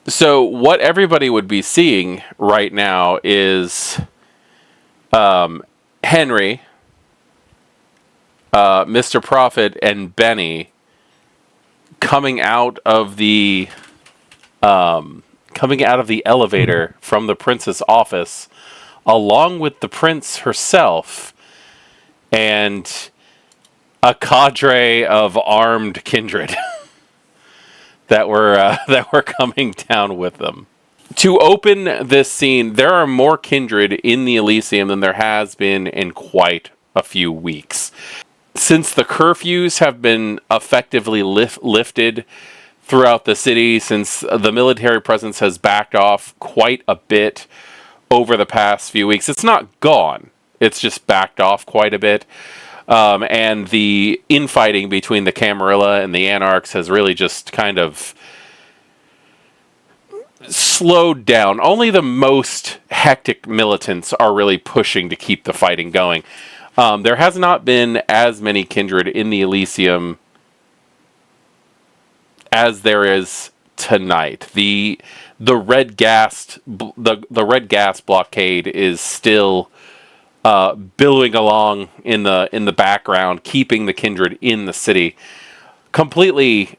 So what everybody would be seeing right now is Henry, Mr. Prophet, and Benny coming out of the elevator from the prince's office, along with the prince herself and a cadre of armed kindred that were coming down with them. To open this scene, there are more kindred in the Elysium than there has been in quite a few weeks. Since the curfews have been effectively lifted throughout the city, since the military presence has backed off quite a bit over the past few weeks, it's not gone. It's just backed off quite a bit. And the infighting between the Camarilla and the Anarchs has really just kind of slowed down. Only the most hectic militants are really pushing to keep the fighting going. There has not been as many kindred in the Elysium as there is tonight. The red gas blockade is still billowing along in the background, keeping the kindred in the city, completely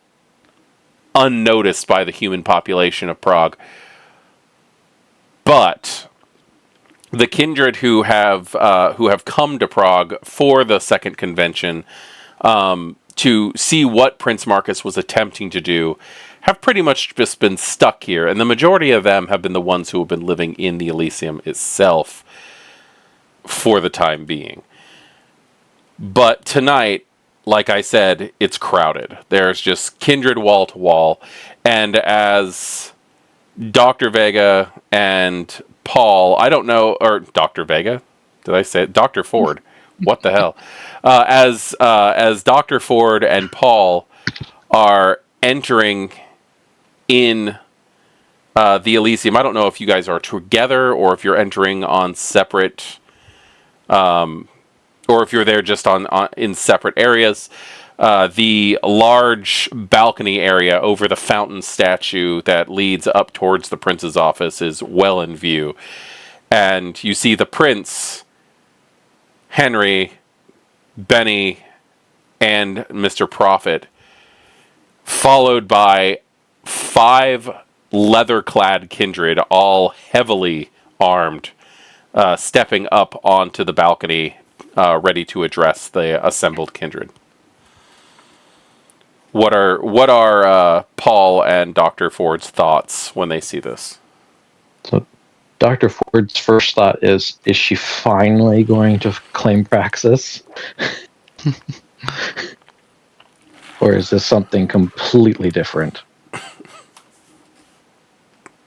unnoticed by the human population of Prague. But the kindred who have come to Prague for the second convention to see what Prince Marcus was attempting to do have pretty much just been stuck here, and the majority of them have been the ones who have been living in the Elysium itself for the time being. But tonight, like I said, it's crowded. There's just kindred wall to wall. And as Dr. Vega and Paul, I don't know, or Dr. Vega? Did I say it? Dr. Ford. What the hell? As Dr. Ford and Paul are entering in the Elysium, I don't know if you guys are together or if you're entering on separate, or if you're there just on in separate areas. The large balcony area over the fountain statue that leads up towards the prince's office is well in view. And you see the prince, Henry, Benny, and Mr. Prophet, followed by 5 leather-clad kindred, all heavily armed, stepping up onto the balcony, ready to address the assembled kindred. What are Paul and Dr. Ford's thoughts when they see this? So Dr. Ford's first thought is she finally going to claim Praxis? Or is this something completely different?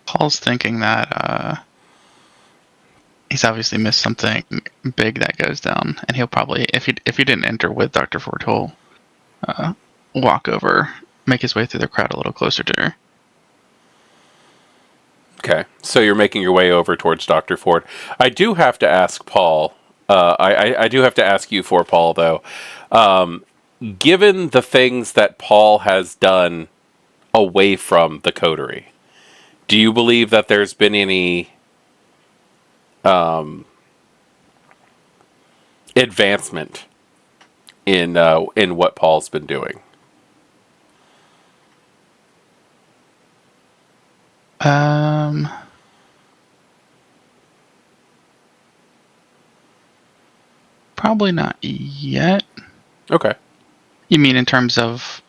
Paul's thinking that he's obviously missed something big that goes down, and he'll probably, if he didn't enter with Dr. Ford, he'll walk over, make his way through the crowd a little closer to her. Okay, so you're making your way over towards Dr. Ford. I do have to ask Paul, I do have to ask you for Paul, though. Given the things that Paul has done away from the coterie, do you believe that there's been any advancement in what Paul's been doing? Probably not yet. Okay. You mean in terms of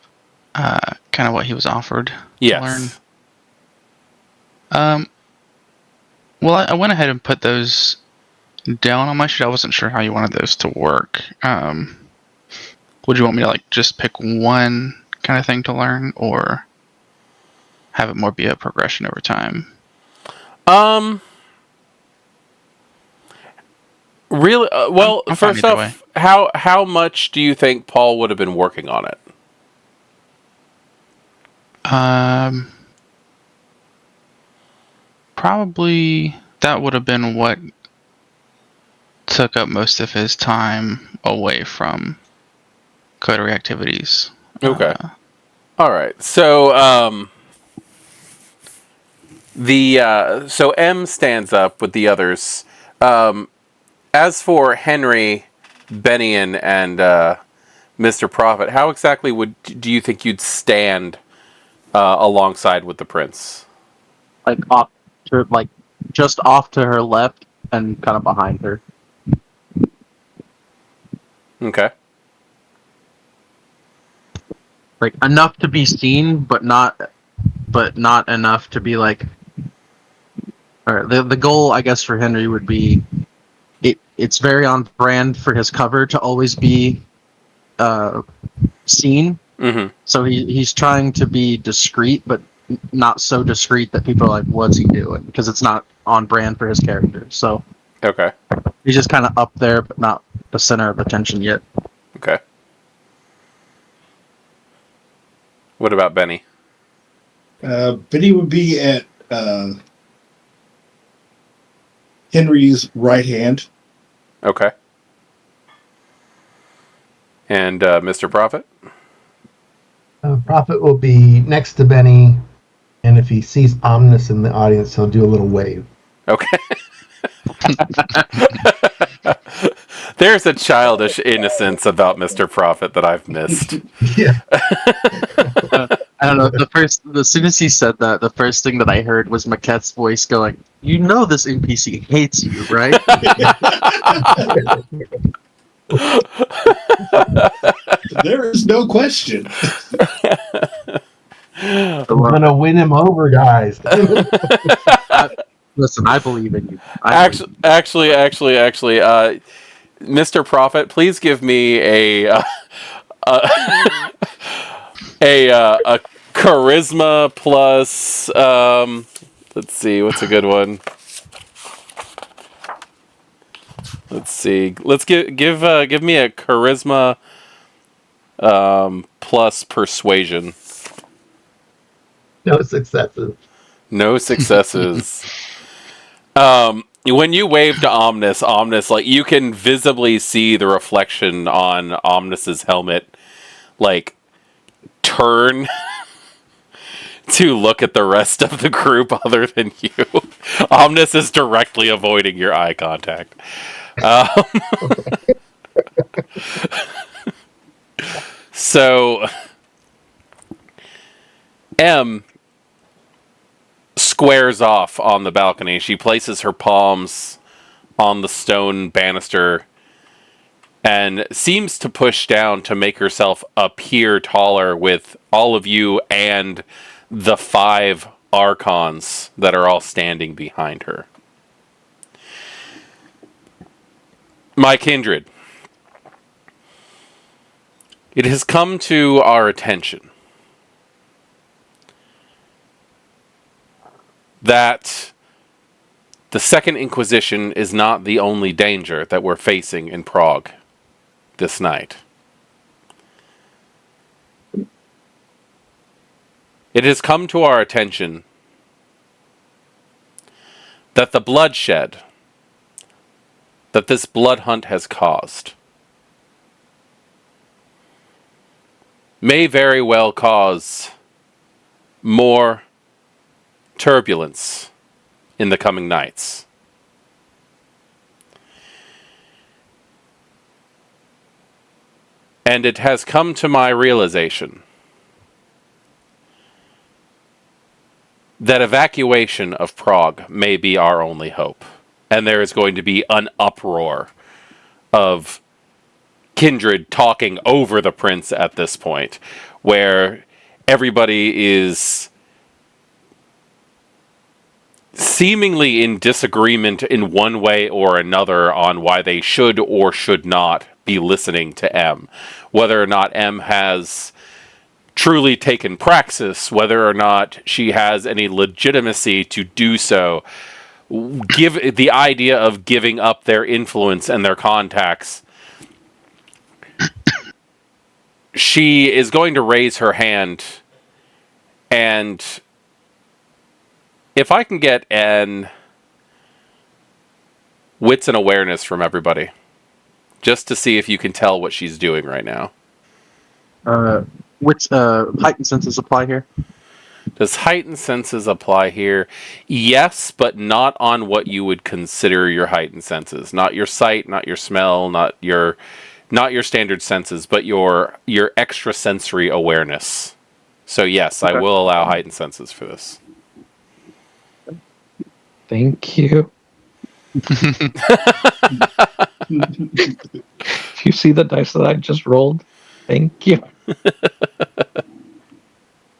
kind of what he was offered Yes. to learn? Well, I went ahead and put those down on my sheet. I wasn't sure how you wanted those to work. Would you want me to just pick one kind of thing to learn, or have it more be a progression over time? Really? Well, I'm first fine off, how much do you think Paul would have been working on it? Probably that would have been what took up most of his time away from coterie activities. Okay. All right. So, So M stands up with the others. As for Henry, Benian, and Mr. Prophet, how exactly do you think you'd stand alongside with the prince? Like off to like just off to her left and kind of behind her. Okay. Like enough to be seen, but not enough to be like. Or the goal, I guess, for Henry would be, it's very on brand for his cover to always be seen. Mm-hmm. So he's trying to be discreet, but not so discreet that people are like, "What's he doing?" Because it's not on brand for his character. So Okay. he's just kind of up there, but not the center of attention yet. Okay. What about Benny? Benny would be at Henry's right hand. Okay. And Mr. Prophet? Prophet will be next to Benny, and if he sees Omnis in the audience, he'll do a little wave. Okay. There's a childish innocence about Mr. Prophet that I've missed. Yeah. I don't know. As soon as he said that, the first thing that I heard was Mekhet's voice going, "You know this NPC hates you, right?" There is no question. I'm gonna win him over, guys. Listen, I believe in you. Actually, Mr. Prophet, please give me a charisma plus. Let's see, what's a good one? Let's see. Let's give me a charisma plus persuasion. No successes. No successes. When you wave to Omnis, like you can visibly see the reflection on Omnis's helmet, like turn to look at the rest of the group other than you. Omnis is directly avoiding your eye contact. So M squares off on the balcony. She places her palms on the stone banister and seems to push down to make herself appear taller with all of you and the 5 archons that are all standing behind her. My kindred, it has come to our attention that the Second Inquisition is not the only danger that we're facing in Prague this night. It has come to our attention that the bloodshed that this blood hunt has caused may very well cause more turbulence in the coming nights. And it has come to my realization that evacuation of Prague may be our only hope. And there is going to be an uproar of kindred talking over the prince at this point, where everybody is seemingly in disagreement in one way or another on why they should or should not be listening to M. Whether or not M has truly taken praxis, whether or not she has any legitimacy to do so, give the idea of giving up their influence and their contacts. She is going to raise her hand, and if I can get an wits and awareness from everybody, just to see if you can tell what she's doing right now. Which heightened senses apply here? Does heightened senses apply here? Yes, but not on what you would consider your heightened senses. Not your sight, not your smell, not your standard senses, but your extrasensory awareness. So yes, I will allow heightened senses for this. Thank you. You see the dice that I just rolled? Thank you.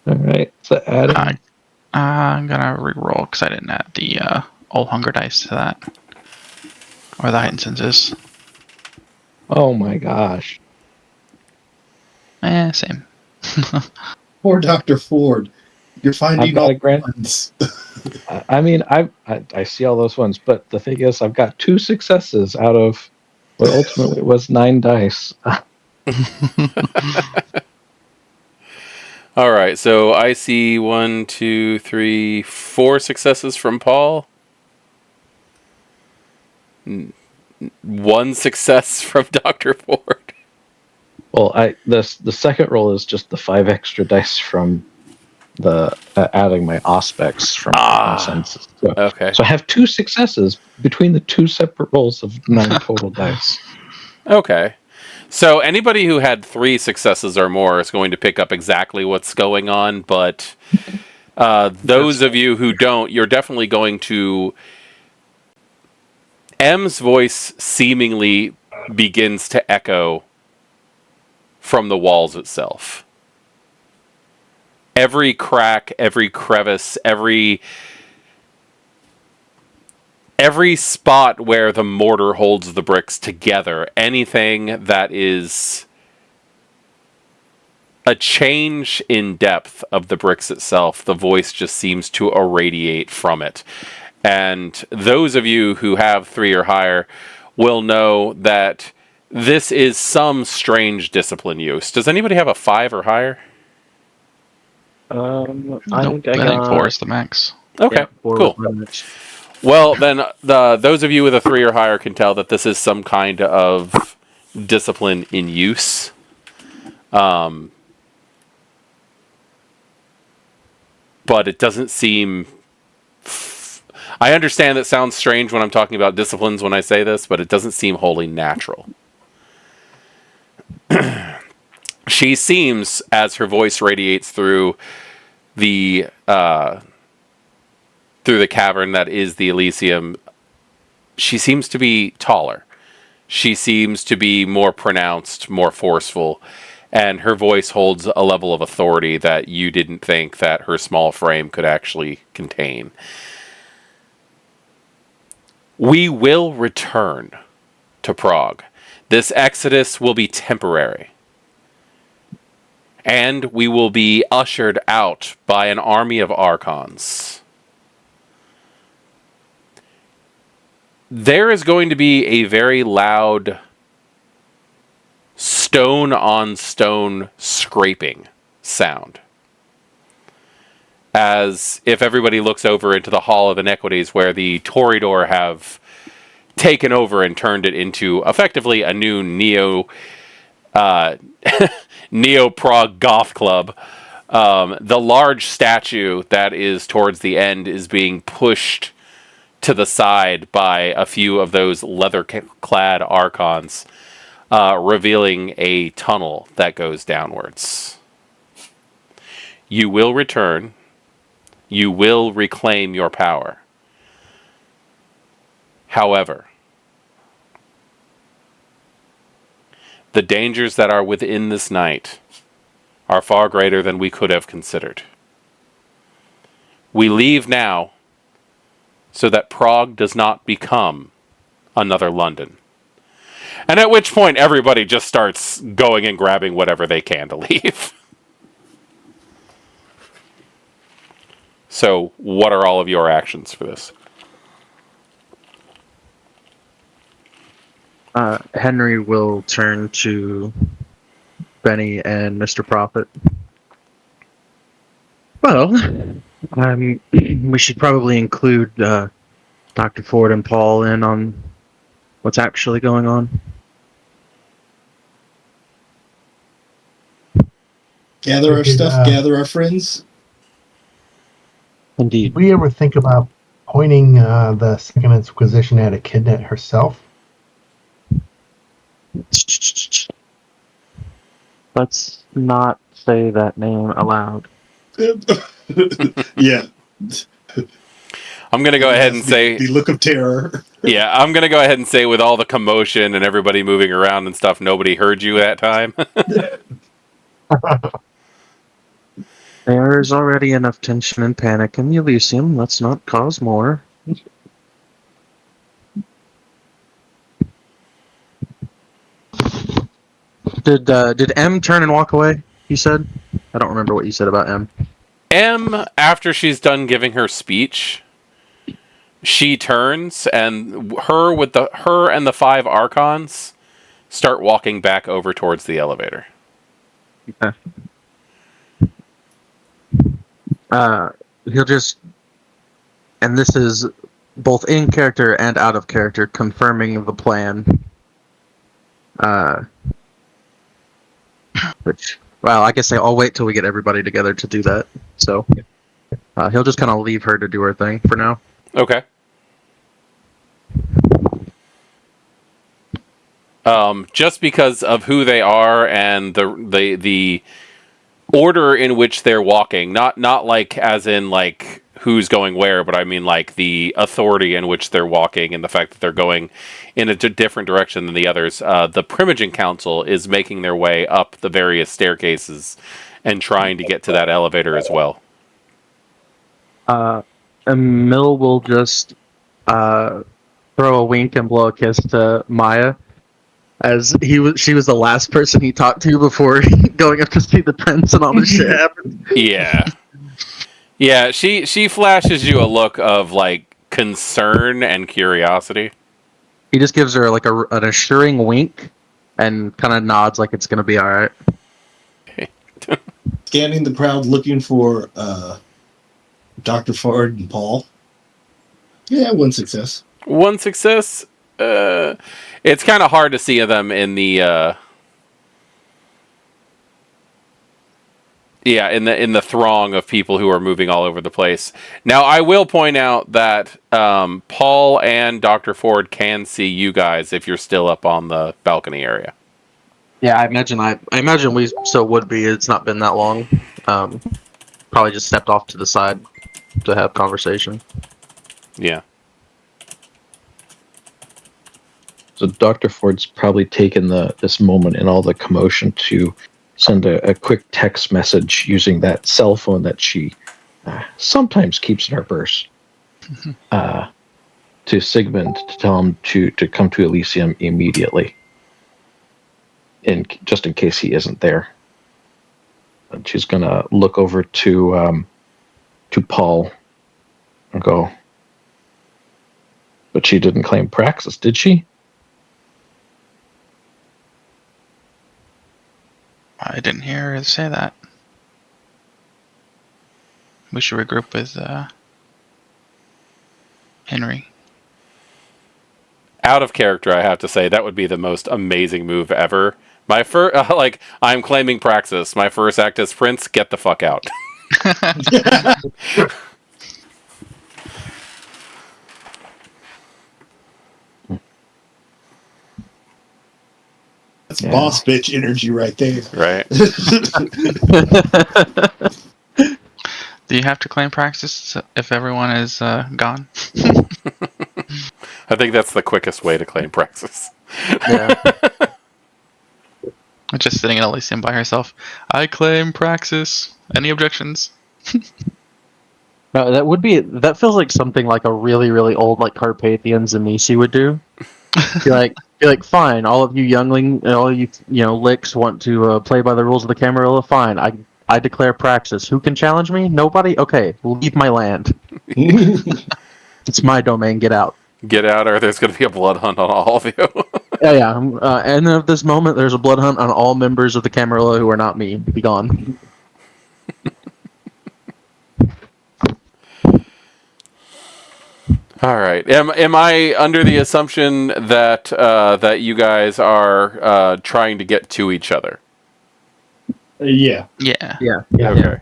All right. So adding. I'm gonna re-roll because I didn't add the old hunger dice to that, or the heightened senses. Oh my gosh. Same. Poor Dr. Ford. You're finding I've got all a grand. ones. I mean, I see all those ones, but the thing is, I've got 2 successes out of what ultimately was 9 dice. All right, so I see 1, 2, 3, 4 successes from Paul. 1 success from Dr. Ford. Well, the second roll is just the 5 extra dice from the adding my aspects from my senses. So, Okay. so I have 2 successes between the 2 separate rolls of 9 total dice. Okay. So anybody who had 3 successes or more is going to pick up exactly what's going on, but those of you who don't, you're definitely going to... M's voice seemingly begins to echo from the walls itself. Every crack, every crevice, every spot where the mortar holds the bricks together, anything that is a change in depth of the bricks itself, the voice just seems to irradiate from it. And those of you who have 3 or higher will know that this is some strange discipline use. Does anybody have a 5 or higher? I Nope, think I think got 4 is the max. Okay, yeah, 4 cool. was my next. Well, then those of you with a 3 or higher can tell that this is some kind of discipline in use. But it doesn't seem... I understand that sounds strange when I'm talking about disciplines when I say this, but it doesn't seem wholly natural. She seems, as her voice radiates through the cavern that is the Elysium, she seems to be taller. She seems to be more pronounced, more forceful, and her voice holds a level of authority that you didn't think that her small frame could actually contain. We will return to Prague. This exodus will be temporary. And we will be ushered out by an army of archons. There is going to be a very loud stone on stone scraping sound. As if everybody looks over into the Hall of Inequities where the Toreador have taken over and turned it into effectively a new neo-Prague goth club. The large statue that is towards the end is being pushed to the side by a few of those leather-clad archons, revealing a tunnel that goes downwards. You will return. You will reclaim your power. However, the dangers that are within this night are far greater than we could have considered. We leave now so that Prague does not become another London. And at which point everybody just starts going and grabbing whatever they can to leave. So, what are all of your actions for this? Henry will turn to Benny and Mr. Prophet. Well, we should probably include Dr. Ford and Paul in on what's actually going on. Gather our We could, stuff, gather our friends. Indeed. we ever think about pointing the Second Inquisition at Echidna herself? Let's not say that name aloud. Yeah. I'm going to go ahead and Yes, say, the look of terror. yeah, I'm going to go ahead and say with all the commotion and everybody moving around and stuff, nobody heard you that time. There is already enough tension and panic in the Elysium. Let's not cause more. Did M turn and walk away? You said? I don't remember what you said about M. M, after she's done giving her speech, she turns and her and the 5 archons start walking back over towards the elevator. Okay. He'll just, and this is both in character and out of character, confirming the plan. Which, well, I guess I'll wait till we get everybody together to do that. So he'll just kind of leave her to do her thing for now. Okay. Just because of who they are and the order in which they're walking, not like as in like who's going where, but I mean like the authority in which they're walking and the fact that they're going in a different direction than the others. The Primogen Council is making their way up the various staircases and trying to get to that elevator as well. And Mill will just throw a wink and blow a kiss to Maya, as she was the last person he talked to before going up to see the prince and all this shit happened. Yeah. Yeah, she flashes you a look of like concern and curiosity. He just gives her like an assuring wink and kind of nods like it's gonna be all right. Scanning the crowd looking for Dr. Ford and Paul. Yeah, one success. One success. It's kind of hard to see them in the in the throng of people who are moving all over the place. Now, I will point out that Paul and Dr. Ford can see you guys if you're still up on the balcony area. Yeah, I imagine we still would be. It's not been that long. Probably just stepped off to the side to have conversation. Yeah. So Dr. Ford's probably taken this moment in all the commotion to send a quick text message using that cell phone that she sometimes keeps in her purse to Sigmund to tell him to come to Elysium immediately, just in case he isn't there. And she's gonna look over to Paul and go, "But she didn't claim Praxis, did she?" I didn't hear her say that. We should regroup with Henry. Out of character, I have to say that would be the most amazing move ever. My first, like, I'm claiming Praxis. My first act as Prince. Get the fuck out. That's boss bitch energy right there. Right. Do you have to claim Praxis if everyone is gone? I think that's the quickest way to claim Praxis. Yeah. Just sitting in Elysium by herself. I claim Praxis. Any objections? No, that feels like something like a really, really old like Carpathian Zamisi would do. Be like, fine, all of you youngling, all you licks want to play by the rules of the Camarilla, fine. I declare Praxis. Who can challenge me? Nobody? Okay, leave my land. It's my domain, get out. Get out, or there's going to be a blood hunt on all of you. Yeah. And at this moment, there's a blood hunt on all members of the Camarilla who are not me. Be gone. All right. Am I under the assumption that that you guys are trying to get to each other? Yeah. Yeah. Yeah. Okay.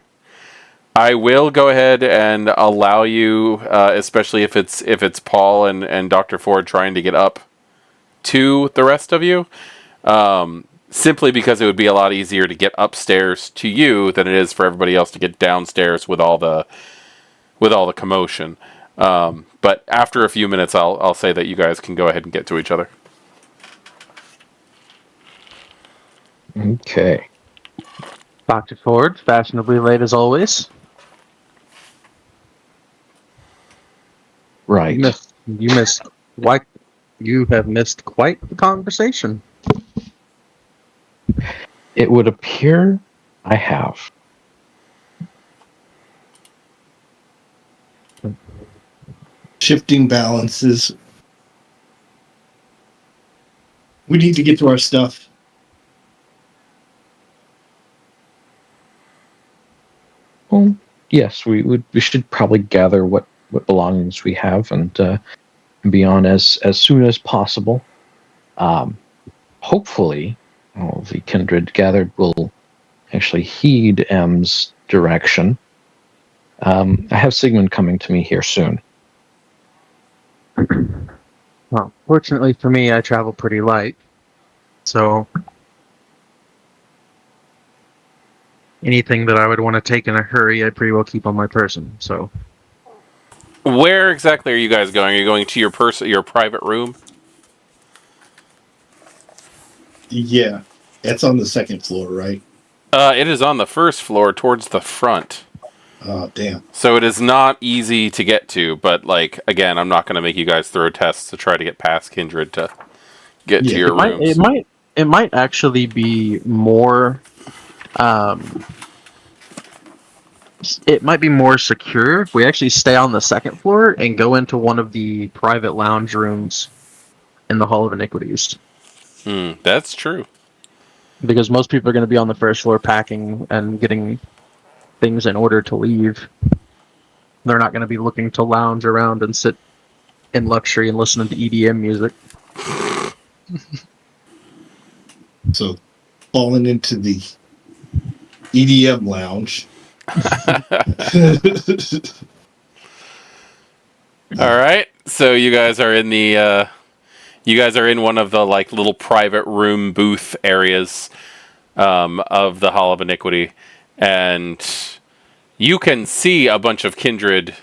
I will go ahead and allow you, especially if it's Paul and Dr. Ford trying to get up to the rest of you, simply because it would be a lot easier to get upstairs to you than it is for everybody else to get downstairs with all the commotion. But after a few minutes, I'll say that you guys can go ahead and get to each other. Okay. Dr. Ford, fashionably late as always. Right. You have missed quite the conversation. It would appear I have. Shifting balances. We need to get to our stuff. Well, yes, we should probably gather what belongings we have and be on as soon as possible. Hopefully, the kindred gathered will actually heed M's direction. I have Sigmund coming to me here soon. Well, fortunately for me, I travel pretty light. So anything that I would want to take in a hurry, I pretty well keep on my person. So Where exactly are you guys going? Are you going to your private room? Yeah. That's on the second floor, right? It is on the first floor towards the front. Oh, damn. So it is not easy to get to, but again, I'm not going to make you guys throw tests to try to get past Kindred to get to your rooms. It might actually be more it might be more secure if we actually stay on the second floor and go into one of the private lounge rooms in the Hall of Iniquities. That's true. Because most people are going to be on the first floor packing and getting things in order to leave. They're not going to be looking to lounge around and sit in luxury and listen to EDM music. So, falling into the EDM lounge. All right. So you guys are in one of the little private room booth areas of the Hall of Iniquity, and you can see a bunch of kindred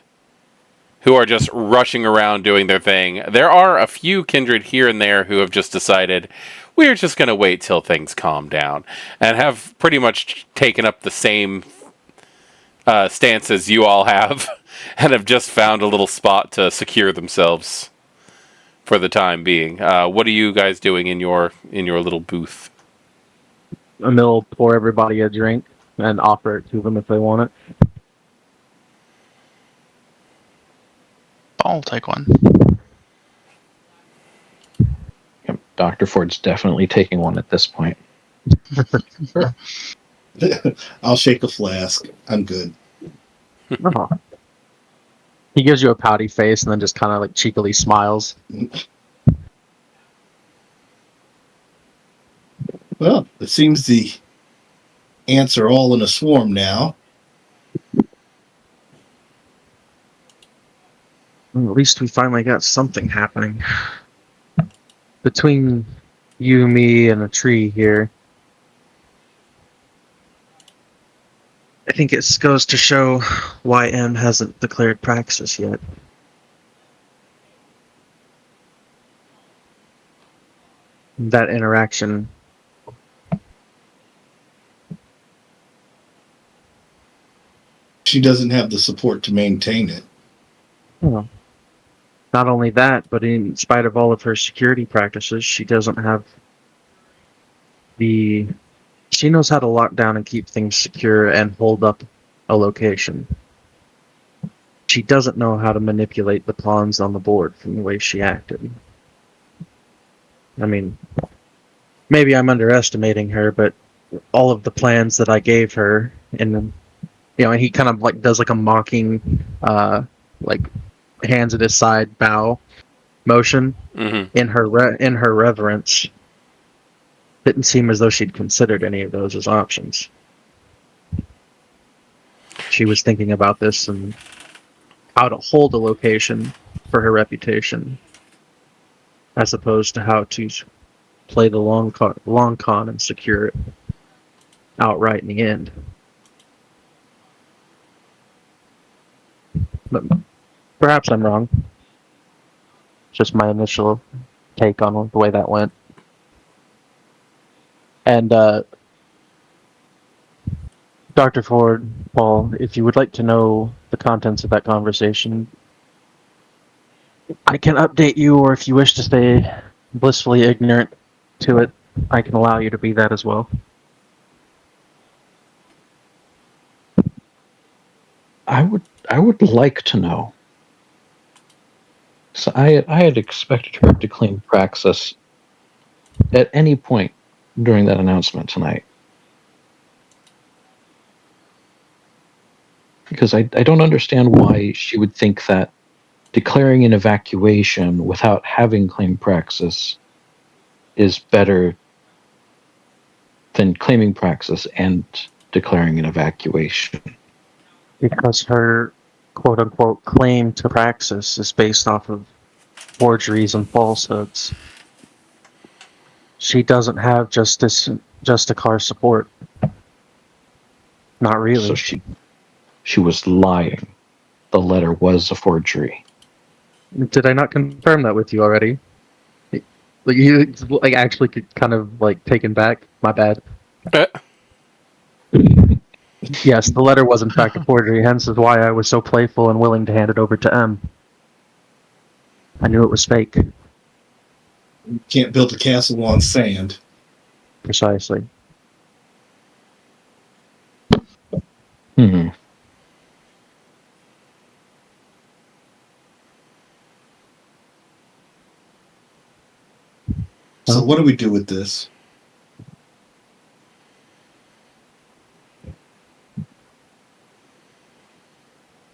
who are just rushing around doing their thing. There are a few kindred here and there who have just decided we're just going to wait till things calm down, and have pretty much taken up the same stance as you all have, and have just found a little spot to secure themselves for the time being. What are you guys doing in your little booth? Emil will pour everybody a drink and offer it to them if they want it. I'll take one. Yep, Dr. Ford's definitely taking one at this point. I'll shake a flask. I'm good. Uh-huh. He gives you a pouty face and then just kind of cheekily smiles. Well, it seems the ants are all in a swarm now. Well, at least we finally got something happening. Between you, me, and a tree here, I think it goes to show why M hasn't declared praxis yet. That interaction. She doesn't have the support to maintain it. Well, not only that, but in spite of all of her security practices, she doesn't have the... She knows how to lock down and keep things secure and hold up a location. She doesn't know how to manipulate the pawns on the board from the way she acted. I mean, maybe I'm underestimating her, but all of the plans that I gave her, and he kind of does a mocking, hands at his side bow motion in her reverence. Didn't seem as though she'd considered any of those as options. she was thinking about this and how to hold a location for her reputation, as opposed to how to play the long con and secure it outright in the end. But perhaps I'm wrong. Just my initial take on the way that went. And Dr. Ford, Paul, if you would like to know the contents of that conversation, I can update you, or if you wish to stay blissfully ignorant to it, I can allow you to be that as well. I would like to know. So I had expected her to claim Praxis at any point during that announcement tonight. Because I don't understand why she would think that declaring an evacuation without having claimed Praxis is better than claiming Praxis and declaring an evacuation. Because her quote-unquote claim to Praxis is based off of forgeries and falsehoods. She doesn't have Justicar support. Not really. So she was lying. The letter was a forgery. Did I not confirm that with you already? Like you actually could kind of taken back. My bad. Yes, the letter was in fact a forgery, hence is why I was so playful and willing to hand it over to M. I knew it was fake. You can't build a castle on sand. Precisely. Hmm. So what do we do with this?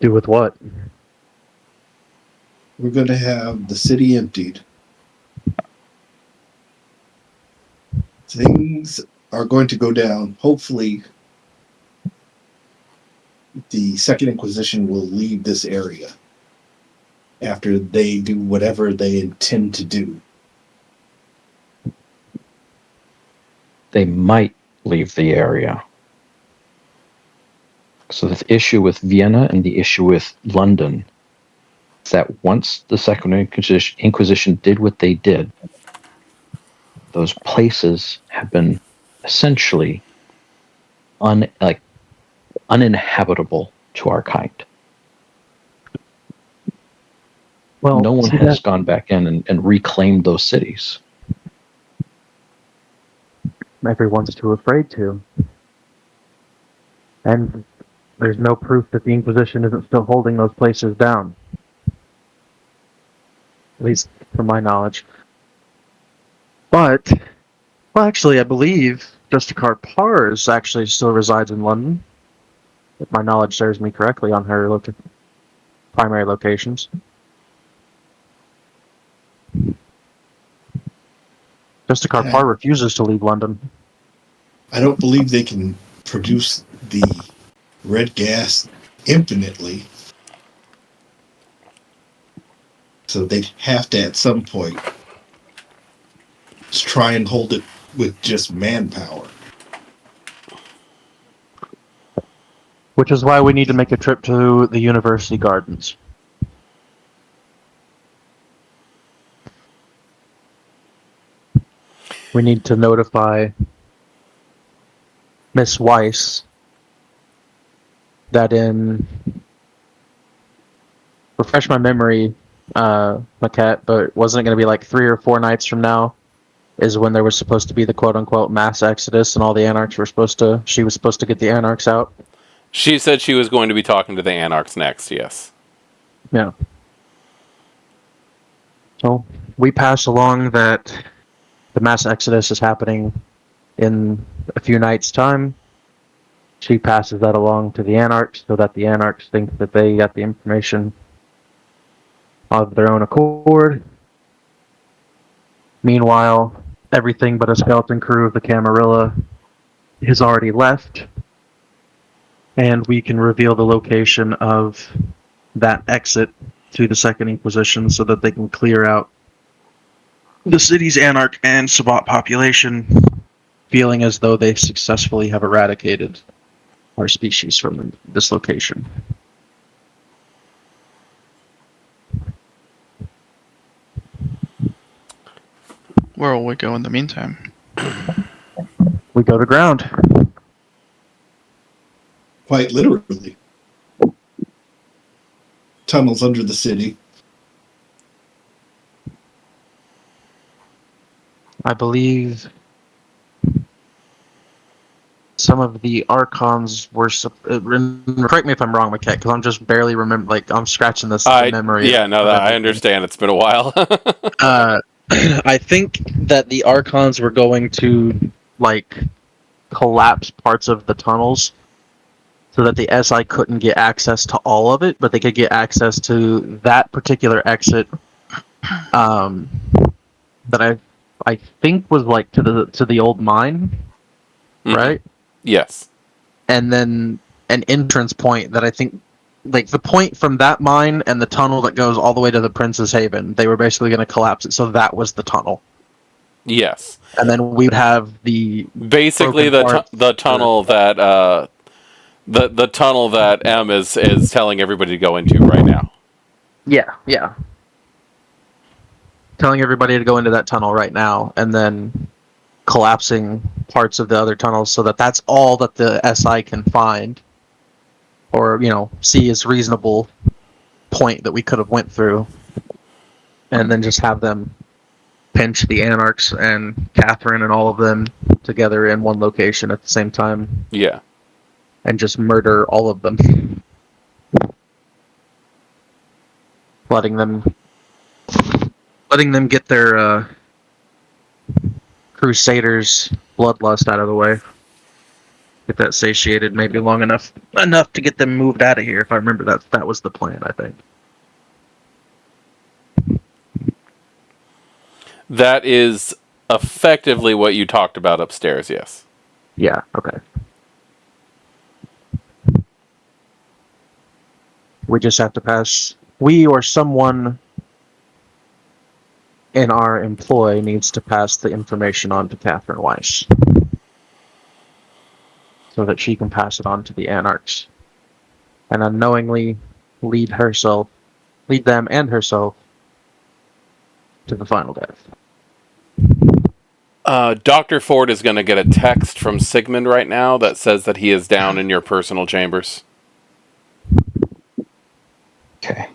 Do with what? We're going to have the city emptied. Things are going to go down. Hopefully, the Second Inquisition will leave this area after they do whatever they intend to do. They might leave the area. So the issue with Vienna and the issue with London is that once the Second Inquisition did what they did, those places have been essentially uninhabitable to our kind. Well, no one has gone back in and reclaimed those cities. Everyone's too afraid to. And there's no proof that the Inquisition isn't still holding those places down. At least from my knowledge. But, well, actually, I believe Justicar Pars actually still resides in London. If my knowledge serves me correctly on her primary locations. Justicar Par refuses to leave London. I don't believe they can produce the red gas infinitely. So they'd have to, at some point, try and hold it with just manpower. Which is why we need to make a trip to the University Gardens. We need to notify Miss Weiss that refresh my memory, Mekhet, but wasn't it going to be like 3 or 4 nights from now is when there was supposed to be the quote-unquote mass exodus and all the anarchs she was supposed to get the anarchs out? She said she was going to be talking to the anarchs next, yes. Yeah. So we pass along that the mass exodus is happening in a few nights' time. She passes that along to the anarchs so that the anarchs think that they got the information of their own accord. Meanwhile, everything but a skeleton crew of the Camarilla has already left. And we can reveal the location of that exit to the Second Inquisition so that they can clear out the city's anarch and Sabbat population, feeling as though they successfully have eradicated our species from this location. Where will we go in the meantime? We go to ground. Quite literally. Tunnels under the city. I believe some of the archons were. Correct me if I'm wrong, Mekhet, because I'm just barely remember. Like I'm scratching the memory. Yeah, no, I understand. It's been a while. I think that the archons were going to like collapse parts of the tunnels so that the SI couldn't get access to all of it, but they could get access to that particular exit. That I think was like to the old mine, right? Yes. And then an entrance point that I think, like the point from that mine and the tunnel that goes all the way to the Prince's Haven, they were basically going to collapse it. So that was the tunnel. Yes. And then we would have the basically the tunnel that the tunnel that M is telling everybody to go into right now. Yeah. Telling everybody to go into that tunnel right now, and then collapsing parts of the other tunnels so that that's all that the SI can find, or see as reasonable point that we could have went through, and then just have them pinch the Anarchs and Catherine and all of them together in one location at the same time. Yeah. And just murder all of them. Letting them get their Crusaders' bloodlust out of the way. Get that satiated maybe long enough to get them moved out of here. If I remember that was the plan, I think. That is effectively what you talked about upstairs, yes. Yeah, okay. We just have to pass. We or someone in our employ needs to pass the information on to Catherine Weiss so that she can pass it on to the Anarchs and unknowingly lead them and herself to the final death. Dr. Ford is going to get a text from Sigmund right now that says that he is down in your personal chambers. Okay.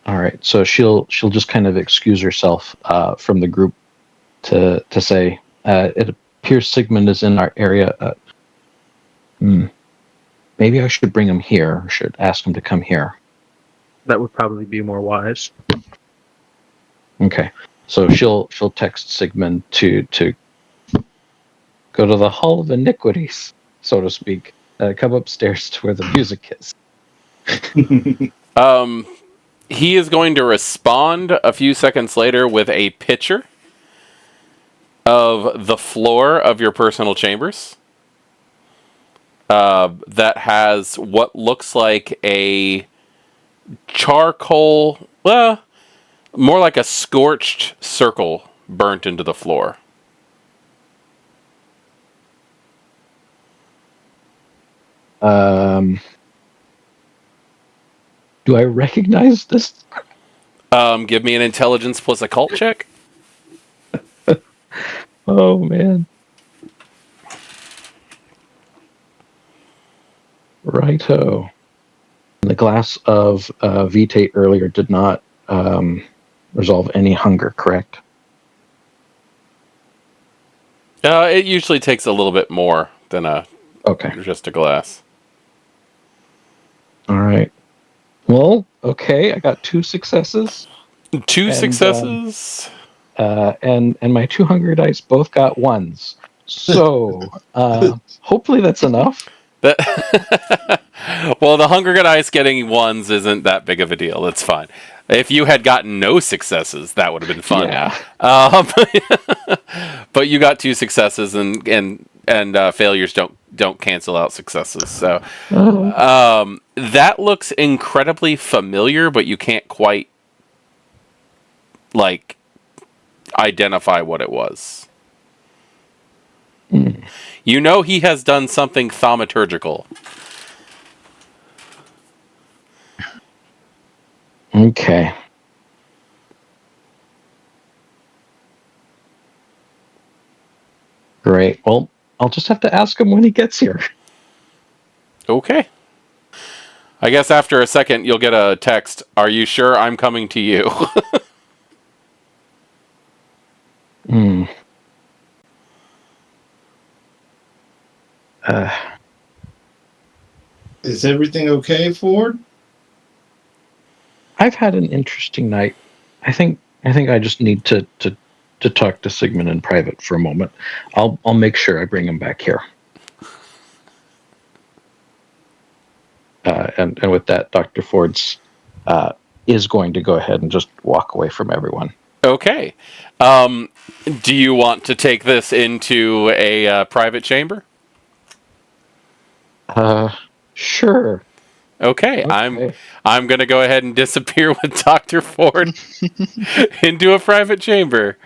All right. So she'll just kind of excuse herself from the group to say it appears Sigmund is in our area. Maybe I should bring him here. Or should ask him to come here. That would probably be more wise. Okay. So she'll text Sigmund to go to the Hall of Iniquities, so to speak. Come upstairs to where the music is. He is going to respond a few seconds later with a picture of the floor of your personal chambers that has what looks like a charcoal, more like a scorched circle burnt into the floor. Do I recognize this? Give me an intelligence plus occult check. Oh, man. Righto. The glass of Vitate earlier did not resolve any hunger, correct? It usually takes a little bit more than just a glass. All right. Well, okay. I got 2 successes. Two successes. And my 2 hunger dice both got 1s. So hopefully that's enough. Well, the Hunger Dice getting ones isn't that big of a deal. It's fine. If you had gotten no successes, that would have been fun. Yeah. But you got 2 successes, and failures don't cancel out successes. So that looks incredibly familiar, but you can't quite like identify what it was. You know he has done something thaumaturgical. Okay. Great. Well, I'll just have to ask him when he gets here. Okay. I guess after a second you'll get a text, "Are you sure I'm coming to you?" Hmm. Is everything okay, Ford? I've had an interesting night. I think I just need to talk to Sigmund in private for a moment. I'll make sure I bring him back here. And with that, Dr. Ford's is going to go ahead and just walk away from everyone. Okay. Do you want to take this into a private chamber? Sure. Okay. I'm going to go ahead and disappear with Dr. Ford into a private chamber.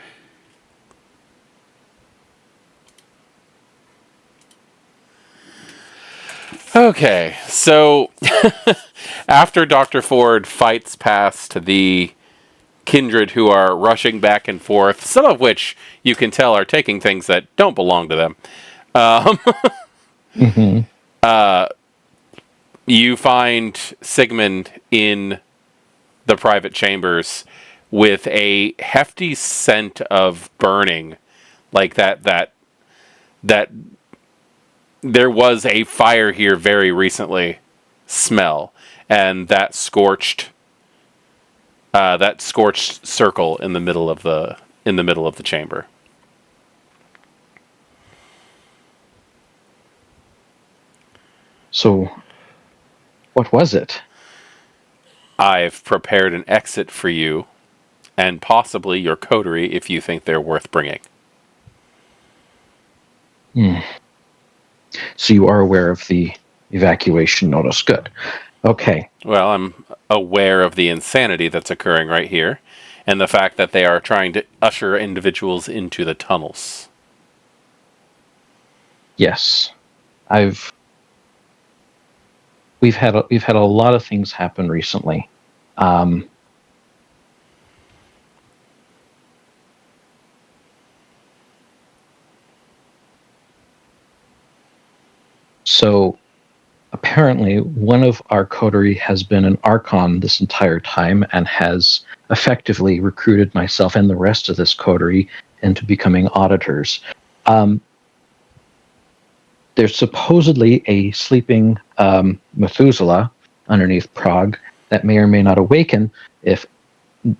Okay. So after Dr. Ford fights past the kindred who are rushing back and forth, some of which you can tell are taking things that don't belong to them. Mm-hmm. You find Sigmund in the private chambers with a hefty scent of burning, like that there was a fire here very recently smell, and that scorched circle in the middle of the chamber. So, what was it? I've prepared an exit for you, and possibly your coterie if you think they're worth bringing. So you are aware of the evacuation notice. Good. Okay. Well, I'm aware of the insanity that's occurring right here, and the fact that they are trying to usher individuals into the tunnels. Yes. We've had a lot of things happen recently. So apparently one of our coterie has been an Archon this entire time and has effectively recruited myself and the rest of this coterie into becoming auditors. There's supposedly a sleeping Methuselah underneath Prague that may or may not awaken if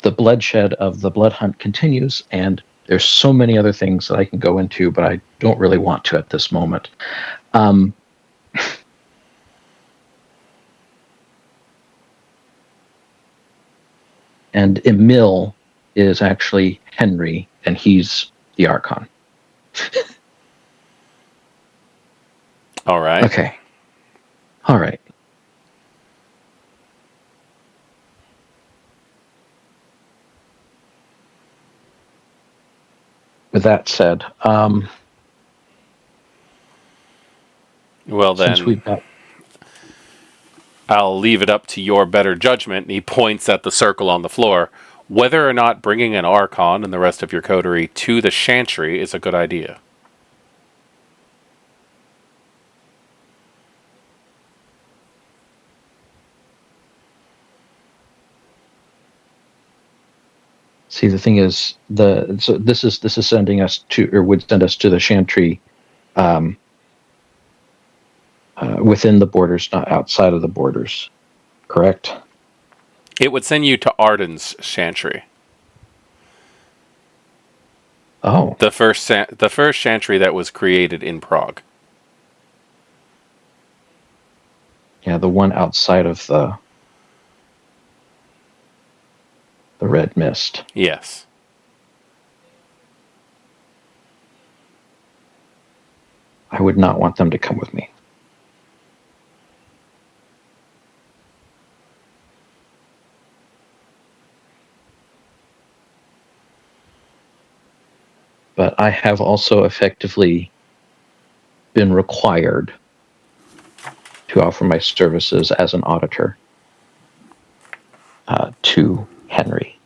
the bloodshed of the blood hunt continues, and there's so many other things that I can go into, but I don't really want to at this moment. And Emil is actually Henry, and he's the Archon. All right. Okay. All right. With that said, Well, since then, we've got I'll leave it up to your better judgment. And he points at the circle on the floor. Whether or not bringing an Archon and the rest of your coterie to the Chantry is a good idea. see the thing is so this is sending us to, or would send us to the Chantry within the borders, not outside of the borders, correct? It would send you to Arden's Chantry. Oh, The first Chantry that was created in Prague. Yeah, the one outside of the red mist. Yes. I would not want them to come with me. But I have also effectively been required to offer my services as an auditor to Henry.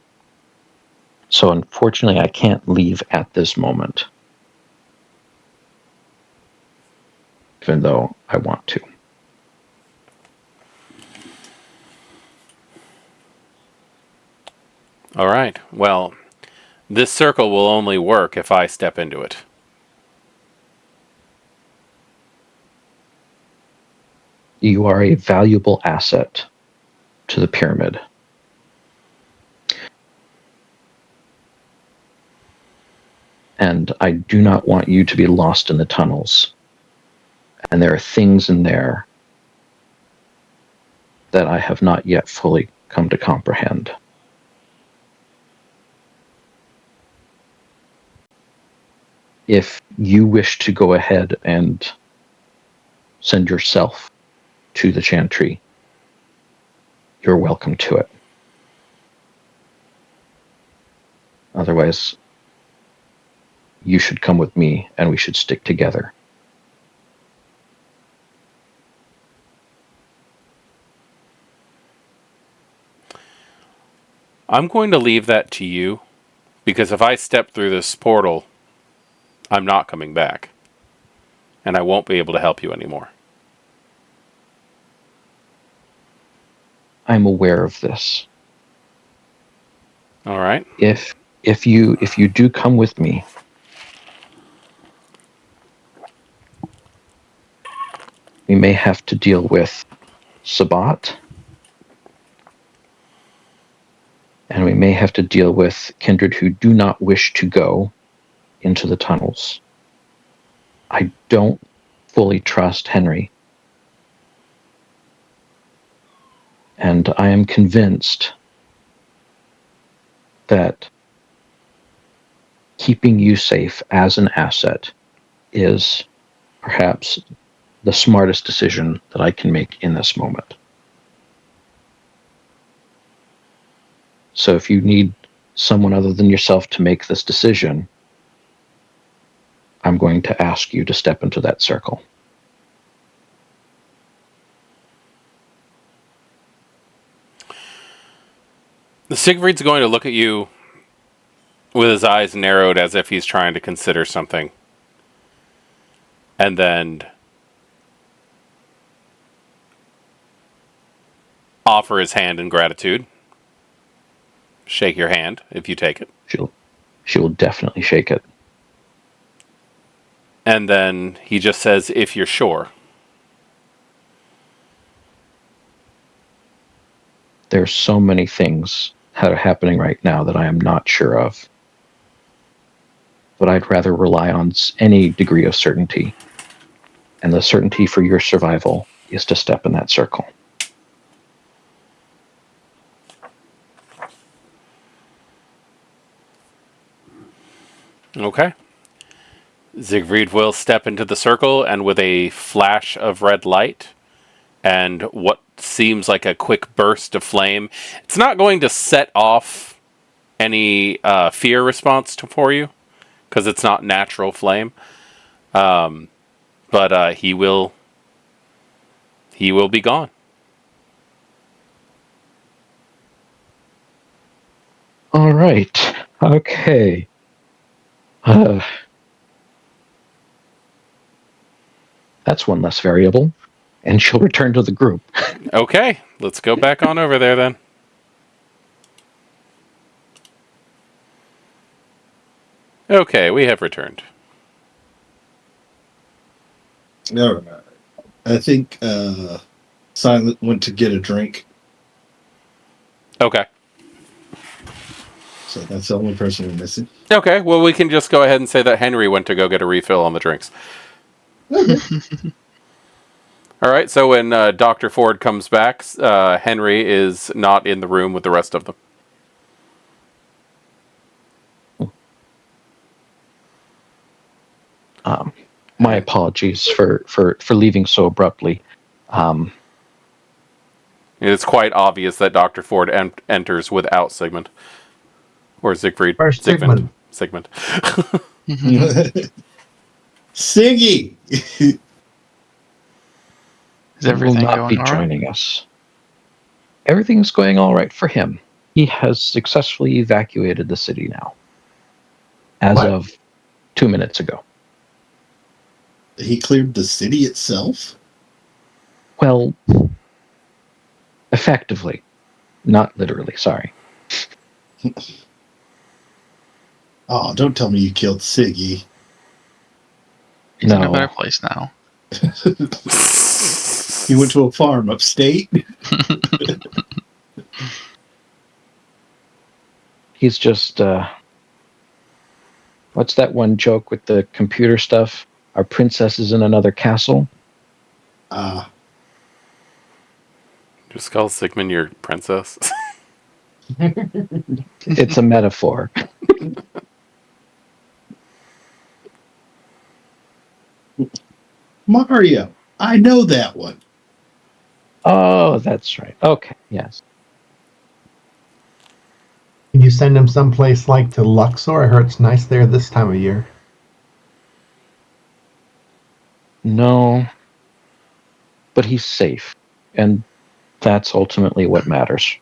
So unfortunately, I can't leave at this moment, even though I want to. All right. Well, this circle will only work if I step into it. You are a valuable asset to the pyramid. And I do not want you to be lost in the tunnels. And there are things in there that I have not yet fully come to comprehend. If you wish to go ahead and send yourself to the Chantry, you're welcome to it. Otherwise, you should come with me and we should stick together. I'm going to leave that to you, because if I step through this portal, I'm not coming back. And I won't be able to help you anymore. I'm aware of this. All right. If you do come with me, we may have to deal with Sabat, and we may have to deal with kindred who do not wish to go into the tunnels. I don't fully trust Henry. And I am convinced that keeping you safe as an asset is perhaps the smartest decision that I can make in this moment. So if you need someone other than yourself to make this decision, I'm going to ask you to step into that circle. Siegfried's going to look at you with his eyes narrowed as if he's trying to consider something. And then offer his hand in gratitude. Shake your hand if you take it. She will definitely shake it. And then he just says, if you're sure. There's so many things that are happening right now that I am not sure of. But I'd rather rely on any degree of certainty. And the certainty for your survival is to step in that circle. Okay. Siegfried will step into the circle, and with a flash of red light and what seems like a quick burst of flame, it's not going to set off any fear response for you, because it's not natural flame. But he will be gone. All right. Okay. That's one less variable. And she'll return to the group. Okay, let's go back on over there then. Okay, we have returned. No, I think Silent went to get a drink, Okay. so that's the only person we're missing. Okay, well, we can just go ahead and say that Henry went to go get a refill on the drinks. All right. So when Dr. Ford comes back, Henry is not in the room with the rest of them. My apologies for leaving so abruptly. It's quite obvious that Dr. Ford enters without Sigmund. Or Siegfried. Where's Sigmund. Sigmund? Siggy! Is He will everything not be going all right? joining us. Everything's going all right for him. He has successfully evacuated the city now, as What? of 2 minutes ago. He cleared the city itself? Well, effectively, not literally. Sorry. Oh, don't tell me you killed Siggy. He's in a No. better place now. He went to a farm upstate. He's just what's that one joke with the computer stuff? Our princess is in another castle. Just call Sigmund your princess. It's a metaphor. Mario. I know that one. Oh, that's right. Okay, yes. Can you send him someplace like to Luxor? I heard it's nice there this time of year. No, but he's safe, and that's ultimately what matters.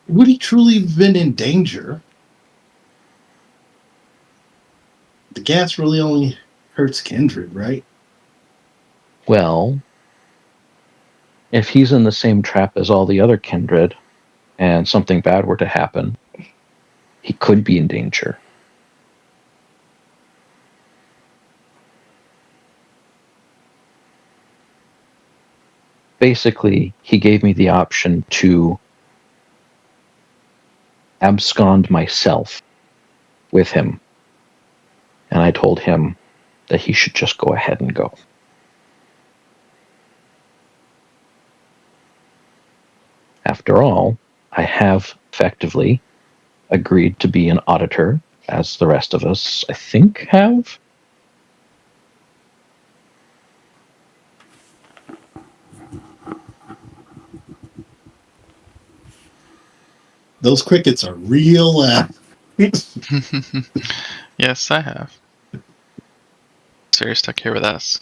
Would he truly have been in danger? The gas really only hurts Kindred, right? Well, if he's in the same trap as all the other kindred, and something bad were to happen, he could be in danger. Basically, he gave me the option to abscond myself with him. And I told him that he should just go ahead and go. After all, I have effectively agreed to be an auditor, as the rest of us, I think, have. Those crickets are real loud. Yes, I have. So you're stuck here with us.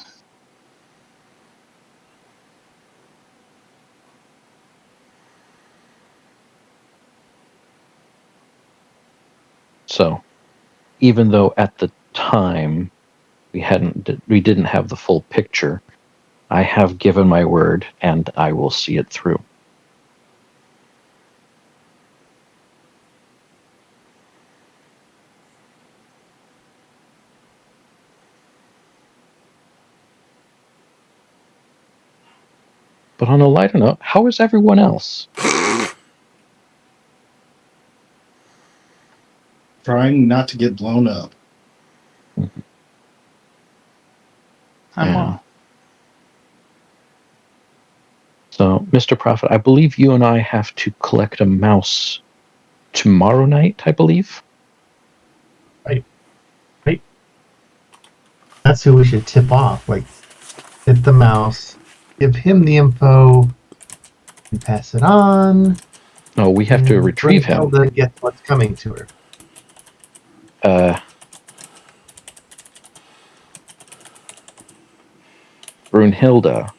So, even though at the time we didn't have the full picture, I have given my word and I will see it through. But on a lighter note, how is everyone else? Trying not to get blown up. I'm Yeah. well. So, Mr. Prophet, I believe you and I have to collect a mouse tomorrow night, I believe. That's who we should tip off. Like, hit the mouse, give him the info, and pass it on. Oh, we have to retrieve him. Brunhilde gets what's coming to her. Brunhilde.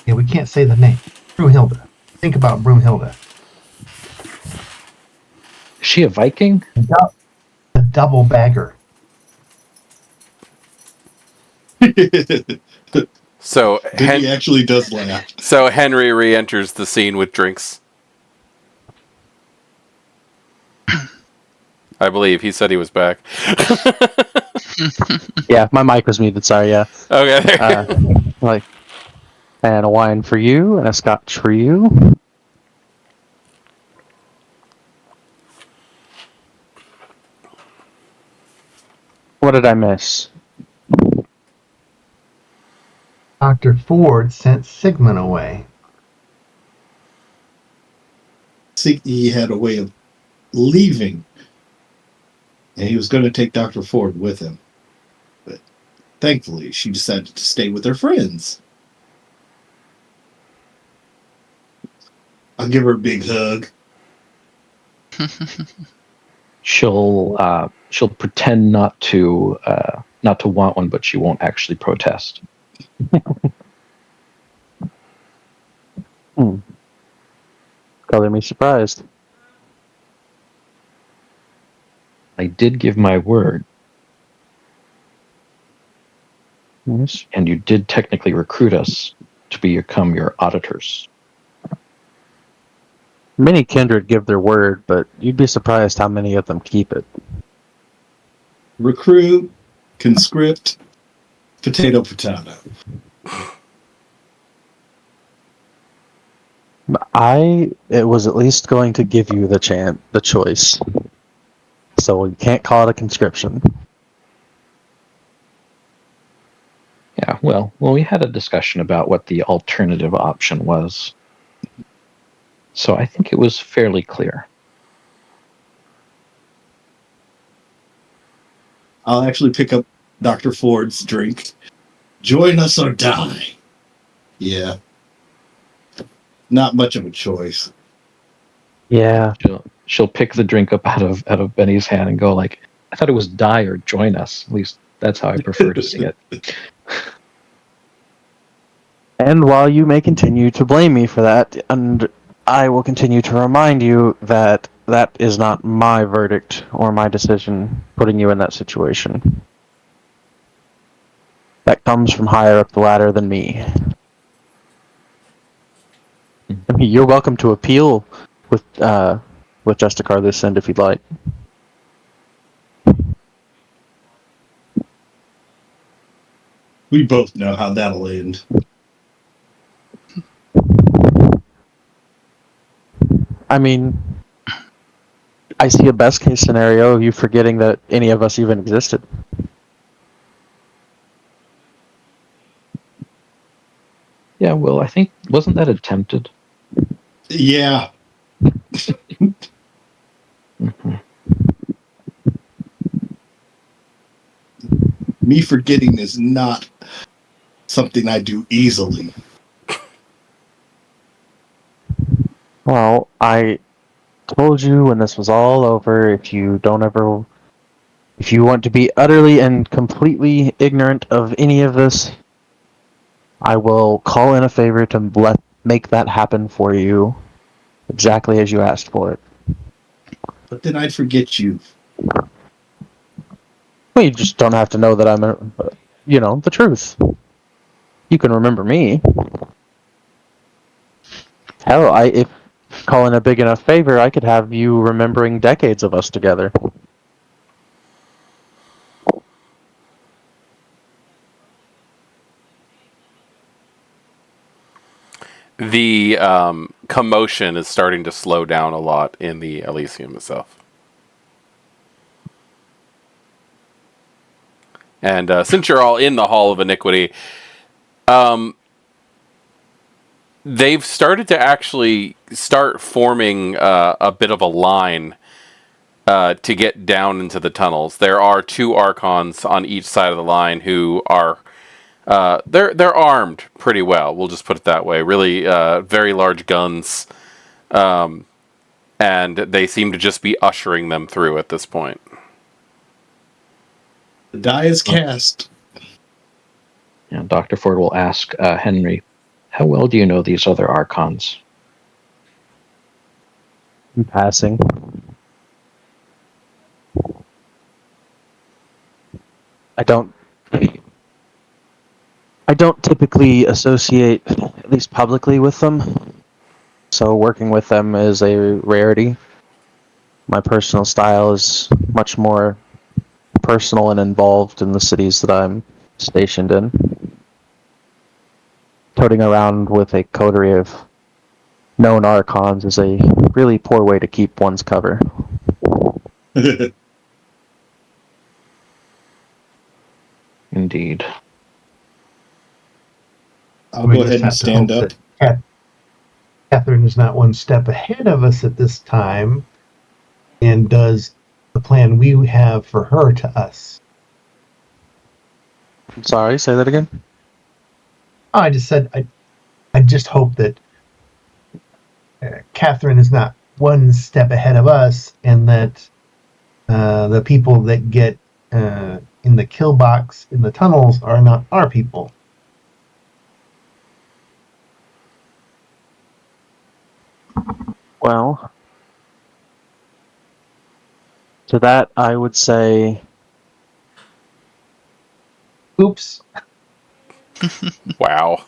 Yeah, we can't say the name. Brunhilde. Think about Brunhilde. Is she a Viking? A double bagger. So He actually does laugh. So Henry re-enters the scene with drinks. I believe he said he was back. Yeah, my mic was muted. Sorry. Yeah. Okay. Like, and a wine for you, and a scotch for you. What did I miss? Dr. Ford sent Sigmund away? He had a way of leaving, and he was going to take Dr. Ford with him. But thankfully, she decided to stay with her friends. I'll give her a big hug. She'll pretend not to want one, but she won't actually protest. Color me surprised. I did give my word, Yes. and you did technically recruit us to become your auditors. Many kindred give their word, but you'd be surprised how many of them keep it. Recruit, conscript, potato. I was at least going to give you the choice. So you can't call it a conscription. Yeah, well, we had a discussion about what the alternative option was. So I think it was fairly clear. I'll actually pick up Dr. Ford's drink. Join us or die. Yeah. Not much of a choice. Yeah. She'll pick the drink up out of Benny's hand and go like, I thought it was die or join us. At least that's how I prefer to see it. And while you may continue to blame me for that, and I will continue to remind you that that is not my verdict or my decision putting you in that situation. That comes from higher up the ladder than me. I mean, you're welcome to appeal with Justicar this end if you'd like. We both know how that'll end. I mean, I see a best case scenario of you forgetting that any of us even existed. Yeah, well, I think, wasn't that attempted? Yeah. Mm-hmm. Me forgetting is not something I do easily. Well, I told you when this was all over, if you want to be utterly and completely ignorant of any of this, I will call in a favor to make that happen for you exactly as you asked for it. But then I'd forget you. Well, you just don't have to know that I'm the truth. You can remember me. Hell, if calling a big enough favor, I could have you remembering decades of us together. The commotion is starting to slow down a lot in the Elysium itself. And since you're all in the Hall of Iniquity, they've started to actually start forming a bit of a line to get down into the tunnels. There are two Archons on each side of the line who are they're armed pretty well. We'll just put it that way. Really, very large guns, and they seem to just be ushering them through at this point. The die is cast. Yeah, Dr. Ford will ask Henry, how well do you know these other Archons? In passing. I don't typically associate, at least publicly, with them. So working with them is a rarity. My personal style is much more personal and involved in the cities that I'm stationed in. Toting around with a coterie of known Archons is a really poor way to keep one's cover. Indeed. I'll We go just ahead and have to stand hope up. that Catherine is not one step ahead of us at this time and does the plan we have for her to us. I'm sorry, say that again. Oh, I just said I just hope that Catherine is not one step ahead of us, and that the people that get in the kill box in the tunnels are not our people. Well, to that I would say Oops. Wow.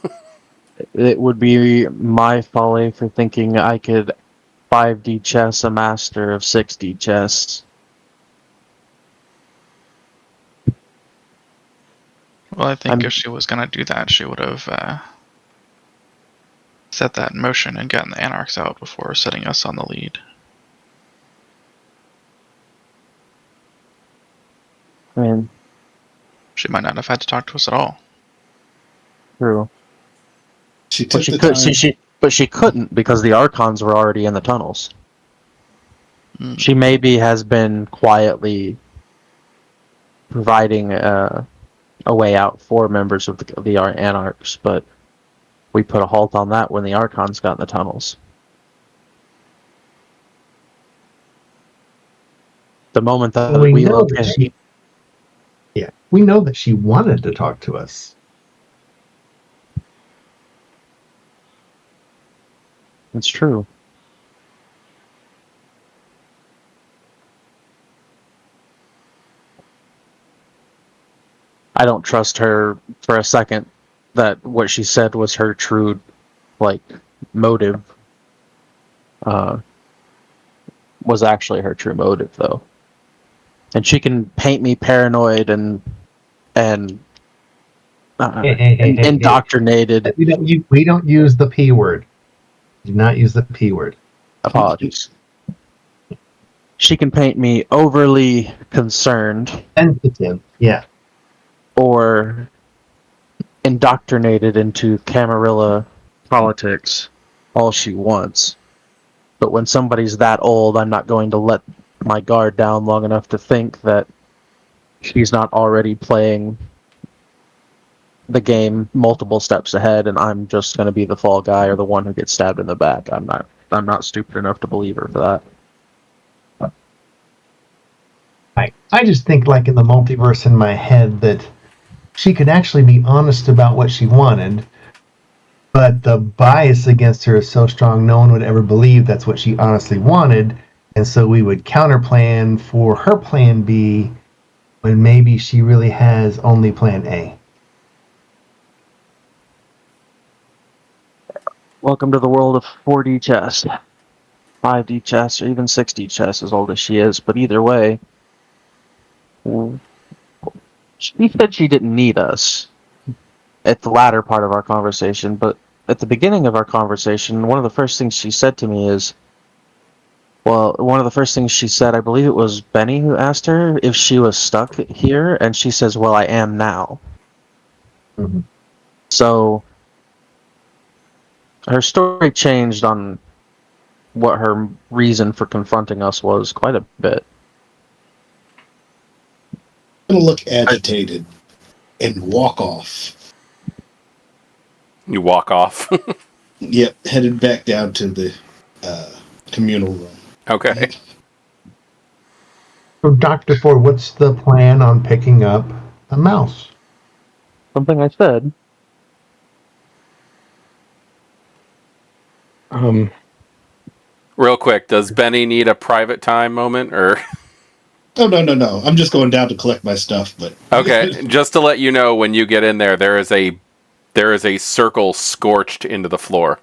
it would be my folly for thinking I could 5D chess a master of 6D chess. Well, I think I'm- if she was going to do that, she would have set that in motion and gotten the Anarchs out before setting us on the lead. I mean, She might not have had to talk to us at all. true. She But took she the could. time. But she couldn't because the Archons were already in the tunnels. Mm. She maybe has been quietly providing a way out for members of the Anarchs, but we put a halt on that when the Archons got in the tunnels. The moment that We we know that located, we know that she wanted to talk to us. it's true. I don't trust her for a second that what she said was her true, motive. Was actually her true motive, though. And she can paint me paranoid and indoctrinated. We don't use the P word. Do not use the P word. Apologies. She can paint me overly concerned Sensitive. Yeah. or indoctrinated into Camarilla politics all she wants. But when somebody's that old, I'm not going to let my guard down long enough to think that she's not already playing the game multiple steps ahead and I'm just going to be the fall guy or the one who gets stabbed in the back. I'm not stupid enough to believe her for that. I just think, like, in the multiverse in my head, that she could actually be honest about what she wanted, but the bias against her is so strong no one would ever believe that's what she honestly wanted, and so we would counterplan for her plan B when maybe she really has only plan A. Welcome to the world of 4D chess. 5D chess, or even 6D chess, as old as she is. But either way, she said she didn't need us at the latter part of our conversation, but at the beginning of our conversation, one of the first things she said to me is, one of the first things she said, I believe it was Benny who asked her if she was stuck here, and she says, well, I am now. Mm-hmm. So her story changed on what her reason for confronting us was quite a bit. Gonna look agitated and walk off. You walk off. Yep, headed back down to the communal room. Okay. So, Dr. Ford, what's the plan on picking up a mouse? Something I said. Real quick, does Benny need a private time moment or? Oh, no. I'm just going down to collect my stuff, but Okay, just to let you know, when you get in there, there is a circle scorched into the floor.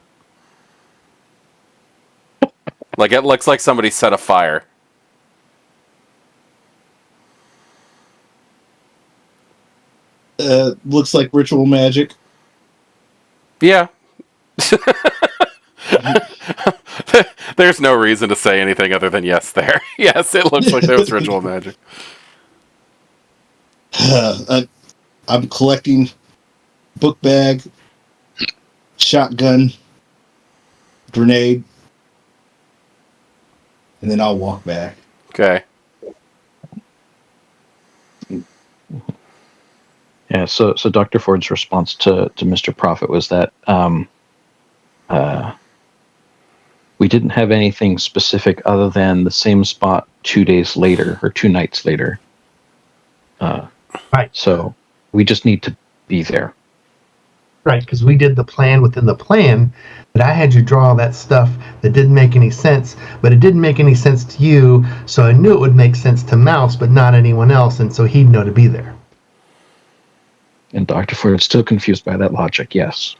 Like it looks like somebody set a fire. looks like ritual magic. Yeah. There's no reason to say anything other than yes there. Yes, it looks like there was ritual magic. I'm collecting book bag, shotgun, grenade, and then I'll walk back. Okay. Yeah, so Dr. Ford's response to Mr. Prophet was that we didn't have anything specific other than the same spot 2 days later or 2 nights later. Right. So we just need to be there. Right, because we did the plan within the plan, but I had you draw that stuff that didn't make any sense, but it didn't make any sense to you, so I knew it would make sense to Mouse, but not anyone else, and so he'd know to be there. And Dr. Ford is still confused by that logic, yes.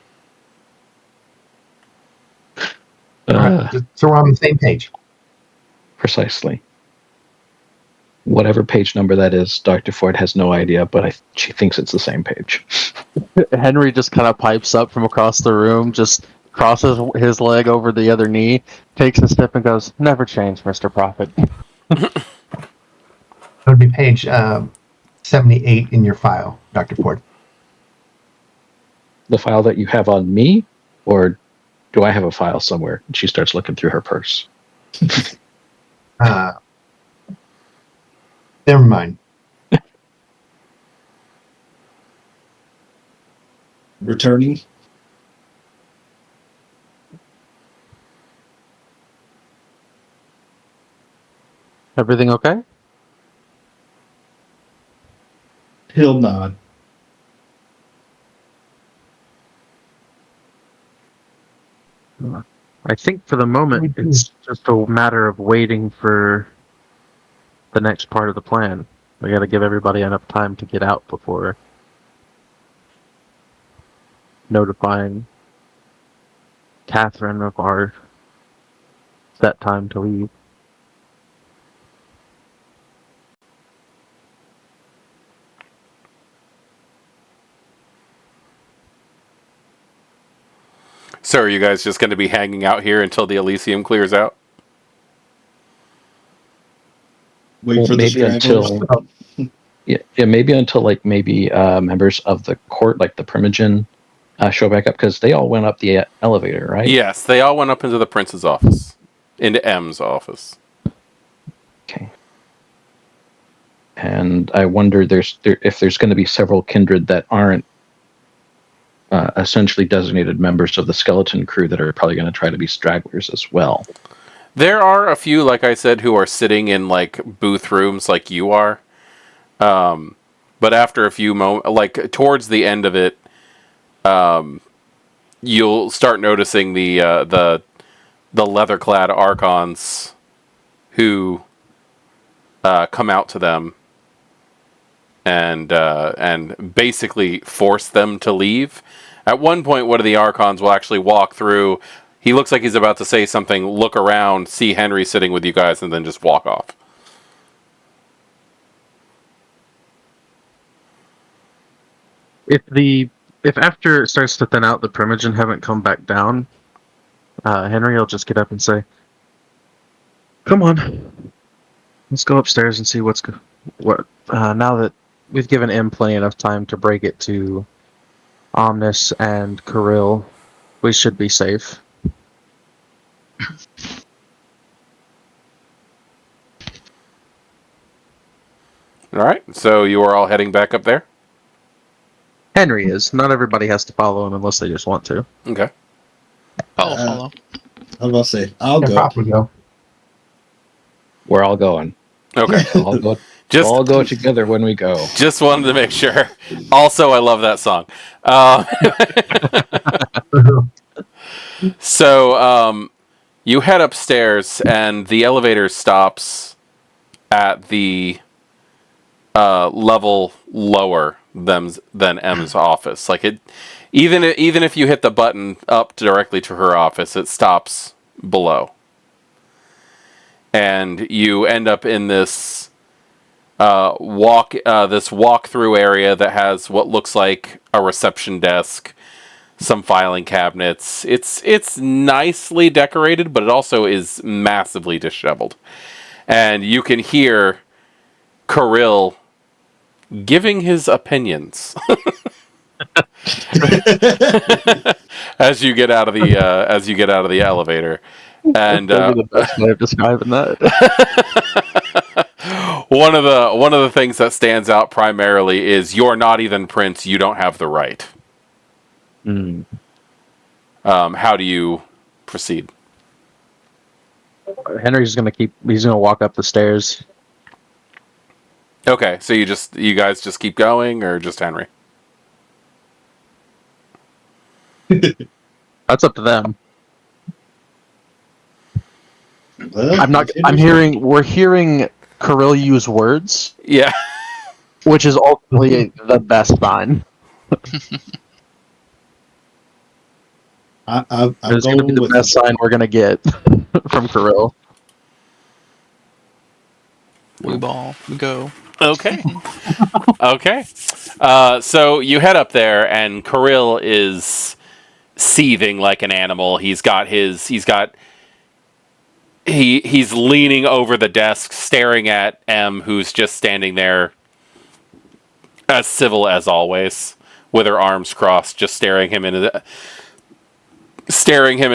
Right, so we're on the same page. Precisely. Whatever page number that is, Dr. Ford has no idea, but she thinks it's the same page. Henry just kind of pipes up from across the room, just crosses his leg over the other knee, takes a step and goes, "Never change, Mr. Prophet." It would be page 78 in your file, Dr. Ford. The file that you have on me, or do I have a file somewhere? And she starts looking through her purse. Never mind. Returning. Everything okay? He'll nod. I think for the moment, it's just a matter of waiting for the next part of the plan. We got to give everybody enough time to get out before notifying Catherine of our set time to leave. So are you guys just going to be hanging out here until the Elysium clears out? Wait Well, for the maybe stragglers. until yeah, maybe until like maybe members of the court, like the Primogen, show back up, because they all went up the elevator, right? Yes, they all went up into the prince's office, into M's office. Okay. And I wonder if there's going to be several kindred that aren't essentially designated members of the skeleton crew that are probably going to try to be stragglers as well. There are a few, like I said, who are sitting in like booth rooms like you are. But after a few moments, like towards the end of it, you'll start noticing the leather-clad archons who come out to them and basically force them to leave. At one point, one of the archons will actually walk through. He looks like he's about to say something, look around, see Henry sitting with you guys, and then just walk off. If after it starts to thin out, the Primogen haven't come back down, Henry will just get up and say, "Come on, let's go upstairs and see what. Now that we've given M plenty enough time to break it to Omnis and Kirill, we should be safe." All right, so you are all heading back up there? Henry is. Not everybody has to follow him unless they just want to. Okay. I'll follow. I was about to say, I'll Yeah, go. probably go. We're all going. Okay. All go. Just all go together when we go. Just wanted to make sure. Also, I love that song. So you head upstairs, and the elevator stops at the level lower than M's office. Like it, even if you hit the button up directly to her office, it stops below, and you end up in this walk-through area that has what looks like a reception desk, some filing cabinets. It's nicely decorated, but it also is massively disheveled. And you can hear Kirill giving his opinions. as you get out of the elevator, and That'd be the best way of describing that. one of the things that stands out primarily is you're not even Prince. You don't have the right. How do you proceed? Henry's he's gonna walk up the stairs. Okay, so you guys just keep going, or just Henry? That's up to them. Well, We're hearing Kirill use words, Yeah. which is ultimately the best sign. I'm It's gonna be going the with best sign we're gonna get from Kirill. Blue ball, go. Okay. Okay. So you head up there, and Kirill is seething like an animal. He's leaning over the desk, staring at M, who's just standing there, as civil as always, with her arms crossed, just staring him in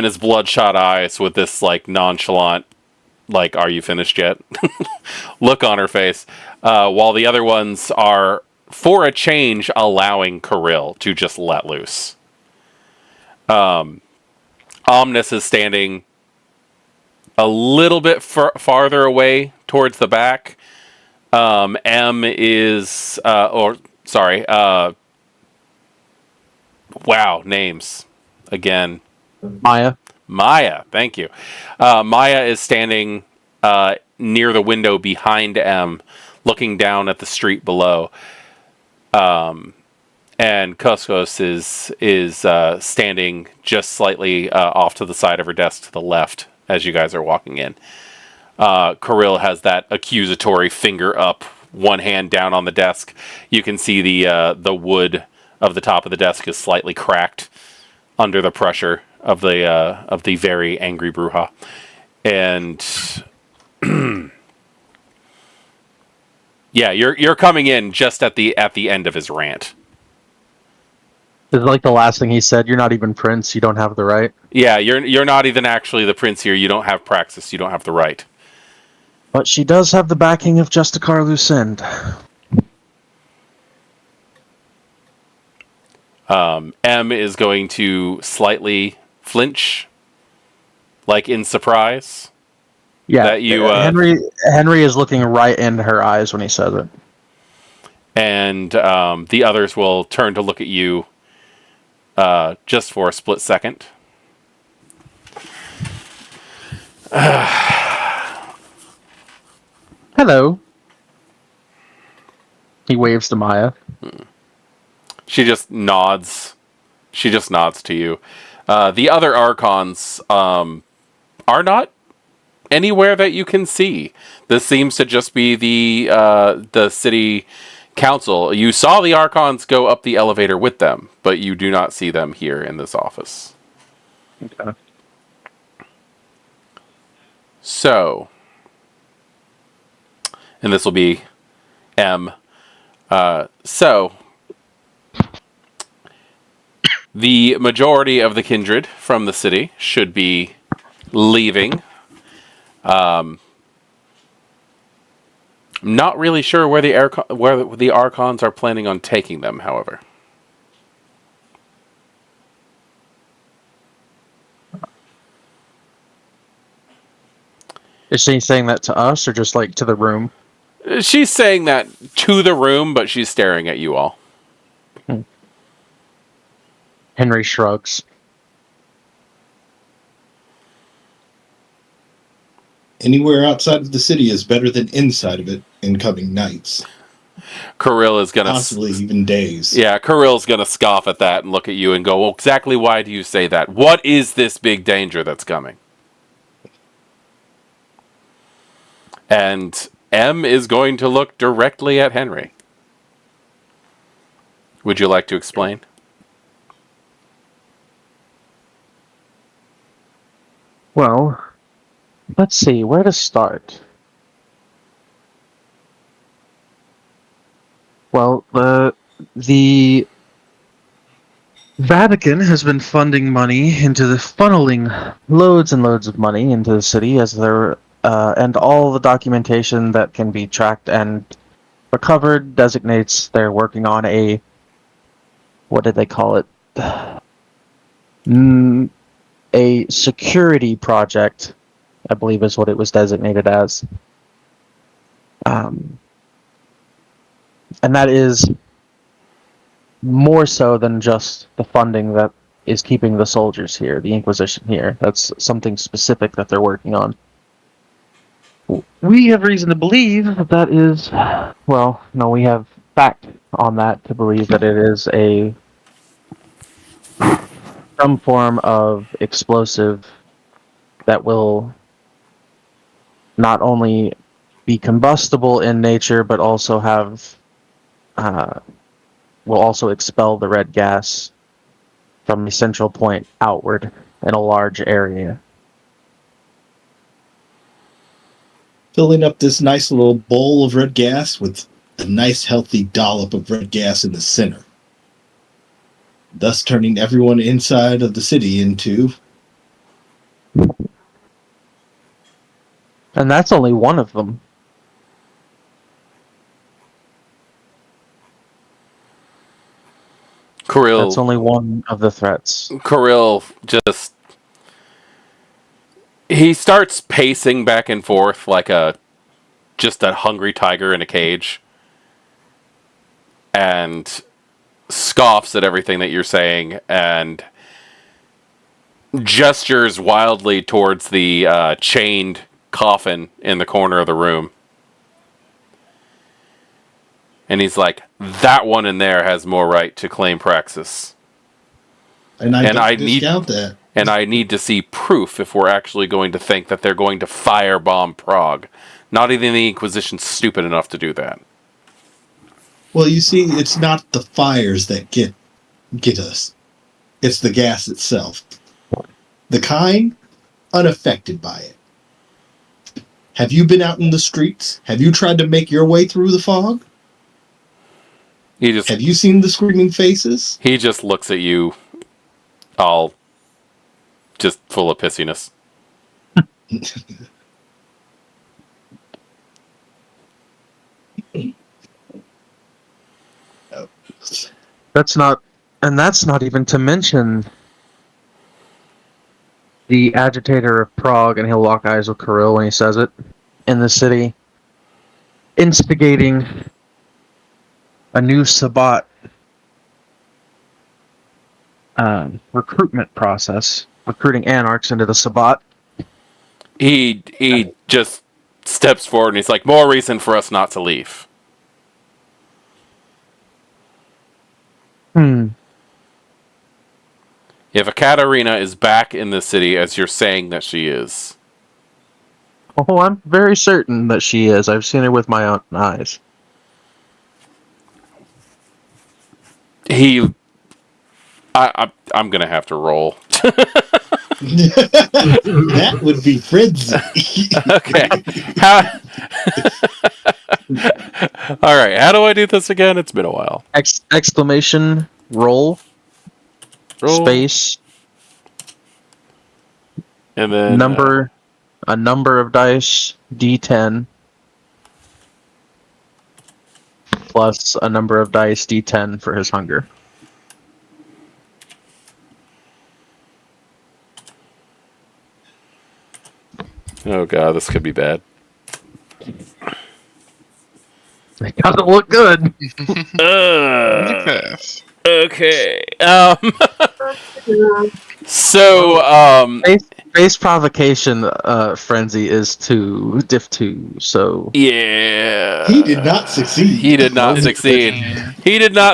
his bloodshot eyes with this like nonchalant, like, "Are you finished yet?" look on her face, while the other ones are, for a change, allowing Kirill to just let loose. Omnis is standing a little bit farther away towards the back. M is, wow, names again. Maya, thank you. Maya is standing near the window behind M, looking down at the street below. And Koskos is standing just slightly off to the side of her desk to the left as you guys are walking in. Kirill has that accusatory finger up, one hand down on the desk. You can see the wood of the top of the desk is slightly cracked under the pressure of the very angry Bruja. And yeah, you're coming in just at the end of his rant. It's like the last thing he said. You're not even Prince. You don't have the right. Yeah, you're not even actually the prince here. You don't have praxis. You don't have the right. But she does have the backing of Justicar Lucend. M is going to slightly flinch, like in surprise. Yeah, That you, Henry is looking right in her eyes when he says it. And the others will turn to look at you just for a split second. Hello. He waves to Maya. She just nods. To you. The other Archons are not anywhere that you can see. This seems to just be the city council. You saw the Archons go up the elevator with them, but you do not see them here in this office. Okay. So, and this will be M. So, the majority of the kindred from the city should be leaving. I'm not really sure where the Archons are planning on taking them, however. Is she saying that to us or just like to the room? She's saying that to the room, but she's staring at you all. Henry shrugs. Anywhere outside of the city is better than inside of it in coming nights. Kirill is going to... Possibly even days. Yeah, Kirill's going to scoff at that and look at you and go, well, exactly why do you say that? What is this big danger that's coming? And M is going to look directly at Henry. Would you like to explain? Well, let's see, where to start? Well, the Vatican has been funneling loads and loads of money into the city as there and all the documentation that can be tracked and recovered designates they're working on what did they call it? A security project, I believe is what it was designated as. And that is more so than just the funding that is keeping the soldiers here, the Inquisition here. That's something specific that they're working on. We have reason to believe that is, well, no, we have fact on that to believe that it is some form of explosive that will not only be combustible in nature, but also will also expel the red gas from the central point outward in a large area. Filling up this nice little bowl of red gas with a nice healthy dollop of red gas in the center, thus turning everyone inside of the city into... And that's only one of them. That's only one of the threats. Kirill just... He starts pacing back and forth like just a hungry tiger in a cage. And scoffs at everything that you're saying and gestures wildly towards the chained coffin in the corner of the room. And he's like, that one in there has more right to claim Praxis. And I discount that. And I need to see proof if we're actually going to think that they're going to firebomb Prague. Not even the Inquisition's stupid enough to do that. Well, you see, it's not the fires that get us. It's the gas itself. The kind unaffected by it. Have you been out in the streets? Have you tried to make your way through the fog? Have you seen the screaming faces? He just looks at you all just full of pissiness. That's not even to mention the agitator of Prague, and he'll lock eyes with Kirill when he says it, in the city, instigating a new Sabbat recruitment process, recruiting anarchs into the Sabbat. He just steps forward and he's like, more reason for us not to leave. If Ekaterina is back in the city as you're saying that she is. Oh, I'm very certain that she is. I've seen her with my own eyes. I'm gonna have to roll. That would be frenzy. Okay. All right. How do I do this again? It's been a while. Exclamation roll. Space. And then a number of dice, D10, plus a number of dice, D10 for his hunger. Oh god, this could be bad. It doesn't look good. Okay. So, base provocation frenzy is to diff 2, so... Yeah. He did not succeed. He did not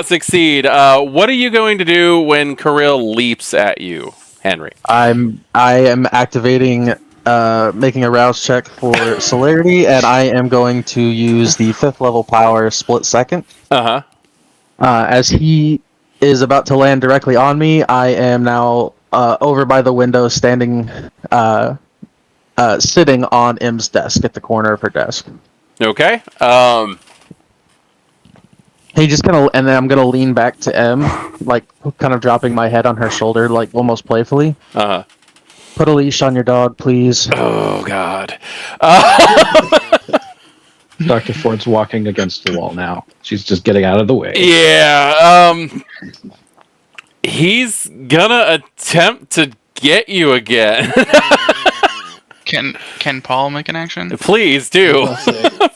succeed. What are you going to do when Kirill leaps at you, Henry? I am activating, making a rouse check for celerity, and I am going to use the 5th level power split second. Uh-huh. As he is about to land directly on me, I am now over by the window, standing, sitting on M's desk at the corner of her desk. Okay. Hey, just kind of, and then I'm gonna lean back to M, like kind of dropping my head on her shoulder, like almost playfully. Uh-huh. Put a leash on your dog, please. Oh, God. Dr. Ford's walking against the wall now. She's just getting out of the way. Yeah, he's gonna attempt to get you again. Can Paul make an action? Please do.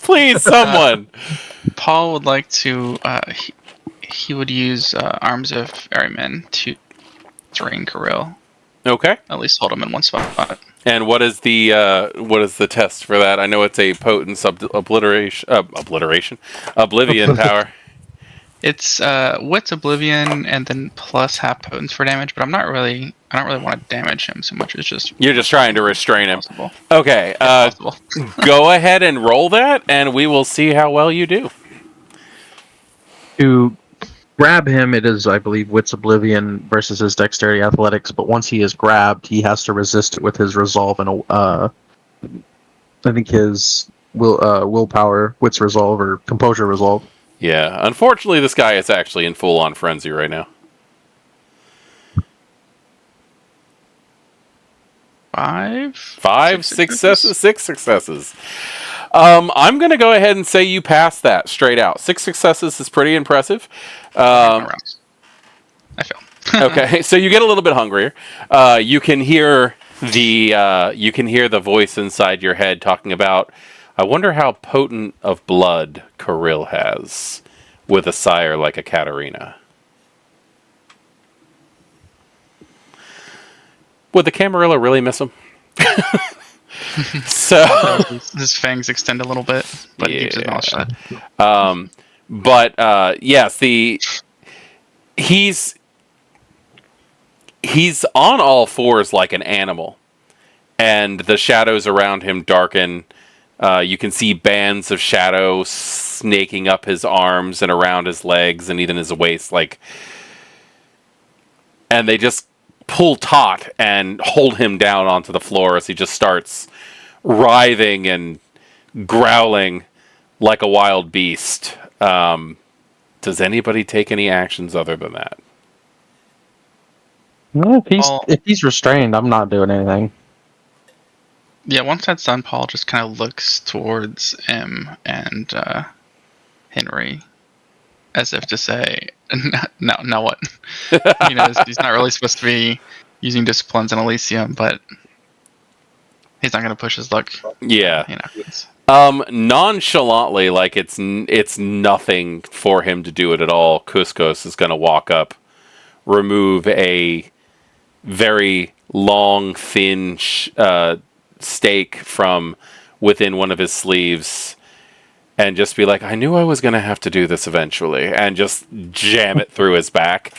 Please, someone. Paul would like to. He would use Arms of Ferryman to drain Kirill. Okay. At least hold him in one spot. And what is the test for that? I know it's a potent oblivion power. It's Wit's Oblivion and then plus half potence for damage, but I don't really want to damage him so much. It's just You're just trying to restrain him. possible. Okay. Possible. Go ahead and roll that, and we will see how well you do. To grab him, it is, I believe, Wit's Oblivion versus his Dexterity Athletics. But once he is grabbed, he has to resist it with his Resolve and I think his willpower, Wit's Resolve or Composure Resolve. Yeah. Unfortunately, this guy is actually in full-on frenzy right now. 5 successes. 6 successes. I'm going to go ahead and say you passed that straight out. 6 successes is pretty impressive. I fail. Okay, so you get a little bit hungrier. You can hear the voice inside your head talking about, I wonder how potent of blood Kirill has with a sire like a Katarina. Would the Camarilla really miss him? So His fangs extend a little bit, but he keeps his mouth shut. Yes, he's on all fours like an animal, and the shadows around him darken. You can see bands of shadow snaking up his arms and around his legs and even his waist, and they just pull taut and hold him down onto the floor as he just starts writhing and growling like a wild beast. Does anybody take any actions other than that? No, if he's restrained, I'm not doing anything. Yeah, once that's done, Paul just kind of looks towards M and Henry, as if to say, "No, what?" He knows he's not really supposed to be using disciplines in Elysium, but he's not going to push his luck. Yeah. It's- Nonchalantly, like it's nothing for him to do it at all. Cuscos is going to walk up, remove a very long, thin stake from within one of his sleeves, and just be like, I knew I was going to have to do this eventually, and just jam it through his back.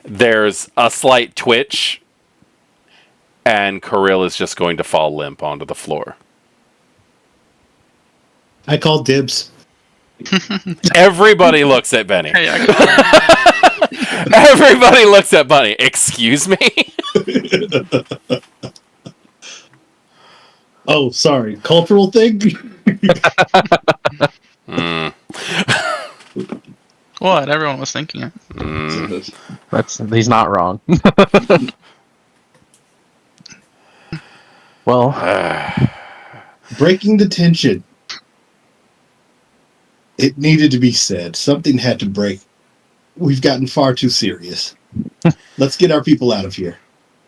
There's a slight twitch, and Kirill is just going to fall limp onto the floor. I call dibs. Everybody looks at Benny. Hey, Everybody looks at Bunny. Excuse me? Oh, sorry. Cultural thing? what? Everyone was thinking it. He's not wrong. Well, Breaking the tension. It needed to be said. Something had to break. We've gotten far too serious. Let's get our people out of here.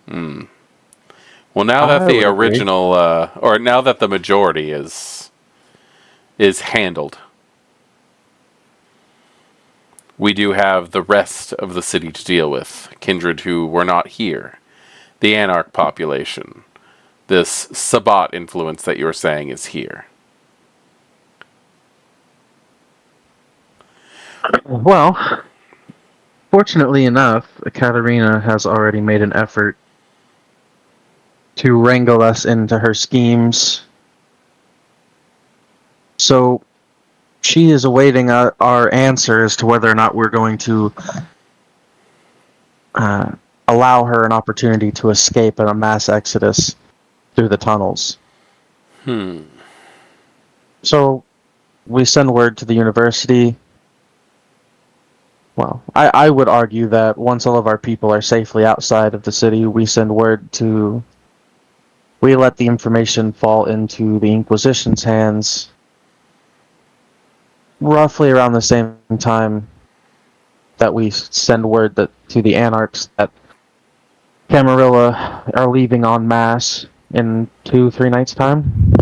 Well, now that the original, or now that the majority is handled, we do have the rest of the city to deal with. Kindred who were not here. The Anarch population. This Sabbat influence that you're saying is here. well, fortunately enough, Katarina has already made an effort to wrangle us into her schemes. So she is awaiting our answer as to whether or not we're going to allow her an opportunity to escape in a mass exodus through the tunnels. So we send word to the university. Well, I would argue that once all of our people are safely outside of the city, we send word to. We let the information fall into the Inquisition's hands roughly around the same time that we send word that to the Anarchs that Camarilla are leaving en masse in 2-3 nights' time.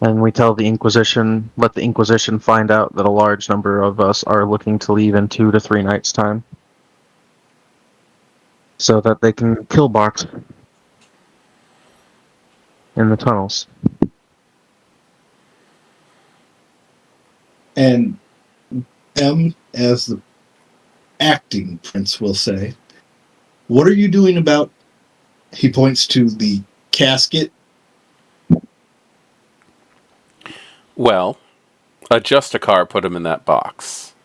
And we tell the Inquisition, let the Inquisition find out that a large number of us are looking to leave in 2 to 3 nights' time. So that they can kill box in the tunnels. And M, as the acting prince will say, what are you doing about, he points to the casket. Well, a Justicar put him in that box.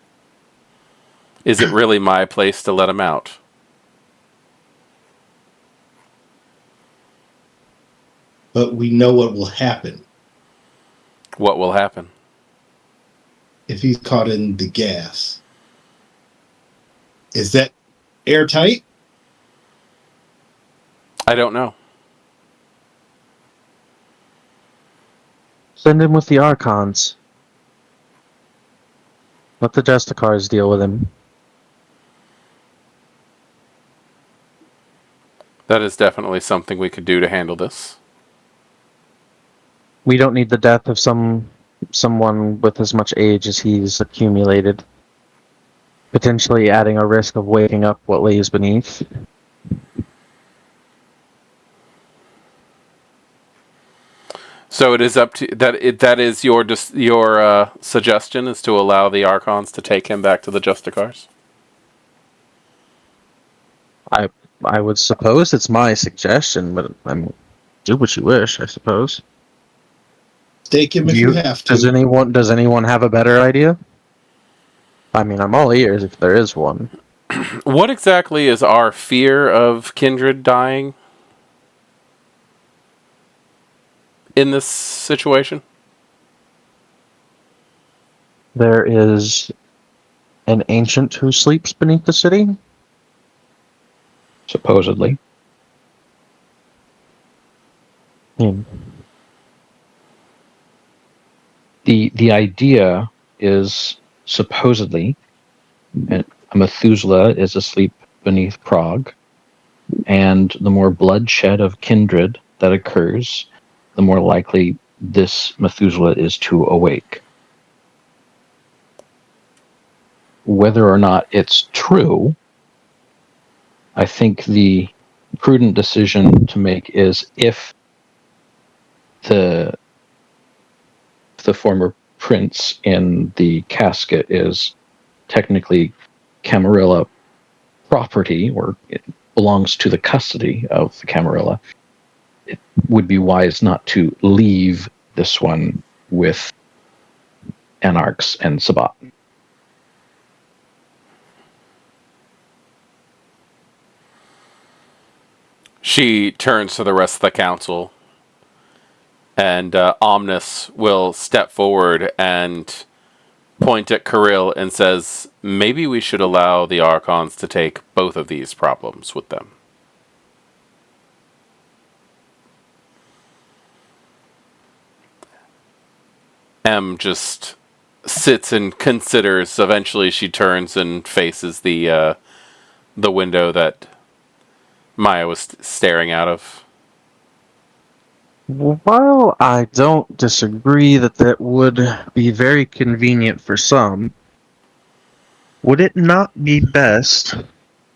Is it really my place to let him out? But we know what will happen What will happen? if he's caught in the gas. Is that airtight? I don't know. Send him with the Archons. Let the Justicars deal with him. That is definitely something we could do to handle this. We don't need the death of someone with as much age as he's accumulated. Potentially adding a risk of waking up what lays beneath. So it is up to that. That is your suggestion, is to allow the Archons to take him back to the Justicars. I would suppose it's my suggestion, but do what you wish, I suppose. Take him if you have to. Does anyone have a better idea? I mean, I'm all ears if there is one. What exactly is our fear of Kindred dying in this situation? There is an ancient who sleeps beneath the city. Supposedly. The idea is supposedly a Methuselah is asleep beneath Prague, and the more bloodshed of kindred that occurs, the more likely this Methuselah is to awake. Whether or not it's true, I think the prudent decision to make is if the former prince in the casket is technically Camarilla property, or it belongs to the custody of the Camarilla, it would be wise not to leave this one with Anarchs and Sabat. She turns to the rest of the council, and Omnis will step forward and point at Kirill and says, maybe we should allow the Archons to take both of these problems with them. M just sits and considers. Eventually she turns and faces the window that Maya was staring out of. While I don't disagree that would be very convenient for some, would it not be best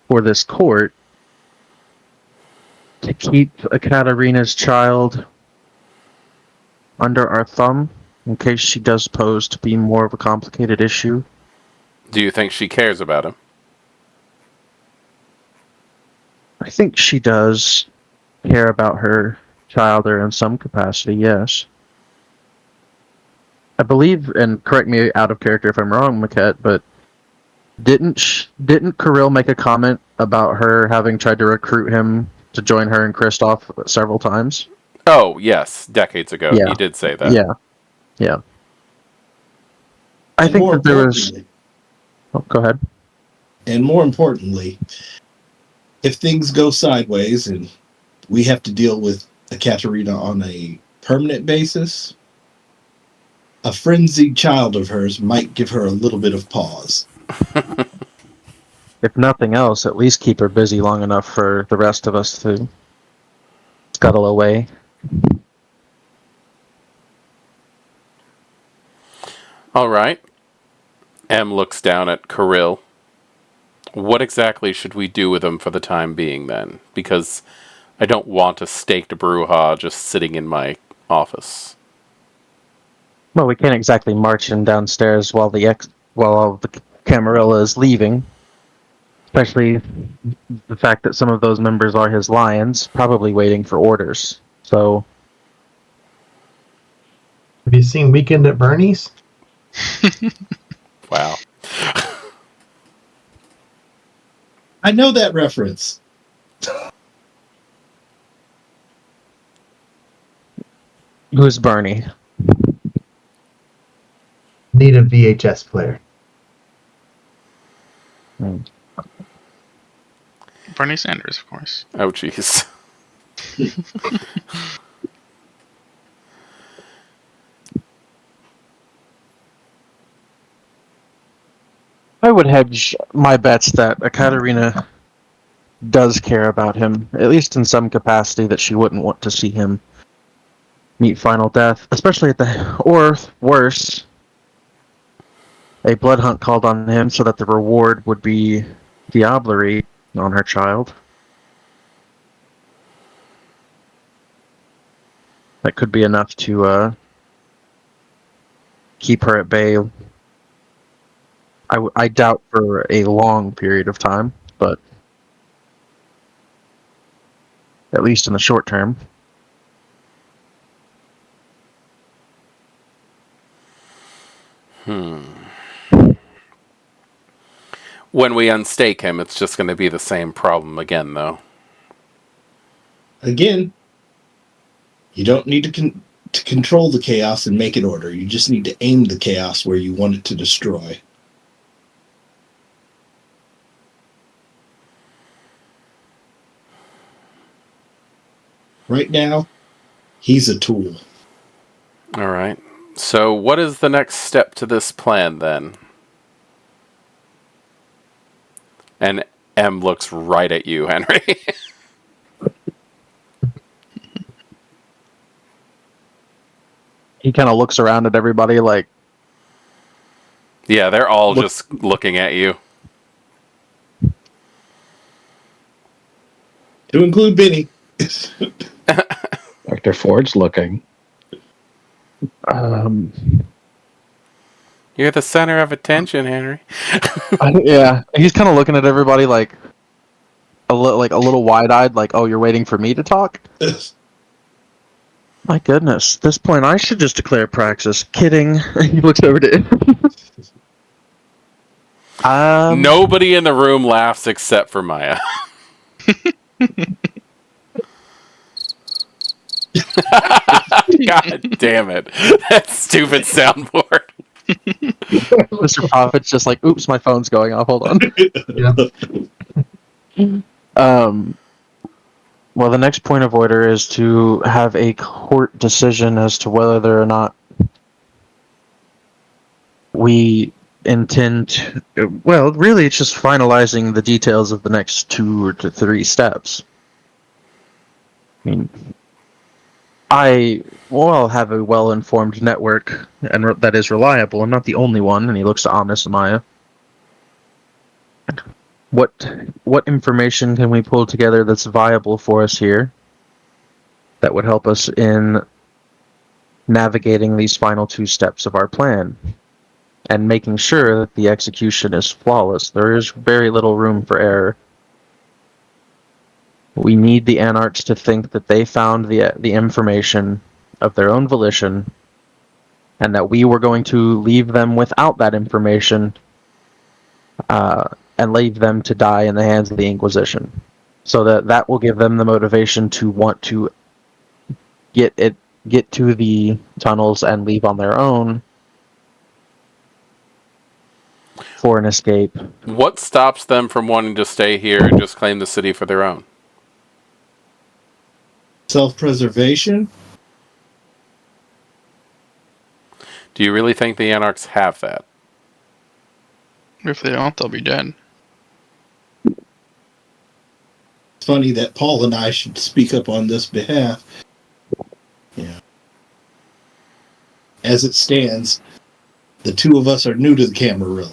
for this court to keep Ekaterina's child under our thumb in case she does pose to be more of a complicated issue? Do you think she cares about him? I think she does care about her child, or in some capacity, yes. I believe, and correct me out of character if I'm wrong, Mekhet, but didn't Kirill make a comment about her having tried to recruit him to join her and Kristoff several times? Oh, yes. Decades ago, Yeah. he did say that. Yeah. Yeah. I And think more that there was. importantly, Oh, go ahead. and more importantly, if things go sideways and we have to deal with Ekaterina on a permanent basis, a frenzied child of hers might give her a little bit of pause. If nothing else, at least keep her busy long enough for the rest of us to scuttle away. All right. M looks down at Kirill. What exactly should we do with him for the time being, then? Because I don't want a staked Bruja just sitting in my office. Well, we can't exactly march him downstairs while the Camarilla is leaving. Especially the fact that some of those members are his lions, probably waiting for orders. So, Have you seen Weekend at Bernie's? Wow. I know that reference. who's Bernie? Need a VHS player. Bernie Sanders, of course. Oh, jeez. I would hedge my bets that Ekaterina does care about him, at least in some capacity, that she wouldn't want to see him meet final death, especially or worse, a blood hunt called on him so that the reward would be diablerie on her child. That could be enough to keep her at bay. I doubt for a long period of time, but at least in the short term. When we unstake him, it's just going to be the same problem again, though. Again, you don't need to control the chaos and make it order. You just need to aim the chaos where you want it to destroy. Right now, he's a tool. All right. So, what is the next step to this plan, then? And M looks right at you, Henry. He kind of looks around at everybody like, Yeah, they're all just looking at you. To include Benny. Dr. Ford's looking. You're the center of attention, Henry. yeah, he's kind of looking at everybody like a little wide-eyed, like, "Oh, you're waiting for me to talk?" My goodness, at this point, I should just declare praxis. Kidding. He looks over to Nobody in the room laughs except for Maya. God damn it. That stupid soundboard. Mr. Prophet's just like, "Oops, my phone's going off. Hold on." Well, the next point of order is to have a court decision as to whether or not we intend. Well, really, it's just finalizing the details of the next 2 to 3 steps. I mean, I will have a well-informed network, and that is reliable. I'm not the only one. And he looks to Omnis and Maya. What information can we pull together that's viable for us here that would help us in navigating these final 2 steps of our plan and making sure that the execution is flawless? There is very little room for error. We need the Anarchs to think that they found the information of their own volition and that we were going to leave them without that information and leave them to die in the hands of the Inquisition. So that will give them the motivation to want to get it get to the tunnels and leave on their own for an escape. What stops them from wanting to stay here and just claim the city for their own? Self-preservation. Do you really think the Anarchs have that? If they don't, they'll be dead. It's funny that Paul and I should speak up on this behalf. Yeah. As it stands, the two of us are new to the Camarilla.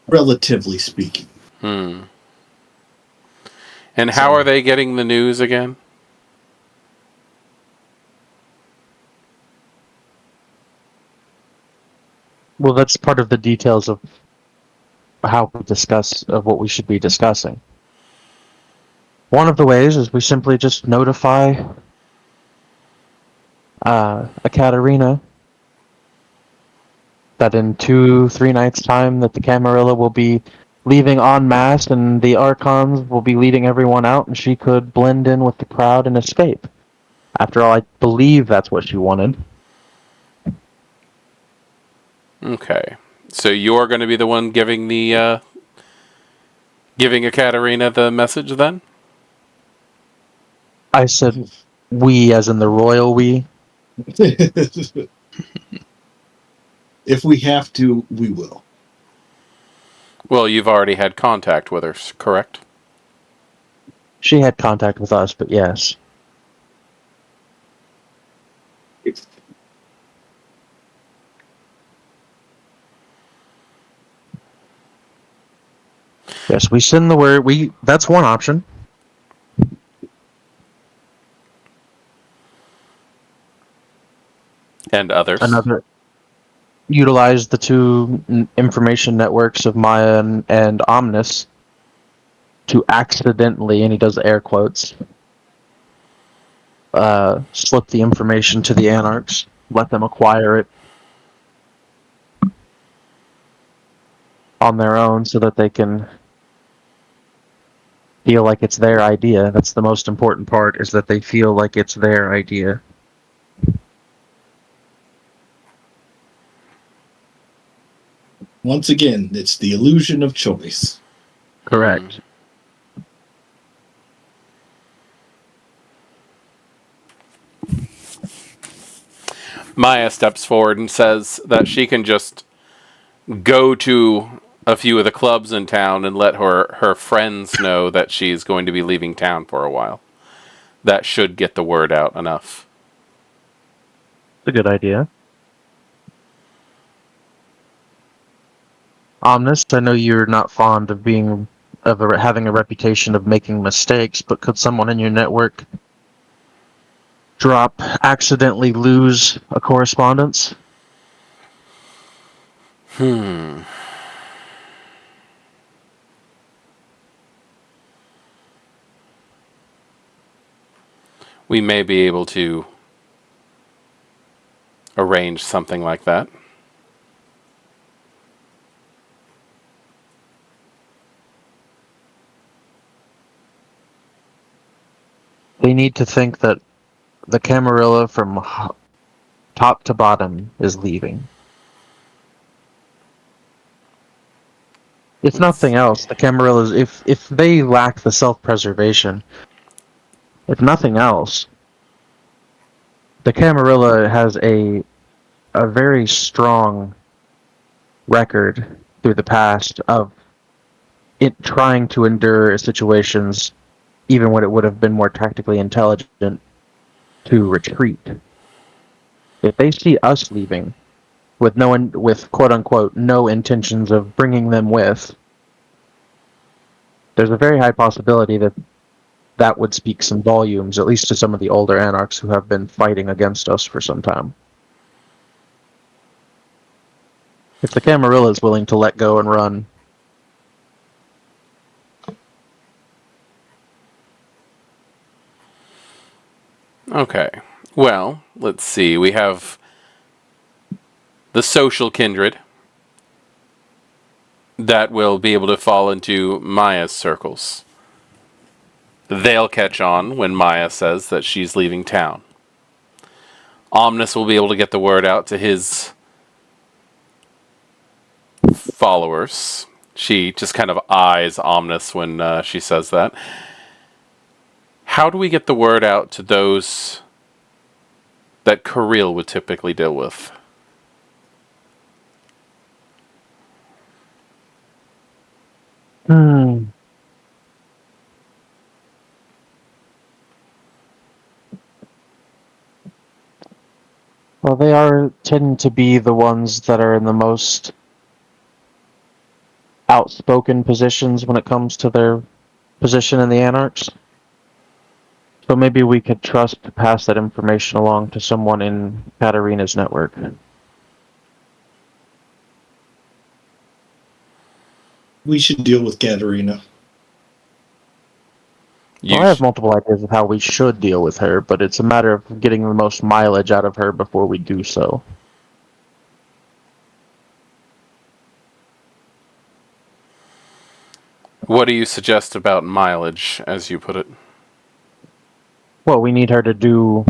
Relatively speaking. And how are they getting the news again? Well, that's part of the details of how we discuss of what we should be discussing. One of the ways is we simply just notify Ekaterina that in 2-3 nights' time that the Camarilla will be leaving en masse and the Archons will be leading everyone out, and she could blend in with the crowd and escape. After all, I believe that's what she wanted. Okay. So you're going to be the one giving the giving Ekaterina the message then? I said we, as in the royal we. If we have to, we will. Well, you've already had contact with her, correct? She had contact with us, but yes. Yes, we send the word. That's one option. And others. Another, utilize the two information networks of Maya and Omnis to accidentally, and he does air quotes, slip the information to the Anarchs, let them acquire it on their own so that they can feel like it's their idea. That's the most important part, is that they feel like it's their idea. Once again, it's the illusion of choice. Correct. Maya steps forward and says that she can just go to a few of the clubs in town and let her friends know that she's going to be leaving town for a while. That should get the word out enough. It's a good idea. Omnis, I know you're not fond of having a reputation of making mistakes, but could someone in your network accidentally lose a correspondence? We may be able to arrange something like that. They need to think that the Camarilla from top to bottom is leaving. If nothing else, the Camarillas, if they lack the self-preservation, if nothing else, the Camarilla has a very strong record through the past of it trying to endure situations even when it would have been more tactically intelligent to retreat. If they see us leaving with with quote unquote no intentions of bringing them with, there's a very high possibility that that would speak some volumes, at least to some of the older Anarchs who have been fighting against us for some time. If the Camarilla is willing to let go and run, Okay. Well, let's see. We have the social kindred that will be able to fall into Maya's circles. They'll catch on when Maya says that she's leaving town. Omnis will be able to get the word out to his followers. She just kind of eyes Omnis when she says that. How do we get the word out to those that Kirill would typically deal with? Hmm. Well, they tend to be the ones that are in the most outspoken positions when it comes to their position in the Anarchs. So maybe we could trust to pass that information along to someone in Katarina's network. We should deal with Katerina. Well, I have multiple ideas of how we should deal with her, but it's a matter of getting the most mileage out of her before we do so. What do you suggest about mileage, as you put it? Well, we need her to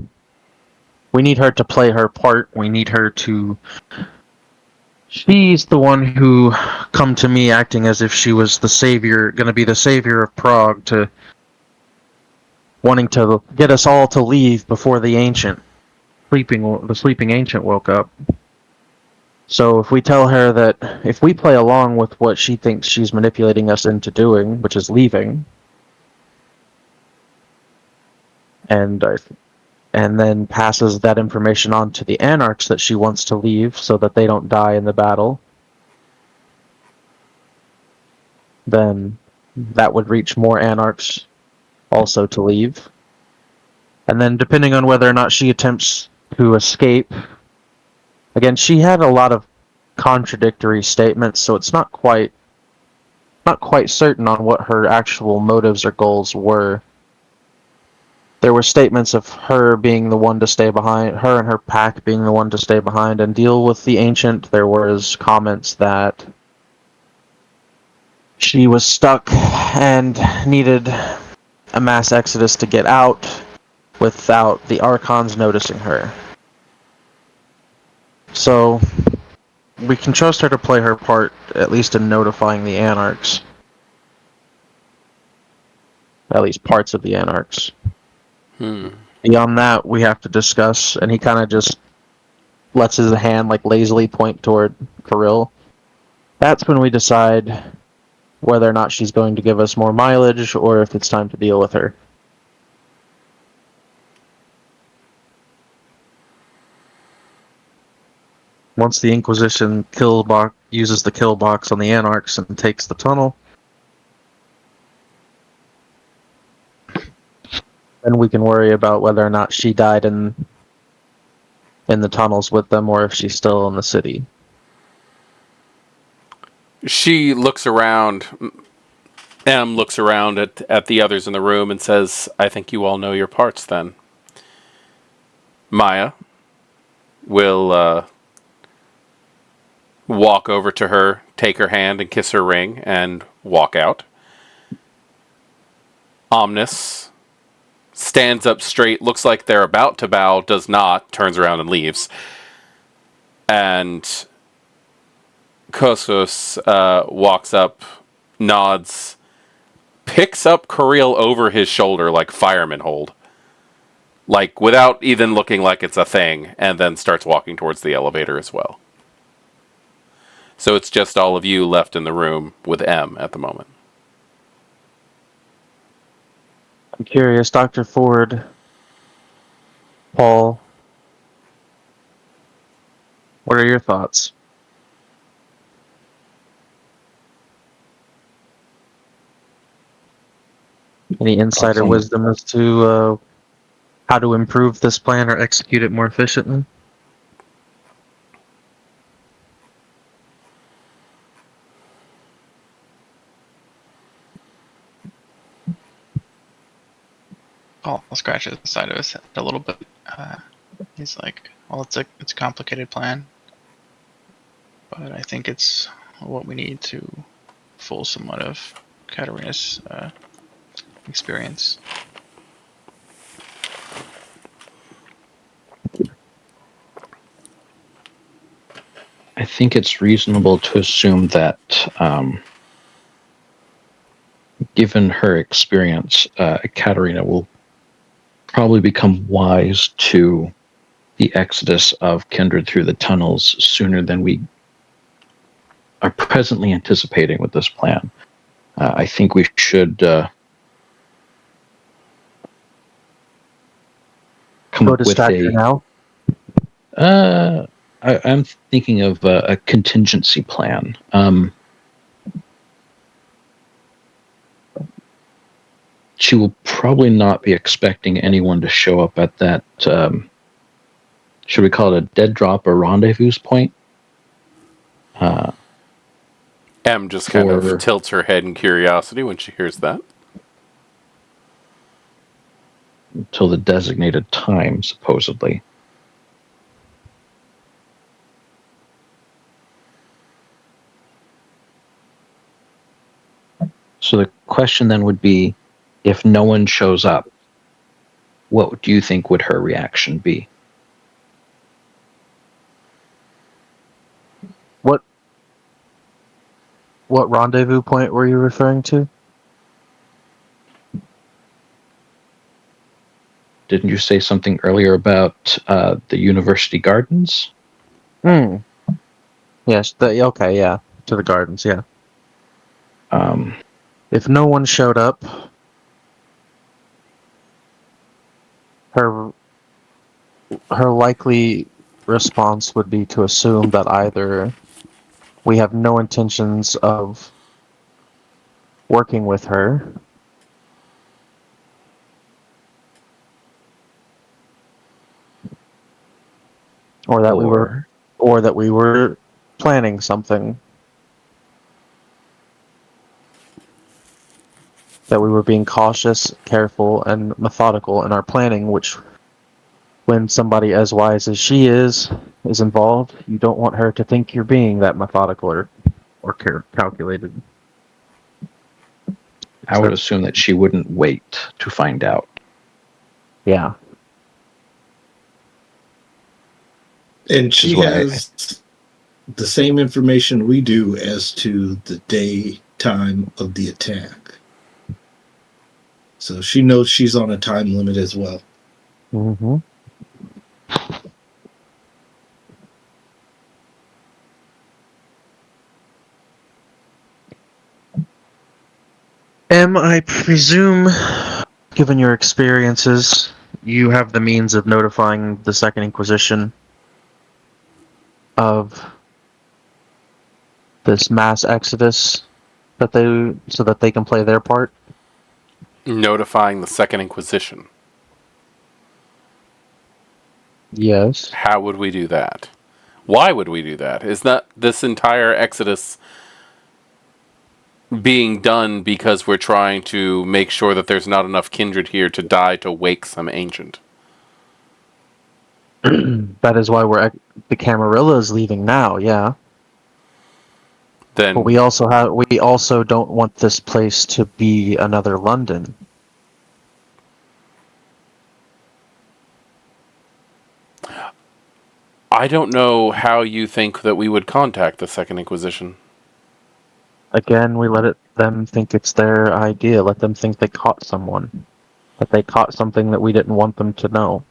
play her part. We need her to... She's the one who come to me acting as if she was the savior, going to be the savior of Prague, to wanting to get us all to leave before the sleeping ancient woke up. So if we tell her that if we play along with what she thinks she's manipulating us into doing, which is leaving, and then passes that information on to the Anarchs that she wants to leave so that they don't die in the battle, then that would reach more Anarchs also to leave. And then depending on whether or not she attempts to escape, again, she had a lot of contradictory statements, so it's not quite certain on what her actual motives or goals were. There were statements of her being the one to stay behind, her and her pack being the one to stay behind and deal with the Ancient. There was comments that she was stuck and needed a mass exodus to get out without the Archons noticing her. So we can trust her to play her part, at least in notifying the Anarchs. At least parts of the Anarchs. Beyond that, we have to discuss, and he kind of just lets his hand like lazily point toward Kirill. That's when we decide whether or not she's going to give us more mileage or if it's time to deal with her. Once the Inquisition uses the kill box on the Anarchs and takes the tunnel, then we can worry about whether or not she died in the tunnels with them or if she's still in the city. She looks around. Em looks around at the others in the room and says, I think you all know your parts then. Maya will walk over to her, take her hand and kiss her ring, and walk out. Omnis stands up straight, looks like they're about to bow, does not, turns around and leaves. And Kosos walks up, nods, picks up Kirill over his shoulder like firemen hold. Like, without even looking like it's a thing, and then starts walking towards the elevator as well. So it's just all of you left in the room with M at the moment. I'm curious, Dr. Ford, Paul, what are your thoughts? Any insight or wisdom as to how to improve this plan or execute it more efficiently? Paul scratches the side of his head a little bit. He's like, well, it's a complicated plan, but I think it's what we need to full somewhat of Katarina's experience. I think it's reasonable to assume that, given her experience, Katerina will probably become wise to the exodus of kindred through the tunnels sooner than we are presently anticipating with this plan. I think we should come Go up with distract her now. I'm thinking of a contingency plan. She will probably not be expecting anyone to show up at that, should we call it a dead drop or rendezvous point? M just kind of For tilts her head in curiosity when she hears that. until the designated time, supposedly. So the question then would be, if no one shows up, what do you think would her reaction be? What rendezvous point were you referring to? Didn't you say something earlier about the university gardens? Hmm. Yes. Okay. Yeah. To the gardens. Yeah. If no one showed up, her likely response would be to assume that either we have no intentions of working with her, or that we were planning something, that we were being cautious, careful, and methodical in our planning, which, when somebody as wise as she is involved, you don't want her to think you're being that methodical or calculated. I would assume that she wouldn't wait to find out. Yeah. And she has the same information we do as to the day, time of the attack. So she knows she's on a time limit as well. Mm-hmm. I presume, given your experiences, you have the means of notifying the Second Inquisition of this mass exodus so that they can play their part? Notifying the Second Inquisition. Yes. How would we do that? Why would we do that? Is not this entire exodus being done because we're trying to make sure that there's not enough kindred here to die to wake some ancient? That is why the Camarilla is leaving now. Yeah. Then But we also don't want this place to be another London. I don't know how you think that we would contact the Second Inquisition. Again, we let them think it's their idea. Let them think they caught someone. That they caught something that we didn't want them to know.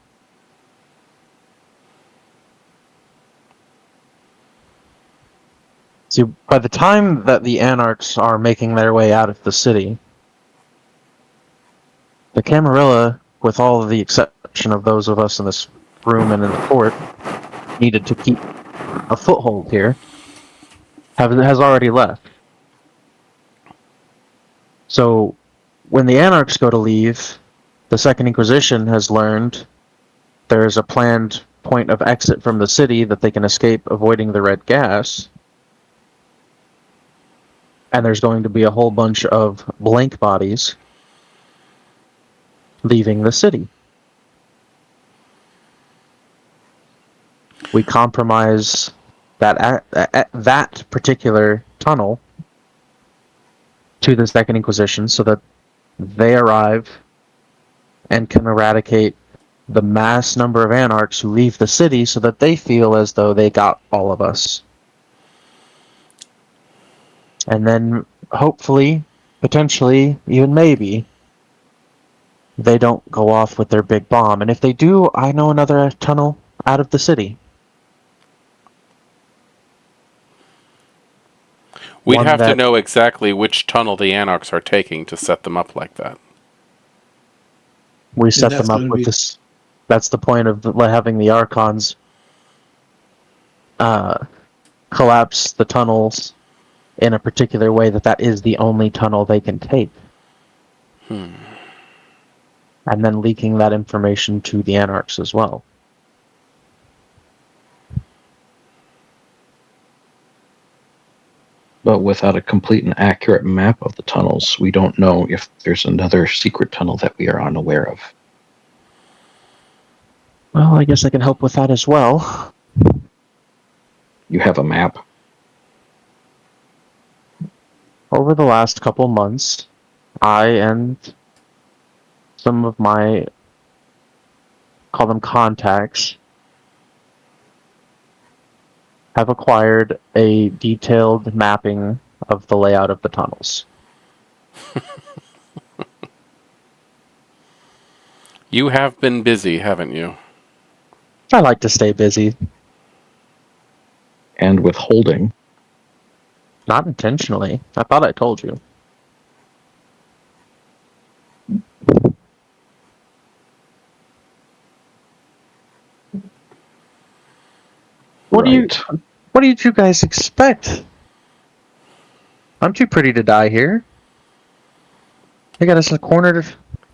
See, by the time that the Anarchs are making their way out of the city, the Camarilla, with all of the exception of those of us in this room and in the court, needed to keep a foothold here, has already left. So, when the Anarchs go to leave, the Second Inquisition has learned there's a planned point of exit from the city that they can escape avoiding the red gas. And there's going to be a whole bunch of blank bodies leaving the city. We compromise that particular tunnel to the Second Inquisition so that they arrive and can eradicate the mass number of anarchs who leave the city so that they feel as though they got all of us. And then hopefully, potentially, even maybe, they don't go off with their big bomb. And if they do, I know another tunnel out of the city. We'd One have to that know exactly which tunnel the Anarchs are taking to set them up like that. we And set that's them up going to with be this. That's the point of having the Archons uh, collapse the tunnels in a particular way that is the only tunnel they can take. And then leaking that information to the Anarchs as well. But without a complete and accurate map of the tunnels, we don't know if there's another secret tunnel that we are unaware of. Well, I guess I can help with that as well. You have a map. Over the last couple months, I and some of my, call them contacts, have acquired a detailed mapping of the layout of the tunnels. You have been busy, haven't you? I like to stay busy. And withholding. Not intentionally. I thought I told you. What Right. What did you guys expect? I'm too pretty to die here. They got us cornered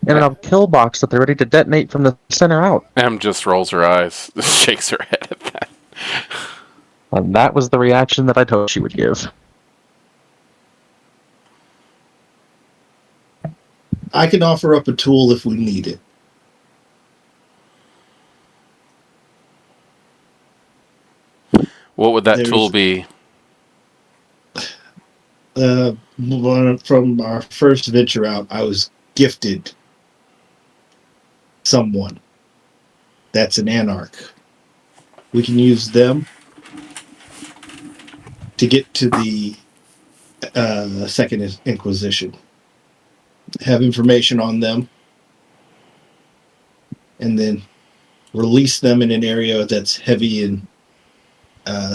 in a kill box that they're ready to detonate from the center out. Em just rolls her eyes, shakes her head at that. And that was the reaction that I told she would give. I can offer up a tool if we need it. What would that tool be? From our first venture out, I was gifted someone that's an Anarch. We can use them to get to the Second Inquisition. Have information on them, and then release them in an area that's heavy in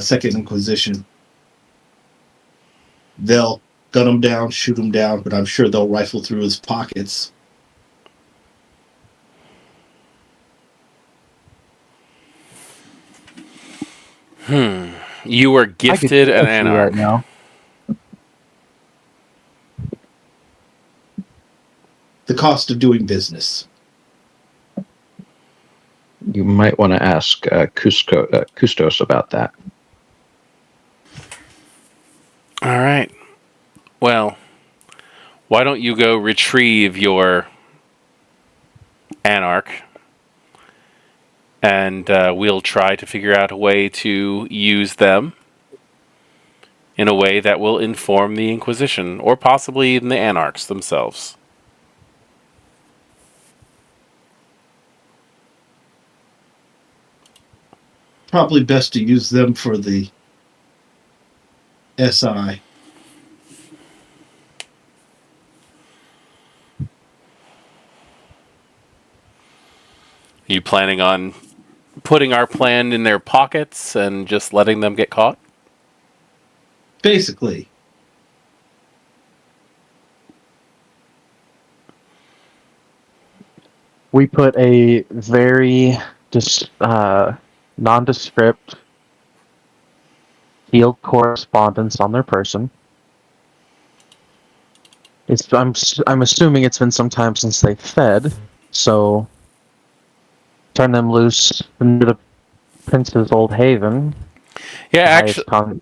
Second Inquisition. They'll gun him down, shoot him down, but I'm sure they'll rifle through his pockets. You were gifted an Anarch. Right now. The cost of doing business. You might want to ask Custos about that. All right. Well, why don't you go retrieve your Anarch, and we'll try to figure out a way to use them in a way that will inform the Inquisition, or possibly even the Anarchs themselves. Probably best to use them for the SI. Are you planning on putting our plan in their pockets and just letting them get caught? Basically. We put a very nondescript field correspondence on their person. I'm assuming it's been some time since they fed, so turn them loose into the Prince's old haven. Yeah,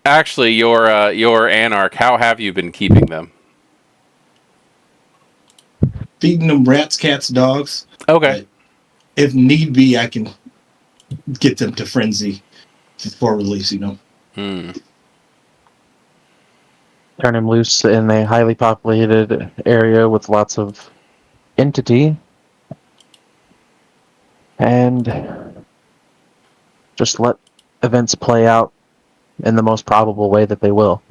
actually, your Anarch. How have you been keeping them? Feeding them rats, cats, dogs. Okay. If need be, I can get them to frenzy before releasing them. Turn him loose in a highly populated area with lots of entity, and just let events play out in the most probable way that they will.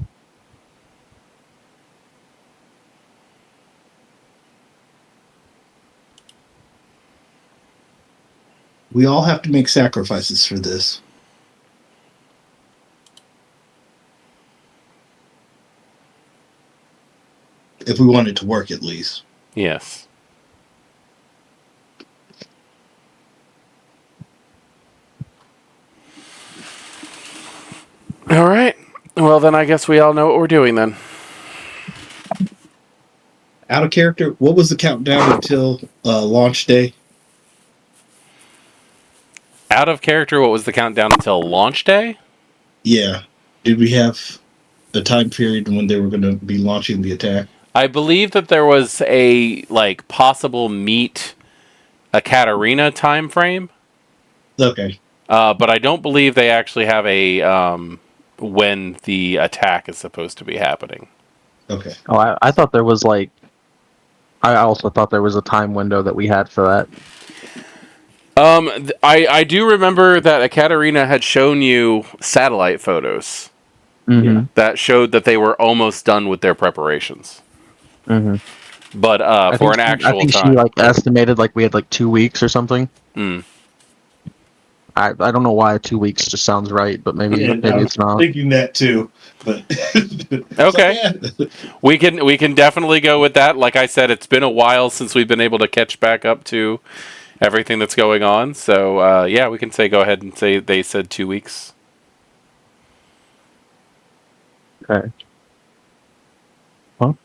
We all have to make sacrifices for this. If we want it to work, at least. Yes. All right. Well, then I guess we all know what we're doing then. Out of character, what was the countdown until launch day? Out of character, what was the countdown until launch day? Yeah. Did we have a time period when they were going to be launching the attack? I believe that there was a possible meet a Katarina time frame. Okay. But I don't believe they actually have a when the attack is supposed to be happening. Okay. Oh, I thought there was like. I also thought there was a time window that we had for that. I do remember that Ekaterina had shown you satellite photos Mm-hmm. that showed that they were almost done with their preparations. Mm-hmm. But for an actual I think time, she estimated we had 2 weeks or something. Mm. I don't know why 2 weeks just sounds right, but maybe I was it's not. thinking that too, but Okay. we can definitely go with that. Like I said, it's been a while since we've been able to catch back up to everything that's going on. So yeah, we can go ahead and say they said 2 weeks. Okay. Well,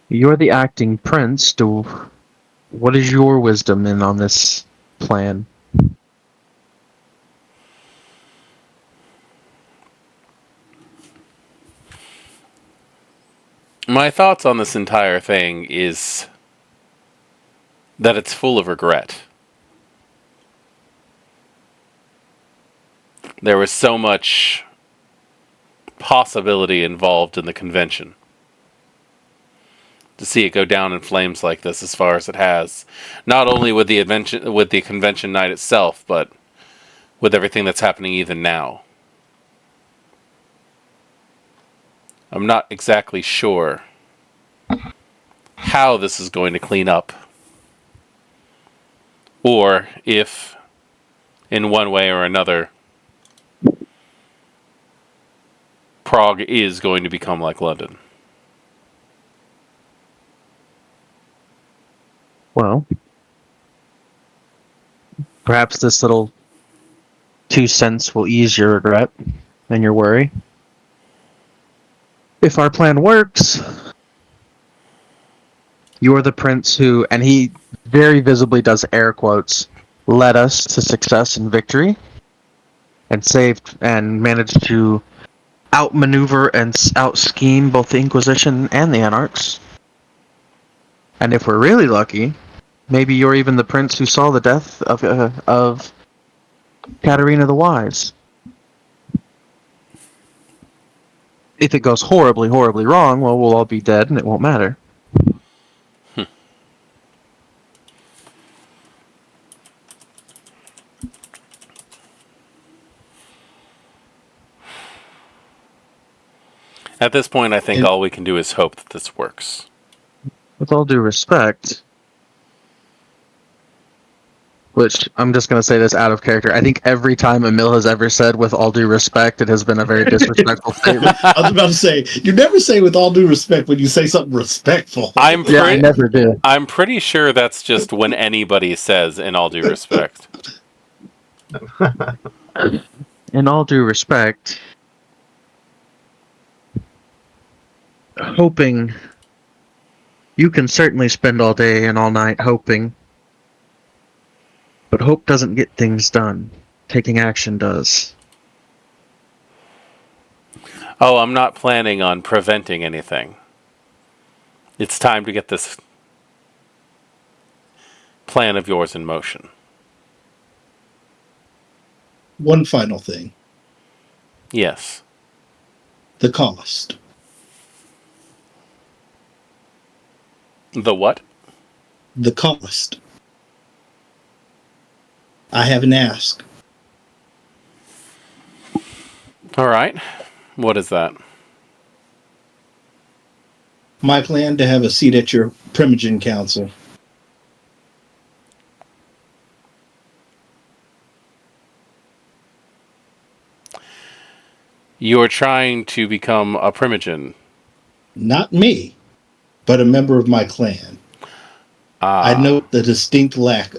you're the acting prince. What is your wisdom in on this plan? My thoughts on this entire thing is that it's full of regret. There was so much possibility involved in the convention. To see it go down in flames like this as far as it has, not only with the convention night itself, but with everything that's happening even now. I'm not exactly sure how this is going to clean up, or if, in one way or another, Prague is going to become like London. Well, perhaps this little 2 cents will ease your regret and your worry. If our plan works, you're the prince who, and he very visibly does air quotes, led us to success and victory, and saved and managed to outmaneuver and out-scheme both the Inquisition and the Anarchs. And if we're really lucky, maybe you're even the prince who saw the death of Katerina the Wise. If it goes horribly, horribly wrong, well, we'll all be dead and it won't matter. At this point, I think all we can do is hope that this works. With all due respect, which I'm just going to say this out of character, I think every time Emil has ever said with all due respect, it has been a very disrespectful statement. I was about to say, you never say with all due respect when you say something respectful. I never do. I'm pretty sure that's just when anybody says in all due respect. In all due respect, hoping you can certainly spend all day and all night hoping, but hope doesn't get things done. Taking action does. Oh, I'm not planning on preventing anything. It's time to get this plan of yours in motion. One final thing. Yes. The cost. The what? The cost. I have an ask. All right. What is that? My plan to have a seat at your Primogen Council. You're trying to become a primogen. Not me, but a member of my clan. I note the distinct lack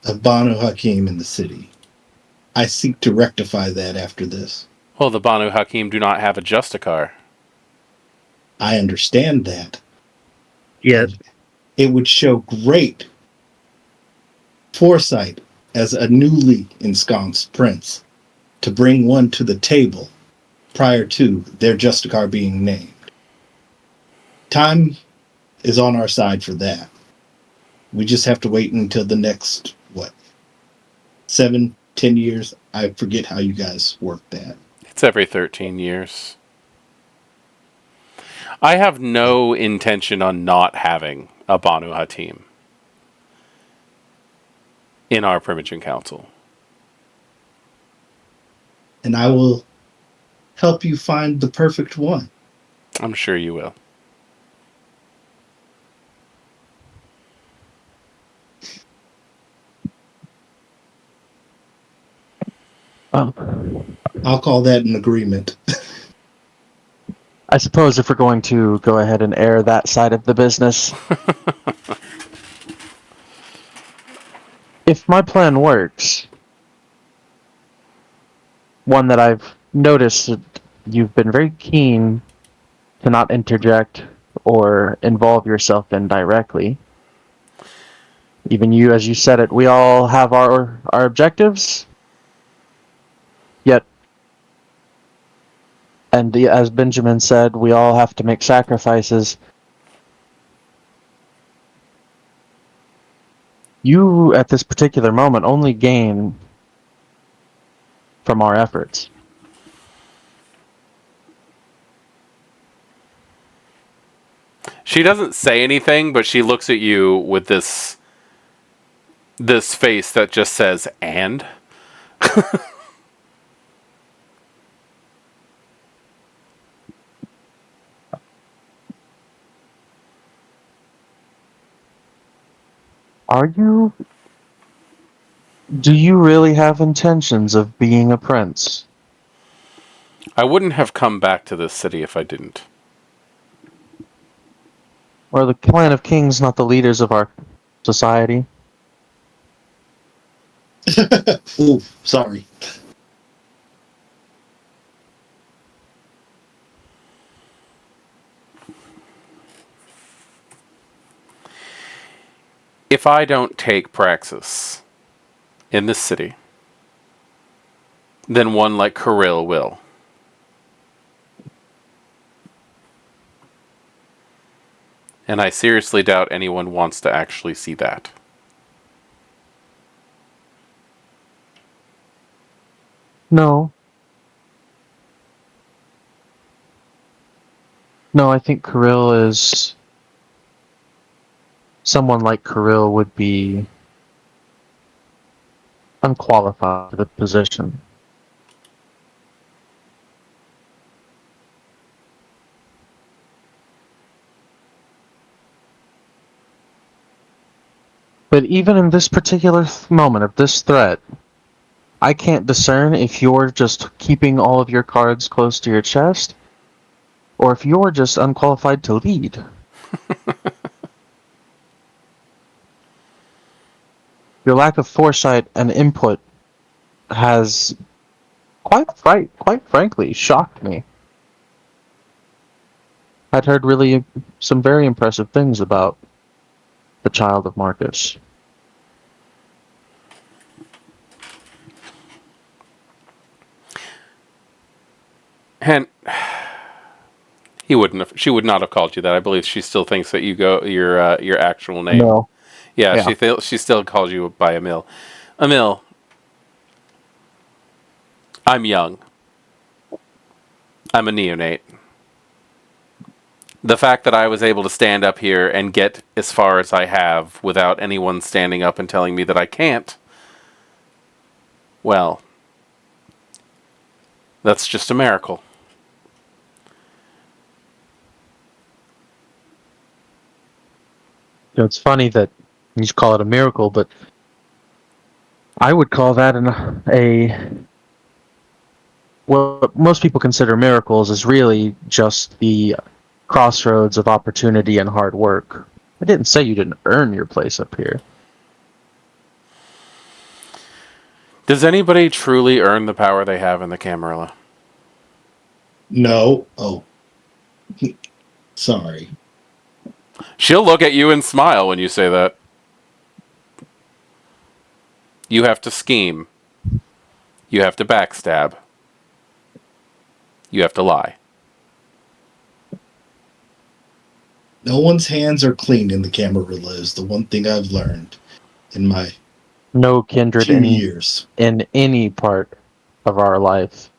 of Banu Hakim in the city. I seek to rectify that after this. Well, the Banu Hakim do not have a Justicar. I understand that. Yes. It would show great foresight as a newly ensconced prince to bring one to the table prior to their Justicar being named. Time is on our side for that. We just have to wait until the next, 7, 10 years? I forget how you guys work that. It's every 13 years. I have no intention on not having a Banu Hatim in our Primogen Council. And I will help you find the perfect one. I'm sure you will. I'll call that an agreement. I suppose if we're going to go ahead and air that side of the business, if my plan works, one that I've noticed that you've been very keen to not interject or involve yourself in directly. Even you, as you said it, we all have our objectives, yet, and as Benjamin said, we all have to make sacrifices. You, at this particular moment, only gain from our efforts. She doesn't say anything, but she looks at you with this face that just says, and? Do you really have intentions of being a prince? I wouldn't have come back to this city if I didn't. Or the clan of kings not the leaders of our society? Oh, sorry. If I don't take praxis in this city, then one like Kirill will. And I seriously doubt anyone wants to actually see that. No. No, I think Kirill is... Someone like Kirill would be unqualified for the position. But even in this particular moment of this threat, I can't discern if you're just keeping all of your cards close to your chest, or if you're just unqualified to lead. Your lack of foresight and input has quite frankly shocked me. I'd heard really some very impressive things about the child of Marcus. And he wouldn't have. She would not have called you that. I believe she still thinks that you go your actual name. No. Yeah, Yeah. she still calls you by Emil. Emil, I'm young. I'm a neonate. The fact that I was able to stand up here and get as far as I have without anyone standing up and telling me that I can't, well, that's just a miracle. You know, it's funny that you call it a miracle, but I would call that what most people consider miracles is really just the crossroads of opportunity and hard work. I didn't say you didn't earn your place up here. Does anybody truly earn the power they have in the Camarilla? No. Oh. Sorry. She'll look at you and smile when you say that. You have to scheme. You have to backstab. You have to lie. No one's hands are clean in the Camarilla is the one thing I've learned in my No kindred few years. in any part of our life,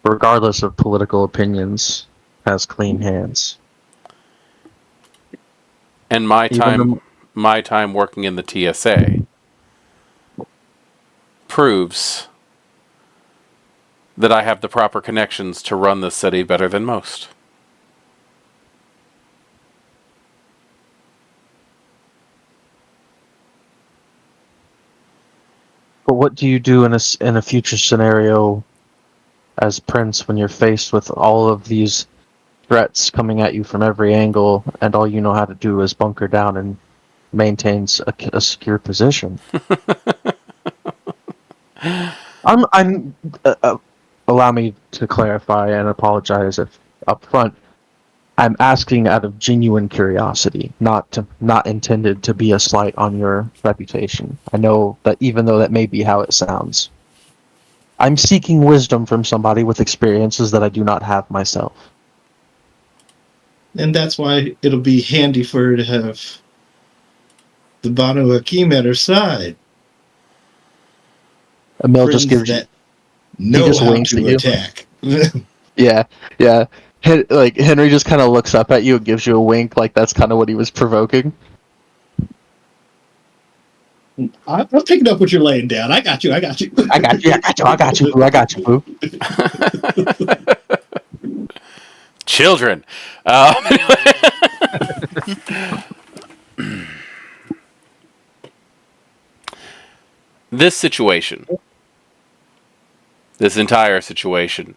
regardless of political opinions, has clean hands. And my Even time working in the TSA proves that I have the proper connections to run this city better than most. But what do you do in a future scenario as Prince when you're faced with all of these threats coming at you from every angle, and all you know how to do is bunker down and maintain a secure position? I'm. Allow me to clarify and apologize if up front. I'm asking out of genuine curiosity, not intended to be a slight on your reputation. I know that even though that may be how it sounds, I'm seeking wisdom from somebody with experiences that I do not have myself. And that's why it'll be handy for her to have the Banu Hakim at her side. Emil Friends just gives that you. know He just how winks at to you. attack. Yeah, yeah. Like Henry just kind of looks up at you and gives you a wink, like that's kind of what he was provoking. I'm picking up what you're laying down. I got you. I got you. I got you. I got you. I got you. Boo. I got you, boo. Children. This situation, this entire situation,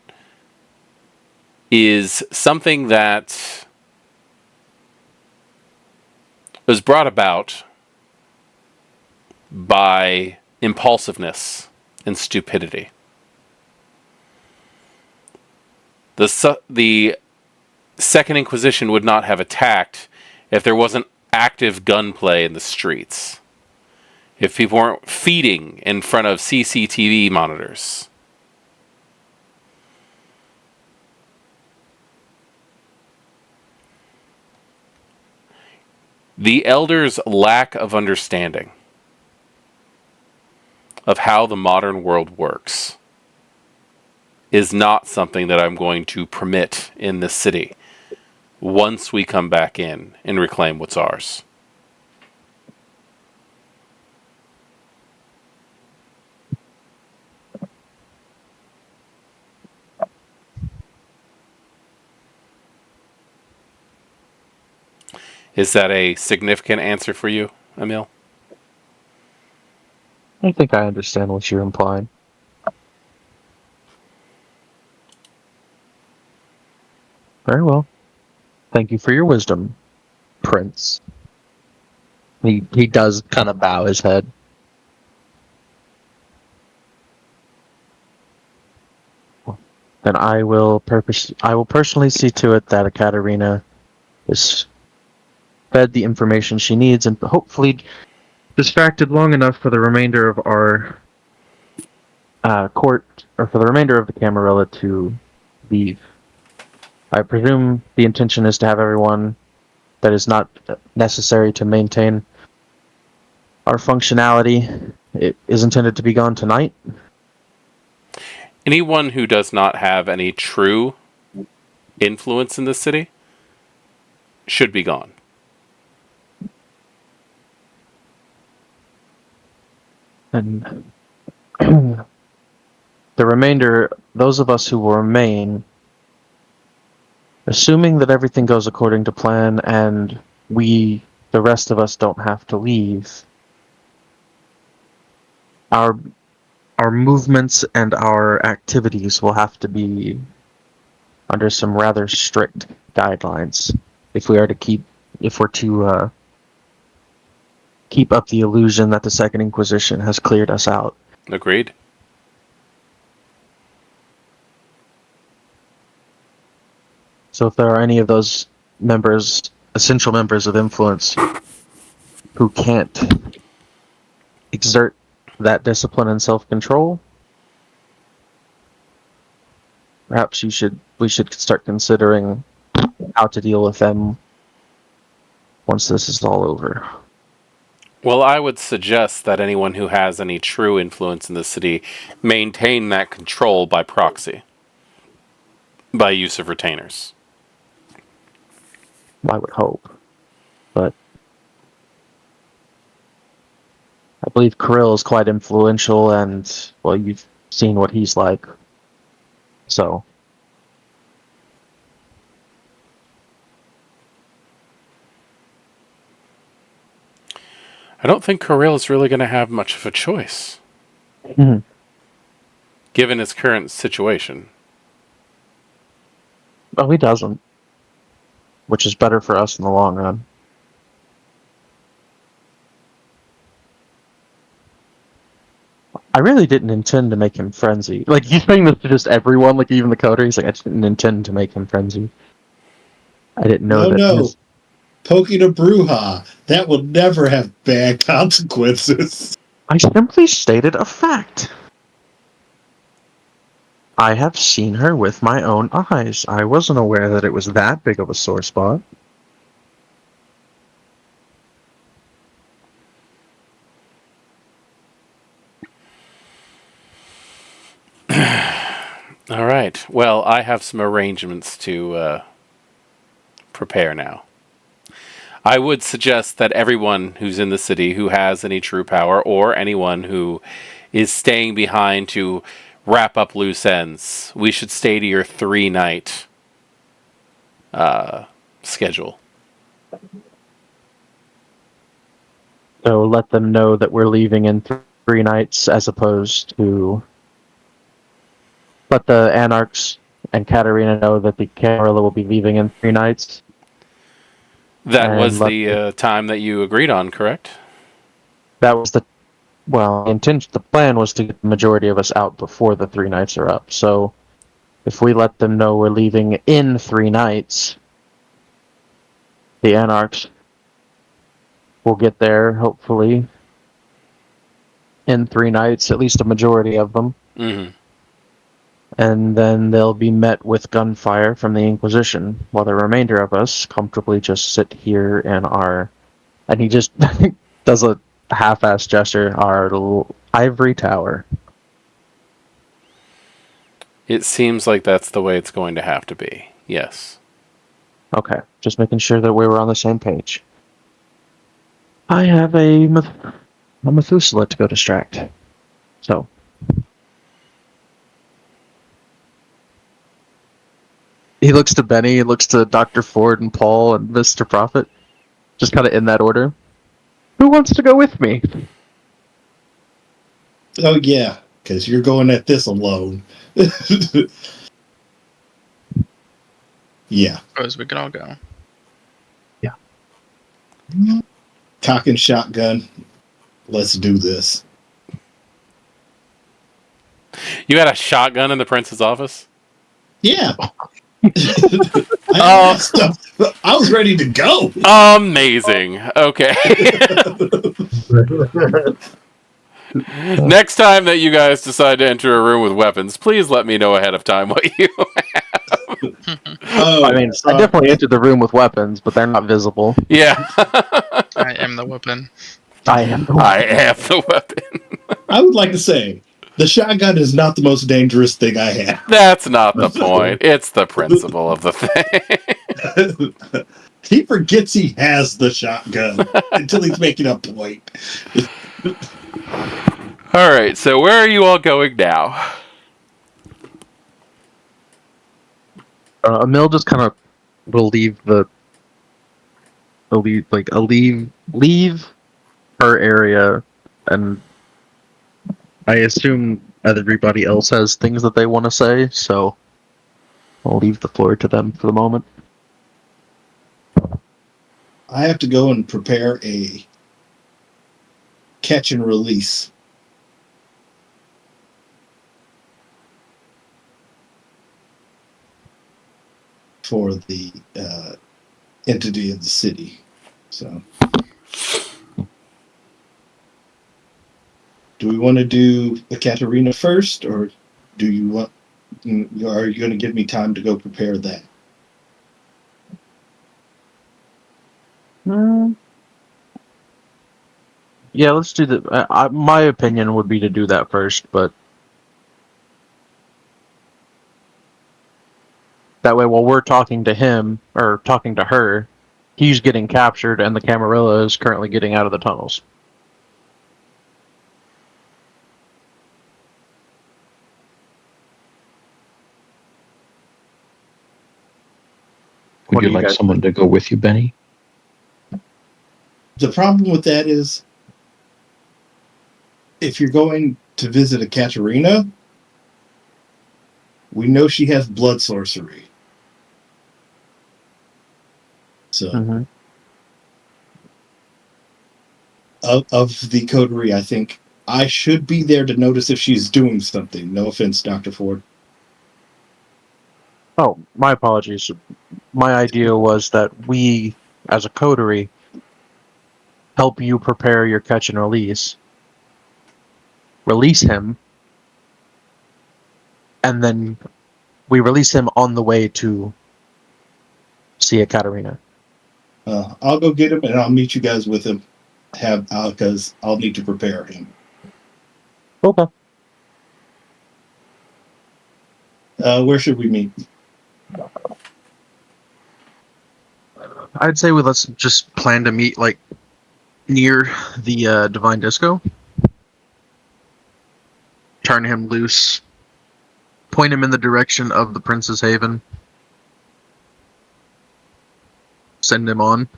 is something that was brought about by impulsiveness and stupidity. The Second Inquisition would not have attacked if there wasn't active gunplay in the streets. If people weren't feeding in front of CCTV monitors. The elders' lack of understanding of how the modern world works is not something that I'm going to permit in this city once we come back in and reclaim what's ours. Is that a significant answer for you, Emil? I think I understand what you're implying. Very well. Thank you for your wisdom, Prince. He does kind of bow his head. Then I will personally see to it that Ekaterina is fed the information she needs and hopefully distracted long enough for the remainder of our court, or for the remainder of the Camarilla to leave. I presume the intention is to have everyone that is not necessary to maintain our functionality. It is intended to be gone tonight. Anyone who does not have any true influence in the city should be gone. And the remainder, those of us who will remain, assuming that everything goes according to plan and the rest of us don't have to leave, our our movements and our activities will have to be under some rather strict guidelines if we're to keep up the illusion that the Second Inquisition has cleared us out. Agreed. So if there are any of those members, essential members of influence, who can't exert that discipline and self-control, perhaps we should start considering how to deal with them once this is all over. Well, I would suggest that anyone who has any true influence in the city maintain that control by proxy, by use of retainers. I would hope. But I believe Kirill is quite influential, and, well, you've seen what he's like. So, I don't think Kirill is really going to have much of a choice, given his current situation. oh, he doesn't. Which is better for us in the long run. I really didn't intend to make him frenzy. Like, he's saying this to just everyone, like even the coder. He's like, I didn't intend to make him frenzy. I didn't know that. No. Poking a Bruja. That will never have bad consequences. I simply stated a fact. I have seen her with my own eyes. I wasn't aware that it was that big of a sore spot. All right. Well, I have some arrangements to prepare now. I would suggest that everyone who's in the city who has any true power, or anyone who is staying behind to wrap up loose ends, we should stay to your 3-night schedule. So let them know that we're leaving in 3 nights, as opposed to let the Anarchs and Katarina know that the Camarilla will be leaving in 3 nights. That And was let the time that you agreed on, correct? That was the plan was to get the majority of us out before the 3 nights are up. So if we let them know we're leaving in 3 nights, the Anarchs will get there, hopefully, in 3 nights, at least a majority of them. Mm-hmm. And then they'll be met with gunfire from the Inquisition, while the remainder of us comfortably just sit here in our... And he just does a half-ass gesture, our little ivory tower. It seems like that's the way it's going to have to be. Yes. Okay, just making sure that we were on the same page. I have a Methuselah to go distract. So. He looks to Benny, he looks to Dr. Ford and Paul and Mr. Prophet. Just kind of in that order. Who wants to go with me? Oh, yeah, because you're going at this alone. Yeah. Suppose we could all go. Yeah. Cock and shotgun. Let's do this. You had a shotgun in the prince's office? Yeah. I was ready to go. Amazing. Okay. Next time that you guys decide to enter a room with weapons, please let me know ahead of time what you have. I mean, I definitely entered the room with weapons, but they're not visible. Yeah. I am the weapon. I am the weapon. I would like to say, the shotgun is not the most dangerous thing I have. That's not the point. It's the principle of the thing. He forgets he has the shotgun until he's making a point. All right, so where are you all going now? Emil just kind of will leave leave her area, and I assume everybody else has things that they want to say, so I'll leave the floor to them for the moment. I have to go and prepare a catch and release for the entity of the city. So, do we want to do the Katarina first, or do you want? Are you going to give me time to go prepare that? Yeah, let's do the. My opinion would be to do that first, but that way, while we're talking to him or talking to her, he's getting captured, and the Camarilla is currently getting out of the tunnels. Would What you do you like guys someone to go with you, Benny? The problem with that is, if you're going to visit a Katarina, we know she has blood sorcery. So, Mm-hmm. of the coterie, I think I should be there to notice if she's doing something. No offense, Dr. Ford. Oh, my apologies. My idea was that we, as a coterie, help you prepare your catch and release him, and then we release him on the way to see a Katarina. I'll go get him and I'll meet you guys with him. Because I'll need to prepare him. Okay. Where should we meet? I'd say let's just plan to meet like near the Divine Disco. Turn him loose. Point him in the direction of the Prince's Haven. Send him on.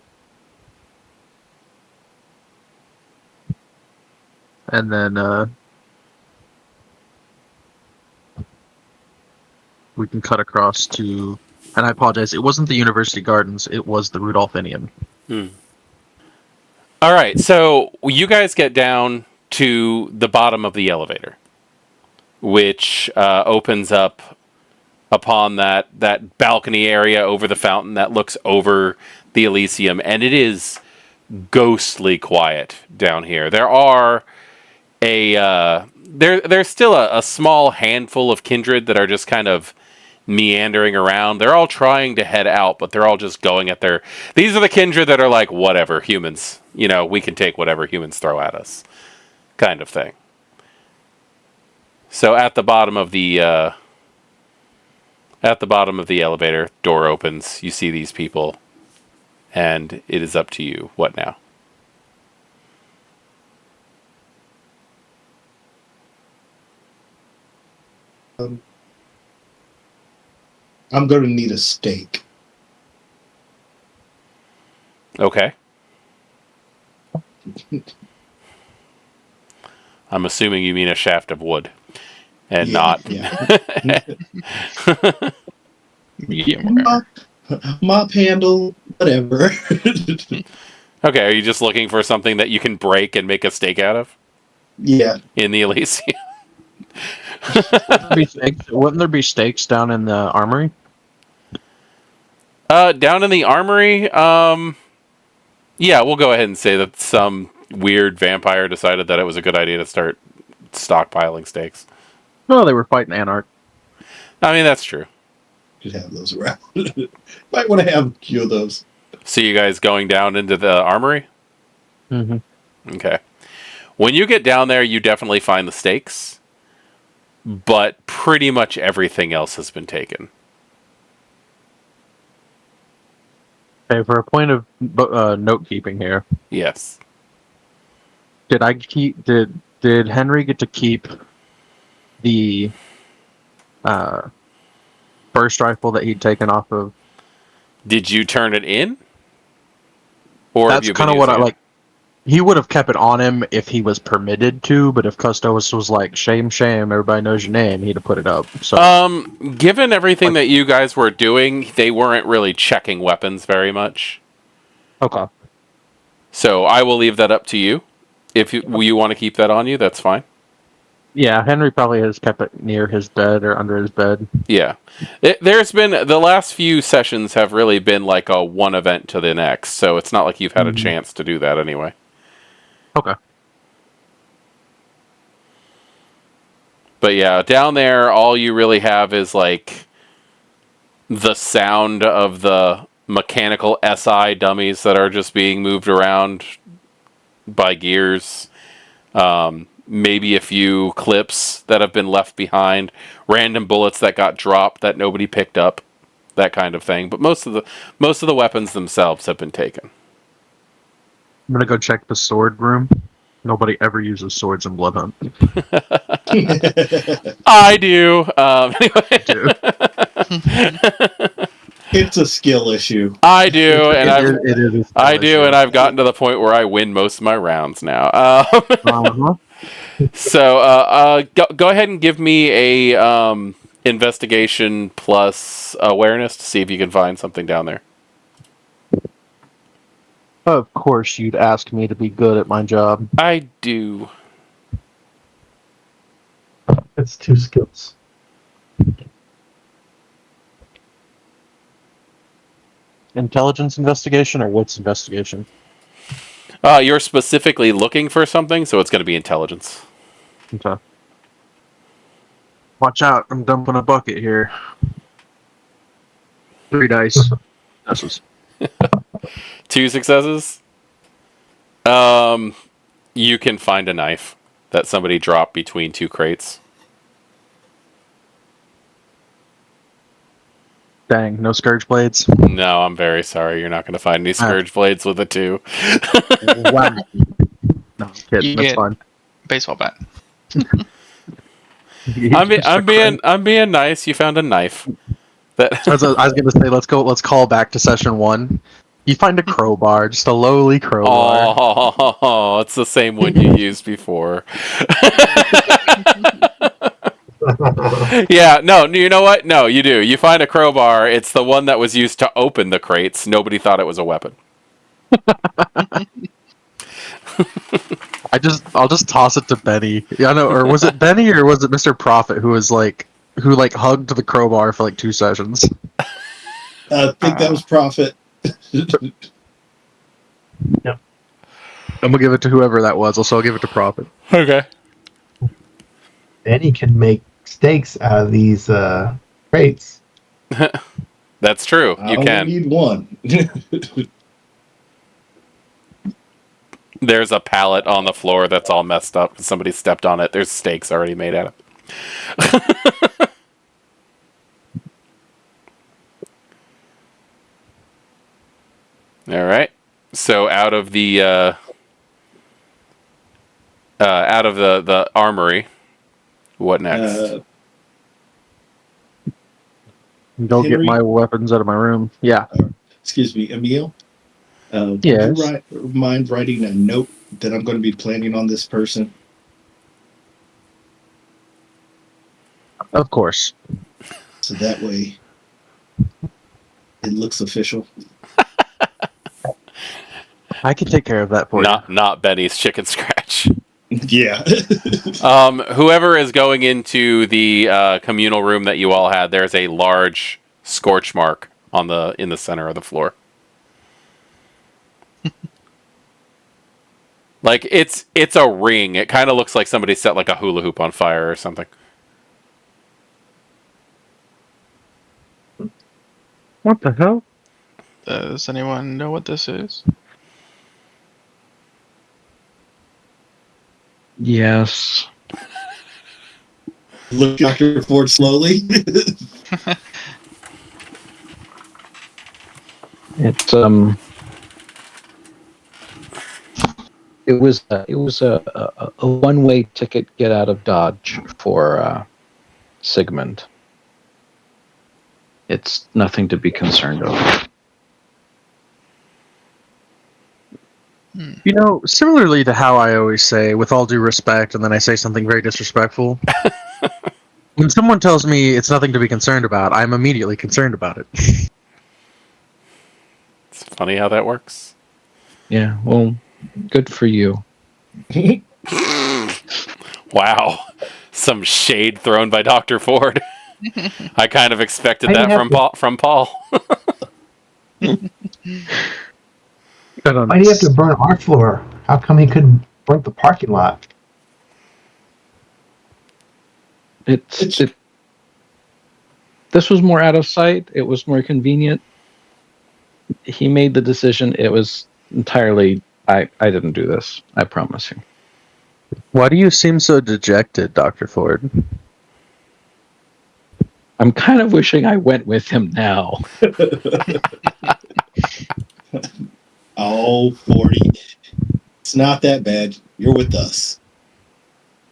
And then we can cut across to, and I apologize, it wasn't the University Gardens, it was the Rudolphinium. All right, so you guys get down to the bottom of the elevator, which opens up upon that balcony area over the fountain that looks over the Elysium, and it is ghostly quiet down here. There are there's still a small handful of kindred that are just kind of meandering around. They're all trying to head out, but they're all just going at their. These are the kindred that are like, whatever, humans. We can take whatever humans throw at us, kind of thing. So at the bottom of the elevator, door opens. You see these people, and it is up to you. What now? I'm going to need a stake. Okay. I'm assuming you mean a shaft of wood, and not. Yeah. Medium rare. Mop handle, whatever. Okay, are you just looking for something that you can break and make a stake out of Yeah. in the Elysium? Wouldn't there be stakes down in the armory? Down in the armory, yeah, we'll go ahead and say that some weird vampire decided that it was a good idea to start stockpiling stakes. No, they were fighting Anarch. I mean, that's true. Just have those around. Might want to have a few of those. So you guys going down into the armory? Mm-hmm. Okay. When you get down there, you definitely find the stakes, but pretty much everything else has been taken. Okay, for a point of note keeping here, Yes. did Henry get to keep the burst rifle that he'd taken off of? Did you turn it in? Or That's kind of what I like. he would have kept it on him if he was permitted to, but if Custos was like, shame, shame, everybody knows your name, he'd have put it up. So, Given everything that you guys were doing, they weren't really checking weapons very much. okay. So I will leave that up to you. If you want to keep that on you, that's fine. Yeah, Henry probably has kept it near his bed or under his bed. Yeah. There's been, the last few sessions have really been like a one event to the next, so it's not like you've had a chance to do that anyway. Okay. But yeah, down there, all you really have is like the sound of the mechanical SI dummies that are just being moved around by gears. Maybe a few clips that have been left behind, random bullets that got dropped that nobody picked up, that kind of thing. But most of the weapons themselves have been taken. I'm gonna go check the sword room. Nobody ever uses swords in Bloodhunt. I do. It's a skill issue. I do, and It is a skill I do, issue. and I've gotten to the point where I win most of my rounds now. Uh-huh. So go ahead and give me a investigation plus awareness to see if you can find something down there. Of course, you'd ask me to be good at my job. I do. That's 2 skills. Intelligence investigation or wits investigation? You're specifically looking for something, so it's going to be intelligence. Okay. Watch out, I'm dumping a bucket here. 3 dice. That's 2 successes. You can find a knife that somebody dropped between 2 crates. Dang, no scourge blades. No, I'm very sorry. You're not going to find any scourge blades with a 2. Wow. No, I'm kidding. You That's get- fine. Baseball bat. I'm being nice. You found a knife. That I was gonna say, let's call back to session 1. You find a crowbar, just a lowly crowbar. Oh, it's the same one you used before. Yeah, no, you know what? No, you do. You find a crowbar. It's the one that was used to open the crates. Nobody thought it was a weapon. I'll just toss it to Benny. Yeah, I know, or was it Benny or was it Mr. Prophet who hugged the crowbar for like 2 sessions? I think that was Prophet. Yep. I'm gonna give it to whoever that was. Also, I'll give it to Prophet. Okay. Benny can make steaks out of these crates. That's true. I You only can. need one. There's a pallet on the floor that's all messed up. Somebody stepped on it. There's steaks already made out of it. All right. So out of the armory, what next? Go get Henry? my weapons out of my room. Yeah. Excuse me, Emil. Yes. Would you mind writing a note that I'm going to be planning on this person? Of course. So that way it looks official. I can take care of that for you. Not Benny's chicken scratch. Yeah. Whoever is going into the communal room that you all had, there's a large scorch mark in the center of the floor. Like it's a ring. It kind of looks like somebody set like a hula hoop on fire or something. What the hell? Does anyone know what this is? Yes. Look, Dr. Ford, slowly. It was a one-way ticket get out of Dodge for Sigmund. It's nothing to be concerned over. You know, similarly to how I always say, with all due respect, and then I say something very disrespectful. When someone tells me it's nothing to be concerned about, I'm immediately concerned about it. It's funny how that works. Yeah, well, good for you. Wow. Some shade thrown by Dr. Ford. I kind of expected I that have from Paul. Why do you have to burn our floor? How come he couldn't burn the parking lot? This was more out of sight. It was more convenient. He made the decision. It was entirely. I didn't do this. I promise you. Why do you seem so dejected, Dr. Ford? I'm kind of wishing I went with him now. Oh, 40. It's not that bad. You're with us.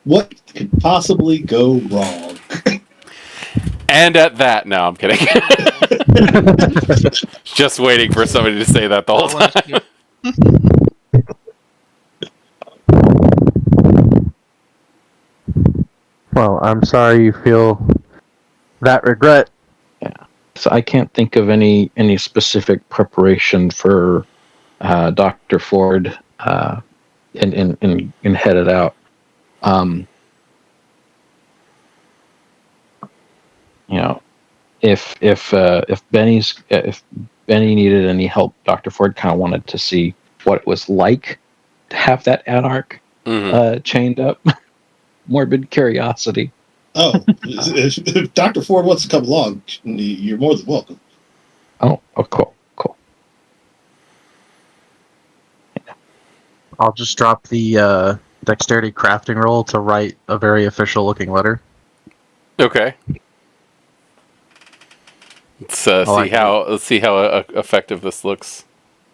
What could possibly go wrong? And at that, no, I'm kidding. Just waiting for somebody to say that the whole time. Well, I'm sorry you feel that regret. So I can't think of any specific preparation for Dr. Ford and headed out. You know, if Benny needed any help, Dr. Ford kind of wanted to see what it was like to have that anarch chained up. Morbid curiosity. Oh, if Dr. Ford wants to come along, you're more than welcome. Oh, cool. I'll just drop the dexterity crafting roll to write a very official looking letter. Okay. Let's see how effective this looks.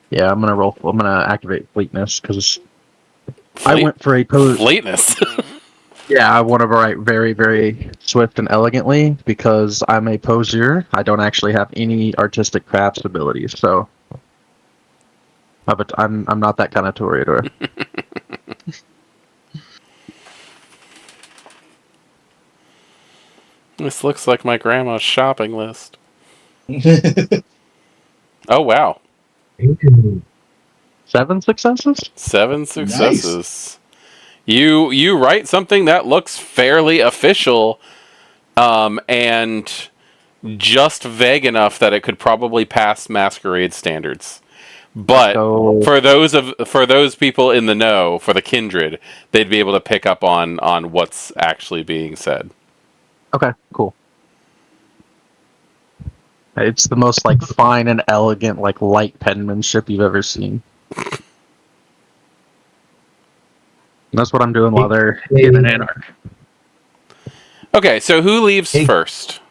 Yeah, I'm gonna activate fleetness because I went for a pose. Fleetness. Yeah, I want to write very, very swift and elegantly because I'm a poseur. I don't actually have any artistic crafts abilities, so I'm not that kind of toreador. This looks like my grandma's shopping list. Oh wow. 7 successes? 7 successes. You write something that looks fairly official, and just vague enough that it could probably pass masquerade standards. But for those people in the know, for the kindred, they'd be able to pick up on what's actually being said. Okay, cool. It's the most like fine and elegant, like light penmanship you've ever seen. And that's what I'm doing while they're in an anarch. Okay, so who leaves first?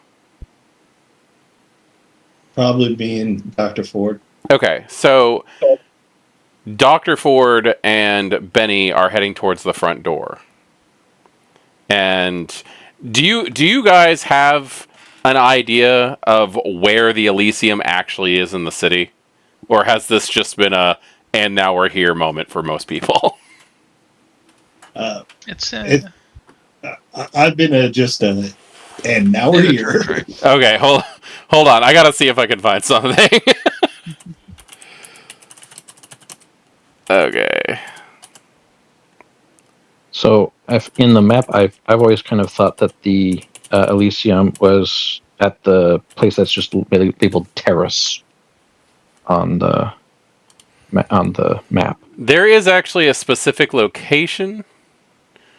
Probably being Dr. Ford. Okay, so Dr. Ford and Benny are heading towards the front door. And do you guys have an idea of where the Elysium actually is in the city? Or has this just been a and now we're here moment for most people? I've been and now we're here. Right. Okay, hold on. I gotta see if I can find something. Okay. So in the map, I've always kind of thought that the Elysium was at the place that's just labeled Terrace on the map. There is actually a specific location.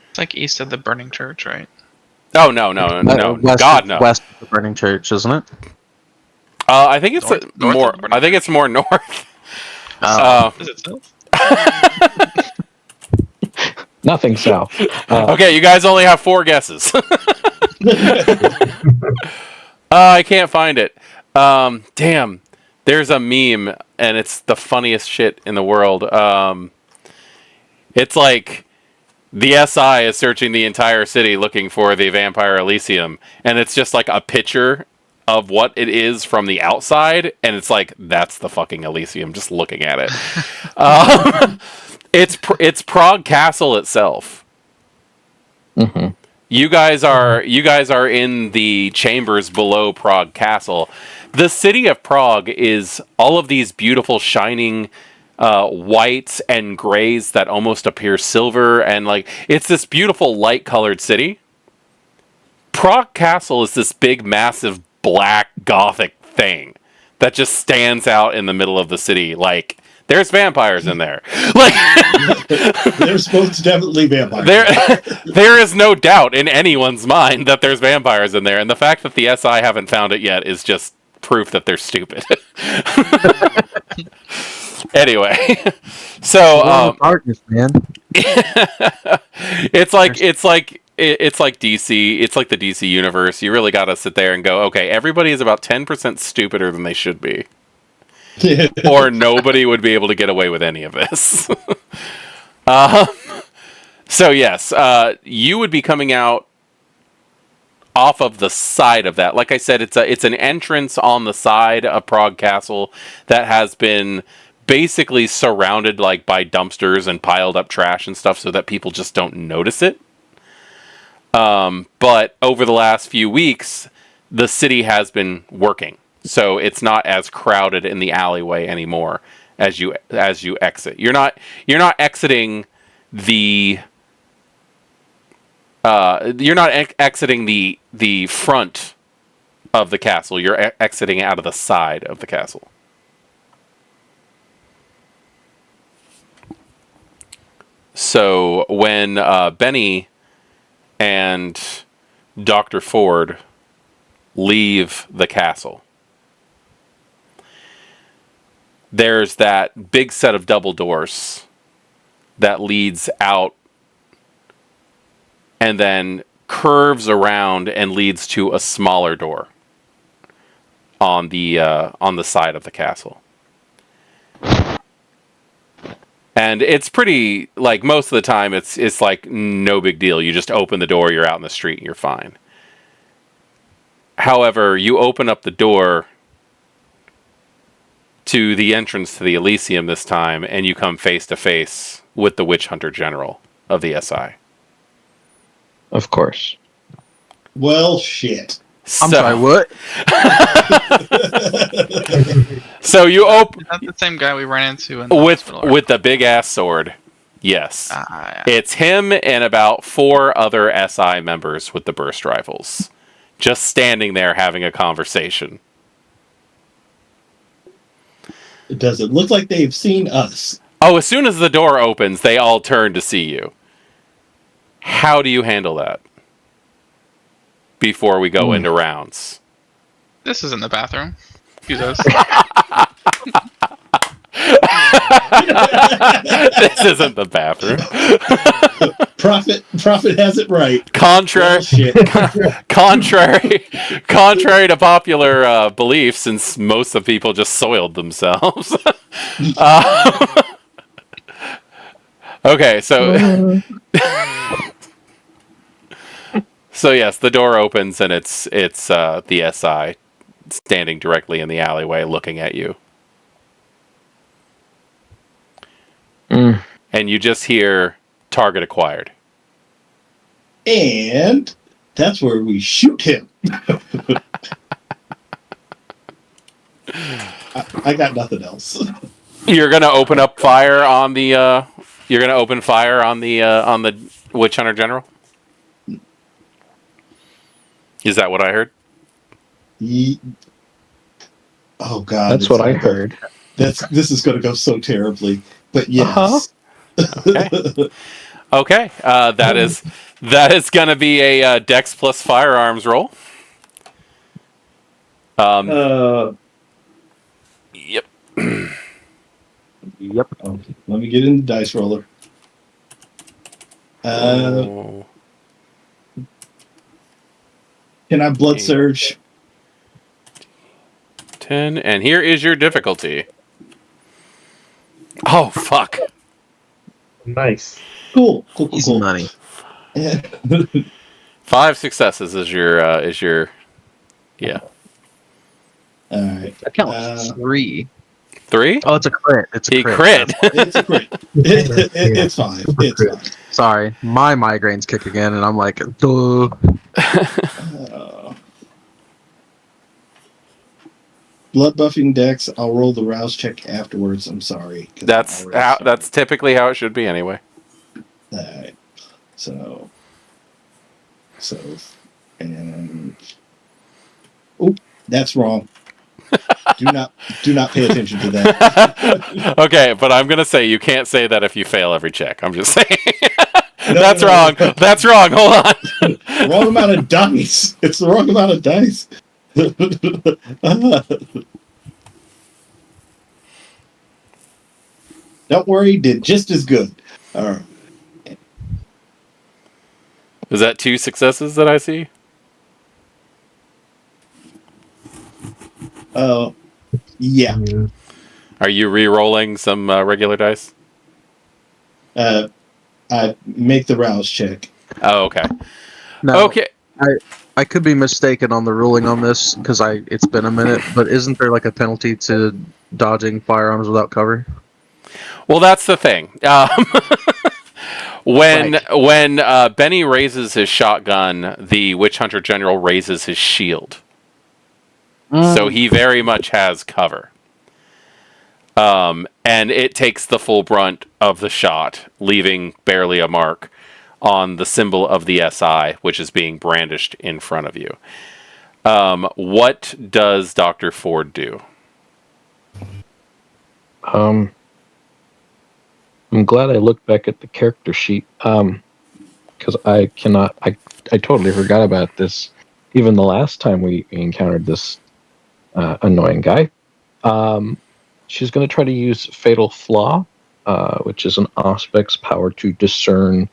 It's like east of the burning church, right? Oh no! God no! West of the burning church, isn't it? I think it's more. I think it's more north. Is it south? Nothing south. Okay, you guys only have 4 guesses. I can't find it. Damn. There's a meme, and it's the funniest shit in the world. It's like the SI is searching the entire city looking for the Vampire Elysium, and it's just like a picture of what it is from the outside, and it's like, that's the fucking Elysium, just looking at it. It's Prague Castle itself. Mm-hmm. You guys are in the chambers below Prague Castle. The city of Prague is all of these beautiful shining whites and grays that almost appear silver, and like it's this beautiful light colored city. Prague Castle is this big, massive, black, gothic thing that just stands out in the middle of the city. Like, there's vampires in there. Like, there's supposed definitely vampires. There is no doubt in anyone's mind that there's vampires in there, and the fact that the SI haven't found it yet is just proof that they're stupid. Anyway, so darkness, man. it's like DC. It's like the DC universe. You really got to sit there and go, okay, everybody is about 10% stupider than they should be, or nobody would be able to get away with any of this. So yes, you would be coming out off of the side of that. Like I said, it's an entrance on the side of Prague Castle that has been basically surrounded like by dumpsters and piled up trash and stuff so that people just don't notice it. But over the last few weeks, the city has been working, so it's not as crowded in the alleyway anymore as you exit. You're not exiting the exiting the front of the castle. You're exiting out of the side of the castle. So when Benny and Dr. Ford leave the castle, there's that big set of double doors that leads out and then curves around and leads to a smaller door on the side of the castle. And it's pretty, like, most of the time it's like no big deal. You just open the door, you're out in the street, and you're fine. However, you open up the door to the entrance to the Elysium this time, and you come face to face with the Witch Hunter General of the SI. Of course. Well, shit. I'm sorry, what? So you open. Is that the same guy we ran into in the with hospital? with the big ass sword. Yes. Yeah. It's him and about 4 other SI members with the burst rifles, just standing there having a conversation. Does it look like they've seen us? Oh, as soon as the door opens, they all turn to see you. How do you handle that before we go into rounds? This isn't the bathroom. Excuse us. This isn't the bathroom. Prophet has it right. Contrary to popular belief, since most of the people just soiled themselves. Okay, so so yes, the door opens and it's the SI standing directly in the alleyway, looking at you. And you just hear "target acquired." And that's where we shoot him. I got nothing else. You're gonna open up fire on the. You're gonna open fire on the Witch Hunter General. Is that what I heard? Oh God, That's what I heard. This is going to go so terribly, but yes. Okay. That is going to be a Dex plus firearms roll. Yep. Yep. Let me get in the dice roller. Can I blood surge? 10, and here is your difficulty. Oh fuck! Nice. Cool. Easy money. 5 successes is your yeah. All right. That counts 3. 3? Oh, it's a crit. It's a He crit. crit. It's a crit. It's 5. It's 5. Sorry, my migraines kick again, and I'm like, duh. Blood buffing decks. I'll roll the rouse check afterwards. I'm sorry. 'Cause I'm already started. That's typically how it should be anyway. All right. So, and oh, that's wrong. Do not pay attention to that. Okay, but I'm gonna say you can't say that if you fail every check. I'm just saying. No, That's no, wrong. no. That's wrong. Hold on. Wrong amount of dice. It's the wrong amount of dice. Don't worry, did just as good. All right. Is that 2 successes that I see? Yeah. Are you re-rolling some regular dice? I make the rouse check. Oh, okay. Now, Okay. I could be mistaken on the ruling on this because it's been a minute, but isn't there like a penalty to dodging firearms without cover? Well, that's the thing. When Benny raises his shotgun, the Witch Hunter General raises his shield. So he very much has cover. And it takes the full brunt of the shot, leaving barely a mark on the symbol of the SI, which is being brandished in front of you. What does Dr. Ford do? I'm glad I looked back at the character sheet because I totally forgot about this. Even the last time we encountered this annoying guy. She's going to try to use Fatal Flaw, which is an Auspec's power to discern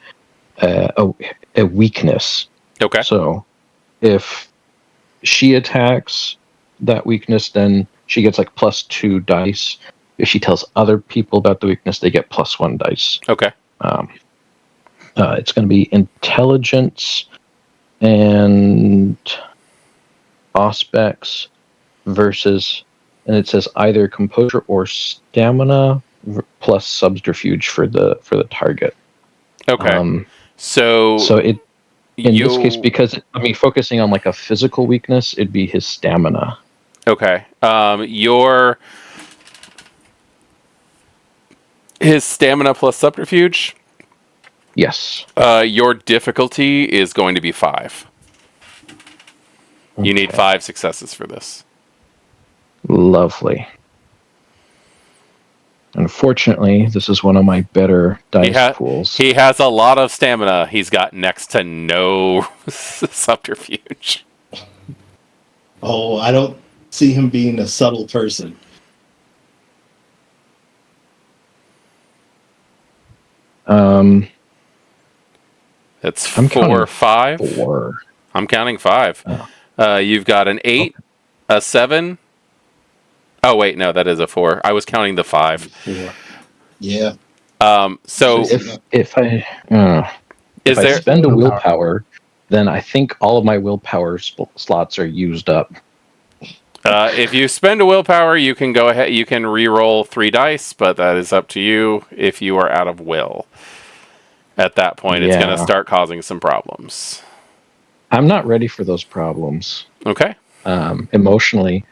a weakness. Okay. So if she attacks that weakness, then she gets like +2 dice. If she tells other people about the weakness, they get +1 dice. Okay. It's going to be intelligence and Auspex versus, and it says either composure or stamina plus subterfuge for the target. Okay. So it in this case, because focusing on like a physical weakness, it'd be his stamina. Okay. His stamina plus subterfuge. Yes. Your difficulty is going to be 5. You need 5 successes for this. Lovely. Unfortunately, this is one of my better dice pools. He has a lot of stamina. He's got next to no subterfuge. Oh, I don't see him being a subtle person. It's 4 or 5. 4. I'm counting 5. Oh. You've got an 8, a 7. Oh wait, no, that is a 4. I was counting the 5. 4. Yeah. So if I spend a willpower, then I think all of my willpower slots are used up. If you spend a willpower, you can go ahead. You can re-roll 3 dice, but that is up to you. If you are out of will, at that point, it's going to start causing some problems. I'm not ready for those problems. Okay. Emotionally.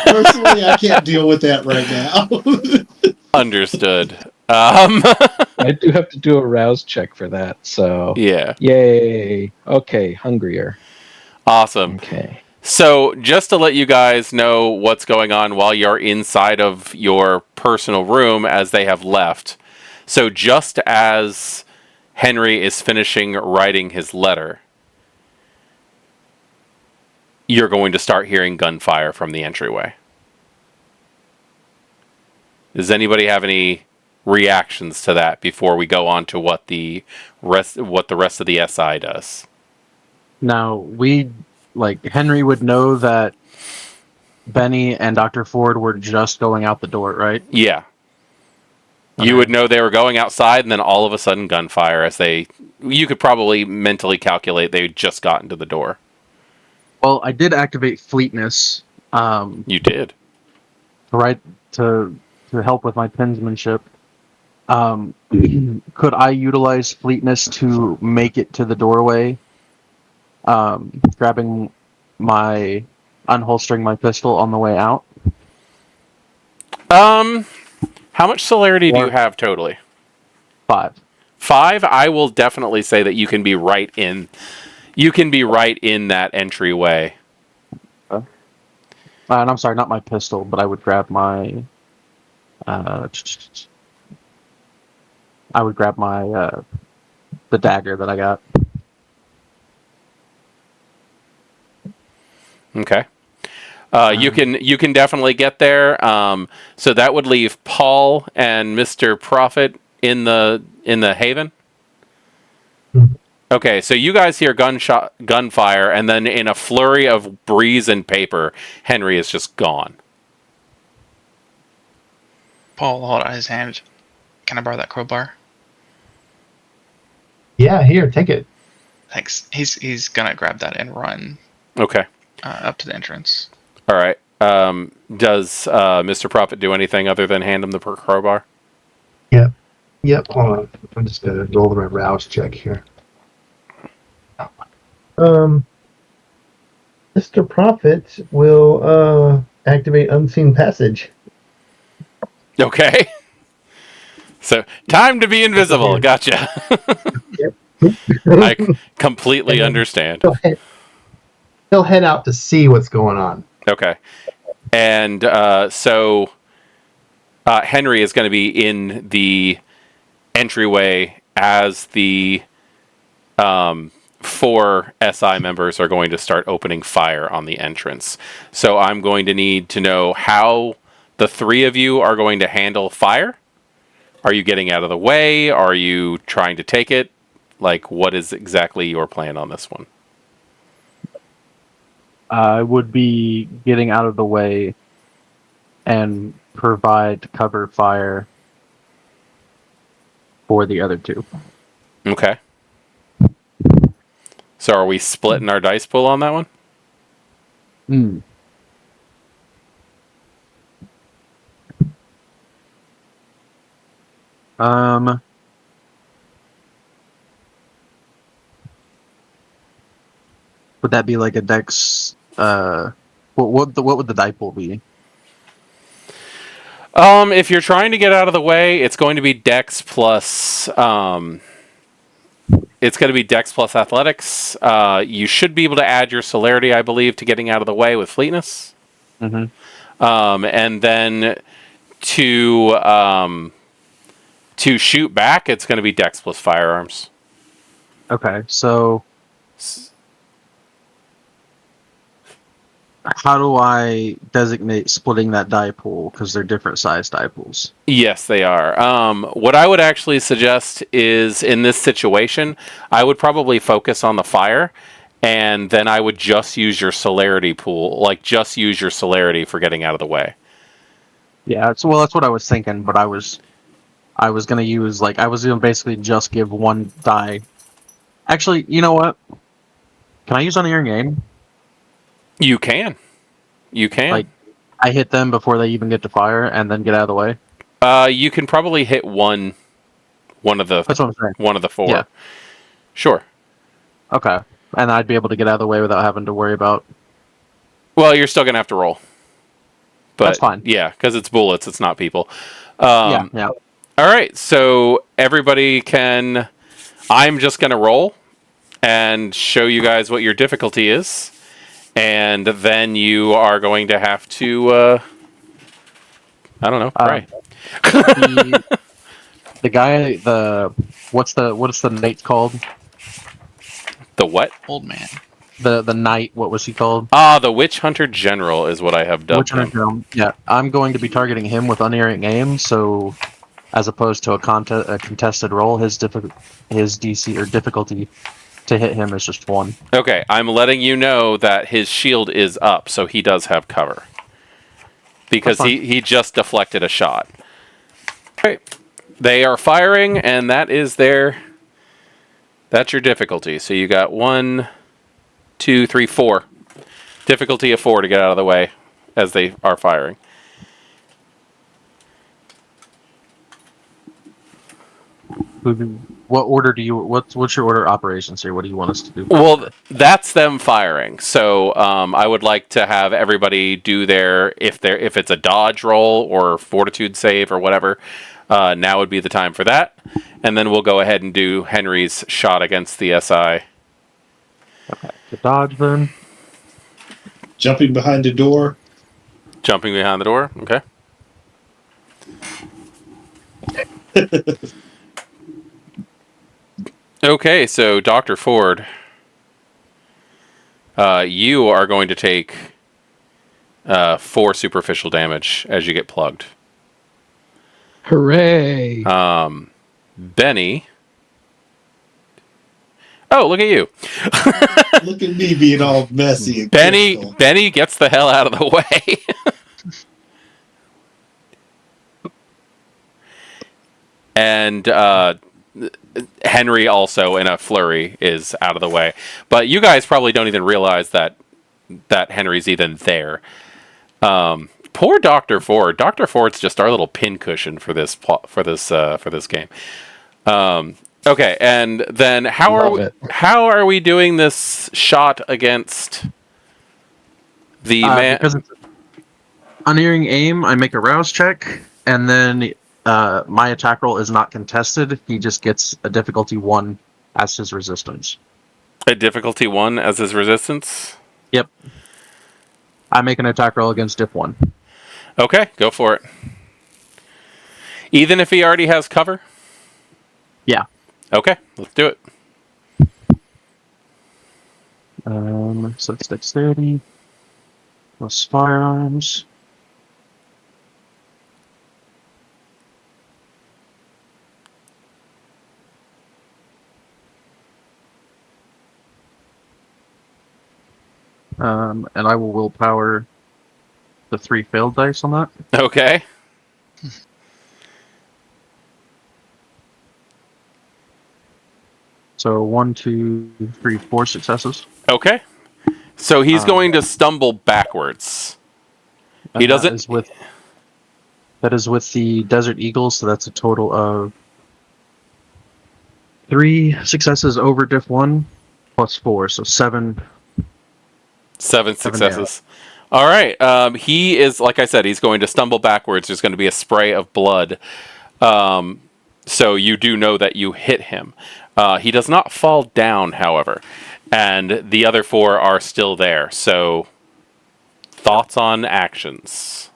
Personally, I can't deal with that right now. Understood. I do have to do a rouse check for that, so yeah. Yay. Okay, hungrier. Awesome. Okay. So, just to let you guys know what's going on while you're inside of your personal room as they have left. So, just as Henry is finishing writing his letter, you're going to start hearing gunfire from the entryway. Does anybody have any reactions to that before we go on to what the rest of the SI does? Now, Henry would know that Benny and Dr. Ford were just going out the door, right? Yeah. You would know they were going outside, and then all of a sudden gunfire as they... You could probably mentally calculate they had just gotten to the door. Well, I did activate Fleetness. You did. Right, to help with my pensmanship. Could I utilize Fleetness to make it to the doorway? Unholstering my pistol on the way out. How much celerity do you Or- have totally? 5. 5. I will definitely say that you can be right in. You can be right in that entryway. And I'm sorry, not my pistol, but I would grab my. I would grab my the dagger that I got. Okay. You can definitely get there. So that would leave Paul and Mr. Prophet in the haven. Okay, so you guys hear gunfire, and then in a flurry of breeze and paper, Henry is just gone. Paul will hold out his hand. Can I borrow that crowbar? Yeah, here, take it. Thanks. He's gonna grab that and run Okay. up to the entrance. All right. Does Mr. Prophet do anything other than hand him the crowbar? Yep. Hold on. I'm just gonna roll my rouse check here. Mr. Prophet will activate Unseen Passage. Okay. So, time to be invisible. Gotcha. Yep. I completely understand. He'll head out to see what's going on. Okay. And so Henry is going to be in the entryway as the 4 SI members are going to start opening fire on the entrance. So I'm going to need to know how the 3 of you are going to handle fire. Are you getting out of the way? Are you trying to take it? Like, what is exactly your plan on this one? I would be getting out of the way and provide cover fire for the other 2. Okay. So are we splitting our dice pool on that one? Would that be like a dex? What would the die pool be? If you're trying to get out of the way, it's going to be Dex plus. It's going to be Dex plus Athletics. You should be able to add your celerity, I believe, to getting out of the way with Fleetness. And then to shoot back, it's going to be Dex plus Firearms. Okay, so how do I designate splitting that die pool? Because they're different size die pools. Yes, they are. What I would actually suggest is, in this situation, I would probably focus on the fire, and then I would just use your celerity pool. Like, just use your celerity for getting out of the way. Yeah, that's what I was thinking, but I was gonna use I was gonna basically just give 1 die. Actually, you know what? Can I use Unerring Aim? You can. Like, I hit them before they even get to fire, and then get out of the way. You can probably hit one of the That's what I'm saying. one of the 4. Yeah. Sure. Okay, and I'd be able to get out of the way without having to worry about. Well, you're still gonna have to roll. But, that's fine. Yeah, because it's bullets, it's not people. Yeah. All right, so everybody can. I'm just gonna roll and show you guys what your difficulty is, and then you are going to have to. I don't know. Pray. The guy, what's the knight called? The what? Old man. The knight. What was he called? The Witch Hunter General is what I have dubbed him. Yeah, I'm going to be targeting him with unerring aim. So, as opposed to a contested roll, his DC or difficulty to hit him is just 1. Okay, I'm letting you know that his shield is up, so he does have cover. Because he just deflected a shot. All right. They are firing, and that's your difficulty. So you got 1, 2, 3, 4. Difficulty of 4 to get out of the way as they are firing. What order do you? What's your order of operations here? What do you want us to do? Well, that's them firing. So I would like to have everybody do if it's a dodge roll or fortitude save or whatever. Now would be the time for that, and then we'll go ahead and do Henry's shot against the SI. Okay, the dodge then. Jumping behind the door. Jumping behind the door. Okay. Okay, so Dr. Ford, you are going to take 4 superficial damage as you get plugged. Hooray! Benny. Oh, look at you. Look at me being all messy. And crystal. Benny gets the hell out of the way. And Henry also in a flurry is out of the way. But you guys probably don't even realize that Henry's even there. Poor Dr. Ford. Dr. Ford's just our little pincushion for this game. Okay, and then how are we doing this shot against the man? Because it's unerring aim, I make a rouse check, and then my attack roll is not contested. He just gets a difficulty 1 as his resistance. A difficulty 1 as his resistance? Yep. I make an attack roll against diff 1. Okay, go for it. Even if he already has cover? Yeah. Okay, let's do it. So it's dexterity plus firearms. And I will willpower the 3 failed dice on that. Okay. So 1, 2, 3, 4 successes. Okay. So he's going to stumble backwards. He doesn't. That is with the Desert Eagles, so that's a total of 3 successes over diff 1 plus 4, so 7. 7 successes. All right. He is, like I said, he's going to stumble backwards. There's going to be a spray of blood. So you do know that you hit him. He does not fall down, however. And the other 4 are still there. So, thoughts on actions?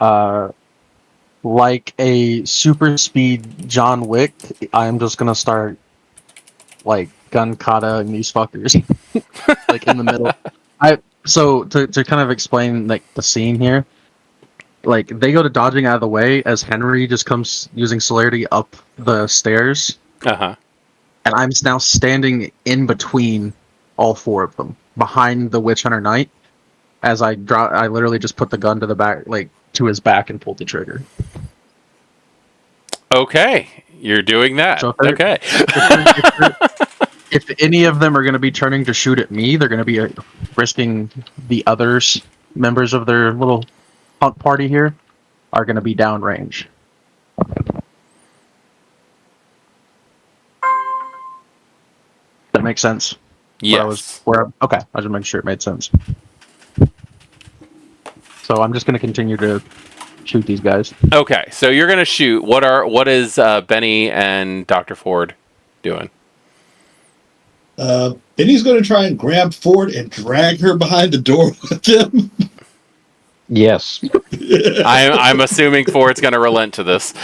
Like a super speed John Wick, I'm just going to start, like, gun kata and these fuckers. Like, in the middle. So, to kind of explain, like, the scene here, like, they go to dodging out of the way as Henry just comes using celerity up the stairs. Uh-huh. And I'm now standing in between all 4 of them, behind the Witch Hunter Knight. As I literally just put the gun to the back, like, to his back and pulled the trigger. Okay. You're doing that. So okay. If any of them are going to be turning to shoot at me, they're going to be risking the others, members of their little hunt party here, are going to be downrange. That makes sense? Yes. Okay, I just making sure it made sense. So I'm just going to continue to shoot these guys. Okay, so you're going to shoot. What is Benny and Dr. Ford doing? Benny's going to try and grab Ford and drag her behind the door with him. Yes. I'm assuming Ford's going to relent to this.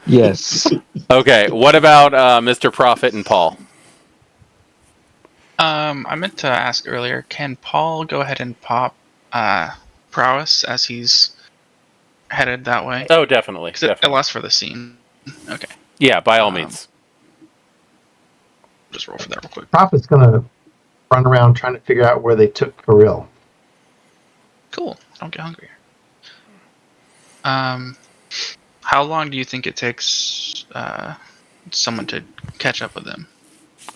Yes. Okay, what about Mr. Prophet and Paul? I meant to ask earlier, can Paul go ahead and pop prowess as he's headed that way? Oh, definitely. It lasts for the scene. Okay. Yeah, by all means. Just roll for that real quick. Prophet's gonna run around trying to figure out where they took Kirill. Cool. Don't get hungry. How long do you think it takes someone to catch up with them?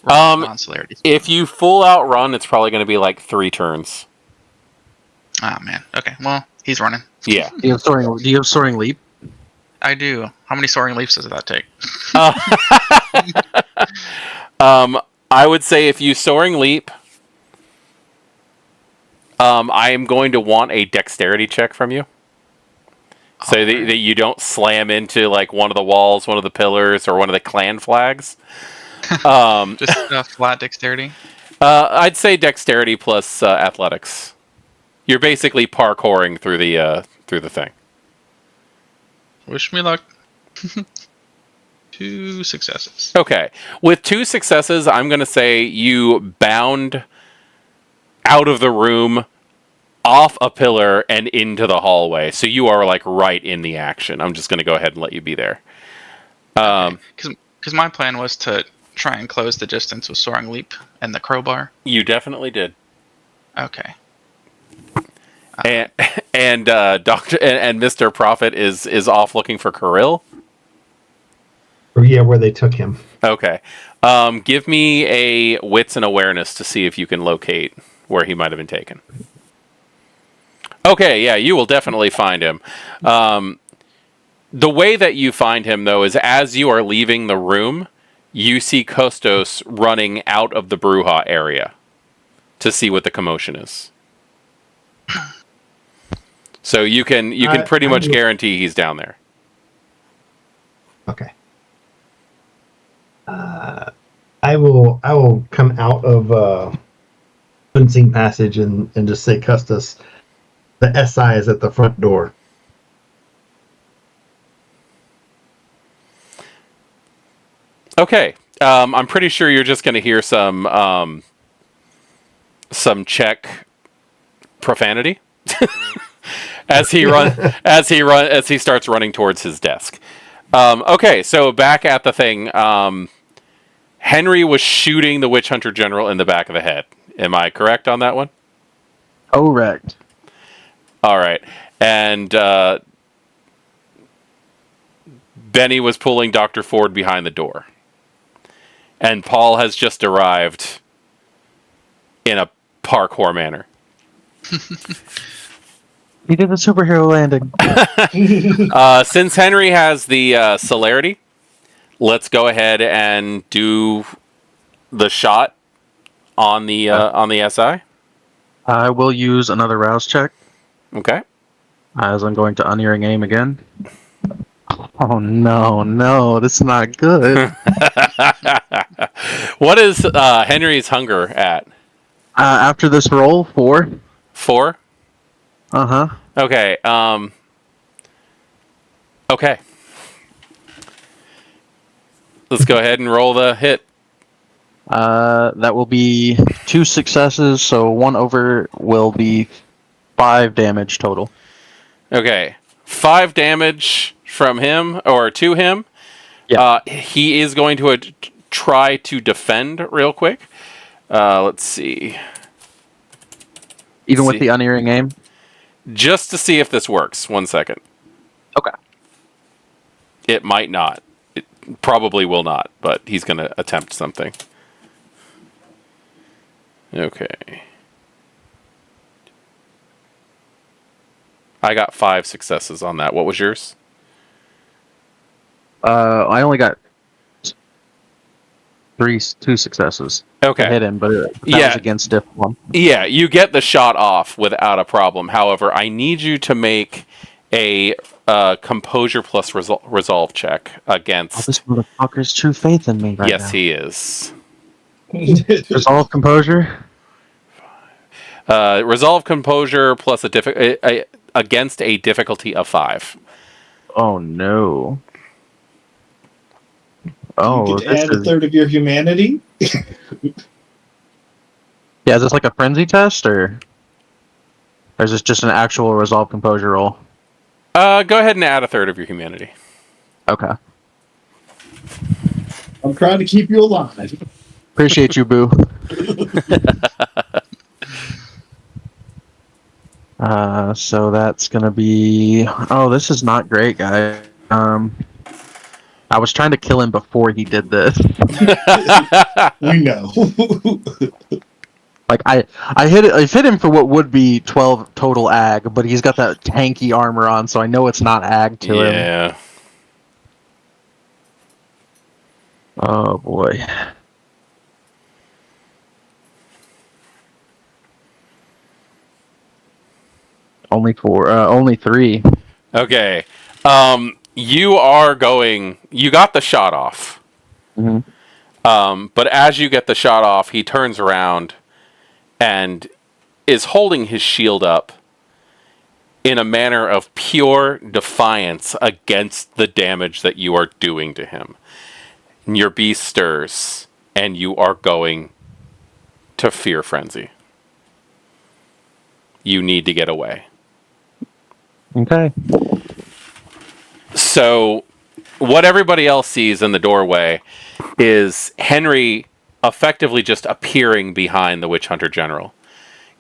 Non-celerity. If you full out run, it's probably going to be like 3 turns. Ah, man. Okay. Well, he's running. Yeah. Do you have soaring leap? I do. How many soaring leaps does that take? I would say if you soaring leap, I am going to want a dexterity check from you. So that you don't slam into like one of the walls, one of the pillars, or one of the clan flags. Just flat dexterity. I'd say dexterity plus athletics. You're basically parkouring through the thing. Wish me luck. 2 successes. Okay. With 2 successes, I'm going to say you bound out of the room, off a pillar, and into the hallway. So you are like right in the action. I'm just going to go ahead and let you be there. Because my plan was to try and close the distance with soaring leap and the crowbar. You definitely did. Okay. And Doctor and Mr. Prophet is off looking for Kirill. Yeah, where they took him. Okay. Give me a wits and awareness to see if you can locate where he might have been taken. Okay, yeah, you will definitely find him. The way that you find him, though, is as you are leaving the room, you see Kostos running out of the Bruja area to see what the commotion is. So you can pretty much guarantee he's down there. Okay. I will come out of Unseen Passage and just say, Custis, the SI is at the front door. Okay. I'm pretty sure you're just going to hear some Czech profanity as he starts running towards his desk. Okay, so back at the thing, Henry was shooting the Witch Hunter General in the back of the head. Am I correct on that one? Correct. All right. And Benny was pulling Dr. Ford behind the door. And Paul has just arrived in a parkour manner. He did a superhero landing. Since Henry has the celerity, let's go ahead and do the shot on the SI. I will use another rouse check Okay. as I'm going to unerring aim again. Oh no, this is not good. What is Henry's hunger at? After this roll, 4. 4? Uh-huh. Okay. Okay. Let's go ahead and roll the hit. That will be 2 successes, so 1 over will be 5 damage total. Okay. 5 damage from him, or to him. Yeah. He is going to try to defend real quick. Let's see. Even with the unerring aim? Just to see if this works. 1 second. Okay. It might not. It probably will not, but he's going to attempt something. Okay. I got 5 successes on that. What was yours? I only got 2 successes. Okay. To hit him, but that was against diff 1. Yeah, you get the shot off without a problem. However, I need you to make a composure plus resolve check against... Oh, this motherfucker's true faith in me right now. Yes, he is. Resolve composure? Resolve composure plus against a difficulty of 5. Oh, no. Oh, you can add a third of your humanity. Yeah, is this like a frenzy test, or is this just an actual resolve composure roll? Go ahead and add a third of your humanity. Okay. I'm trying to keep you alive. Appreciate you, Boo. So that's gonna be... Oh, this is not great, guys. I was trying to kill him before he did this. We know. Like I've hit him for what would be 12 total ag, but he's got that tanky armor on, so I know it's not ag to him. Yeah. Oh boy. Only 3. Okay. You got the shot off. Mhm. But as you get the shot off, he turns around and is holding his shield up in a manner of pure defiance against the damage that you are doing to him. And your beast stirs, and you are going to fear frenzy. You need to get away. Okay. So, what everybody else sees in the doorway is Henry effectively just appearing behind the Witch Hunter General,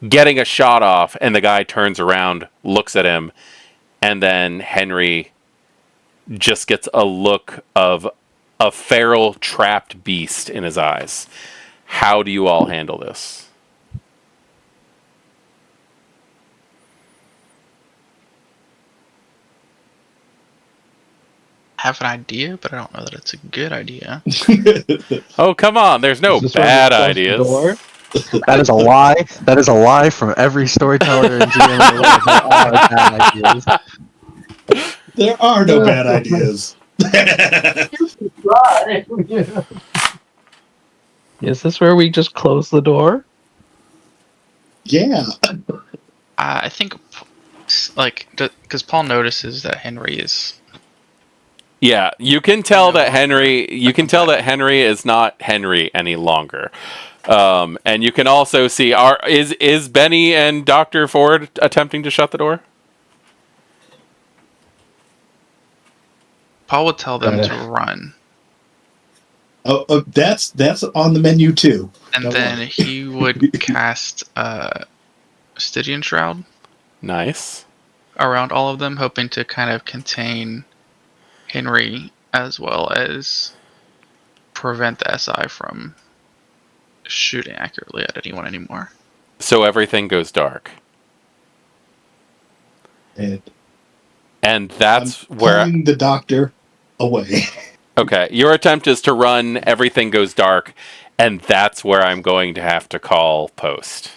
getting a shot off, and the guy turns around, looks at him, and then Henry just gets a look of a feral, trapped beast in his eyes. How do you all handle this? I have an idea, but I don't know that it's a good idea. Oh, come on. There's no Is this where we bad close the ideas. door? That is a lie. That is a lie from every storyteller and GM in the world. There are bad ideas. There are no bad ideas. Right. Is this where we just close the door? Yeah. I think, like, because Paul notices that Henry is. Yeah, you can tell that Henry. You can tell that Henry is not Henry any longer, and you can also see. Is Benny and Dr. Ford attempting to shut the door? Paul would tell them to run, Oh, that's on the menu too. and Don't then worry. he would cast Stygian Shroud Nice. around all of them, hoping to kind of contain Henry as well as prevent the SI from shooting accurately at anyone anymore. So everything goes dark, And and that's I'm where. pulling the doctor away. Okay, your attempt is to run. Everything goes dark, and that's where I'm going to have to call post.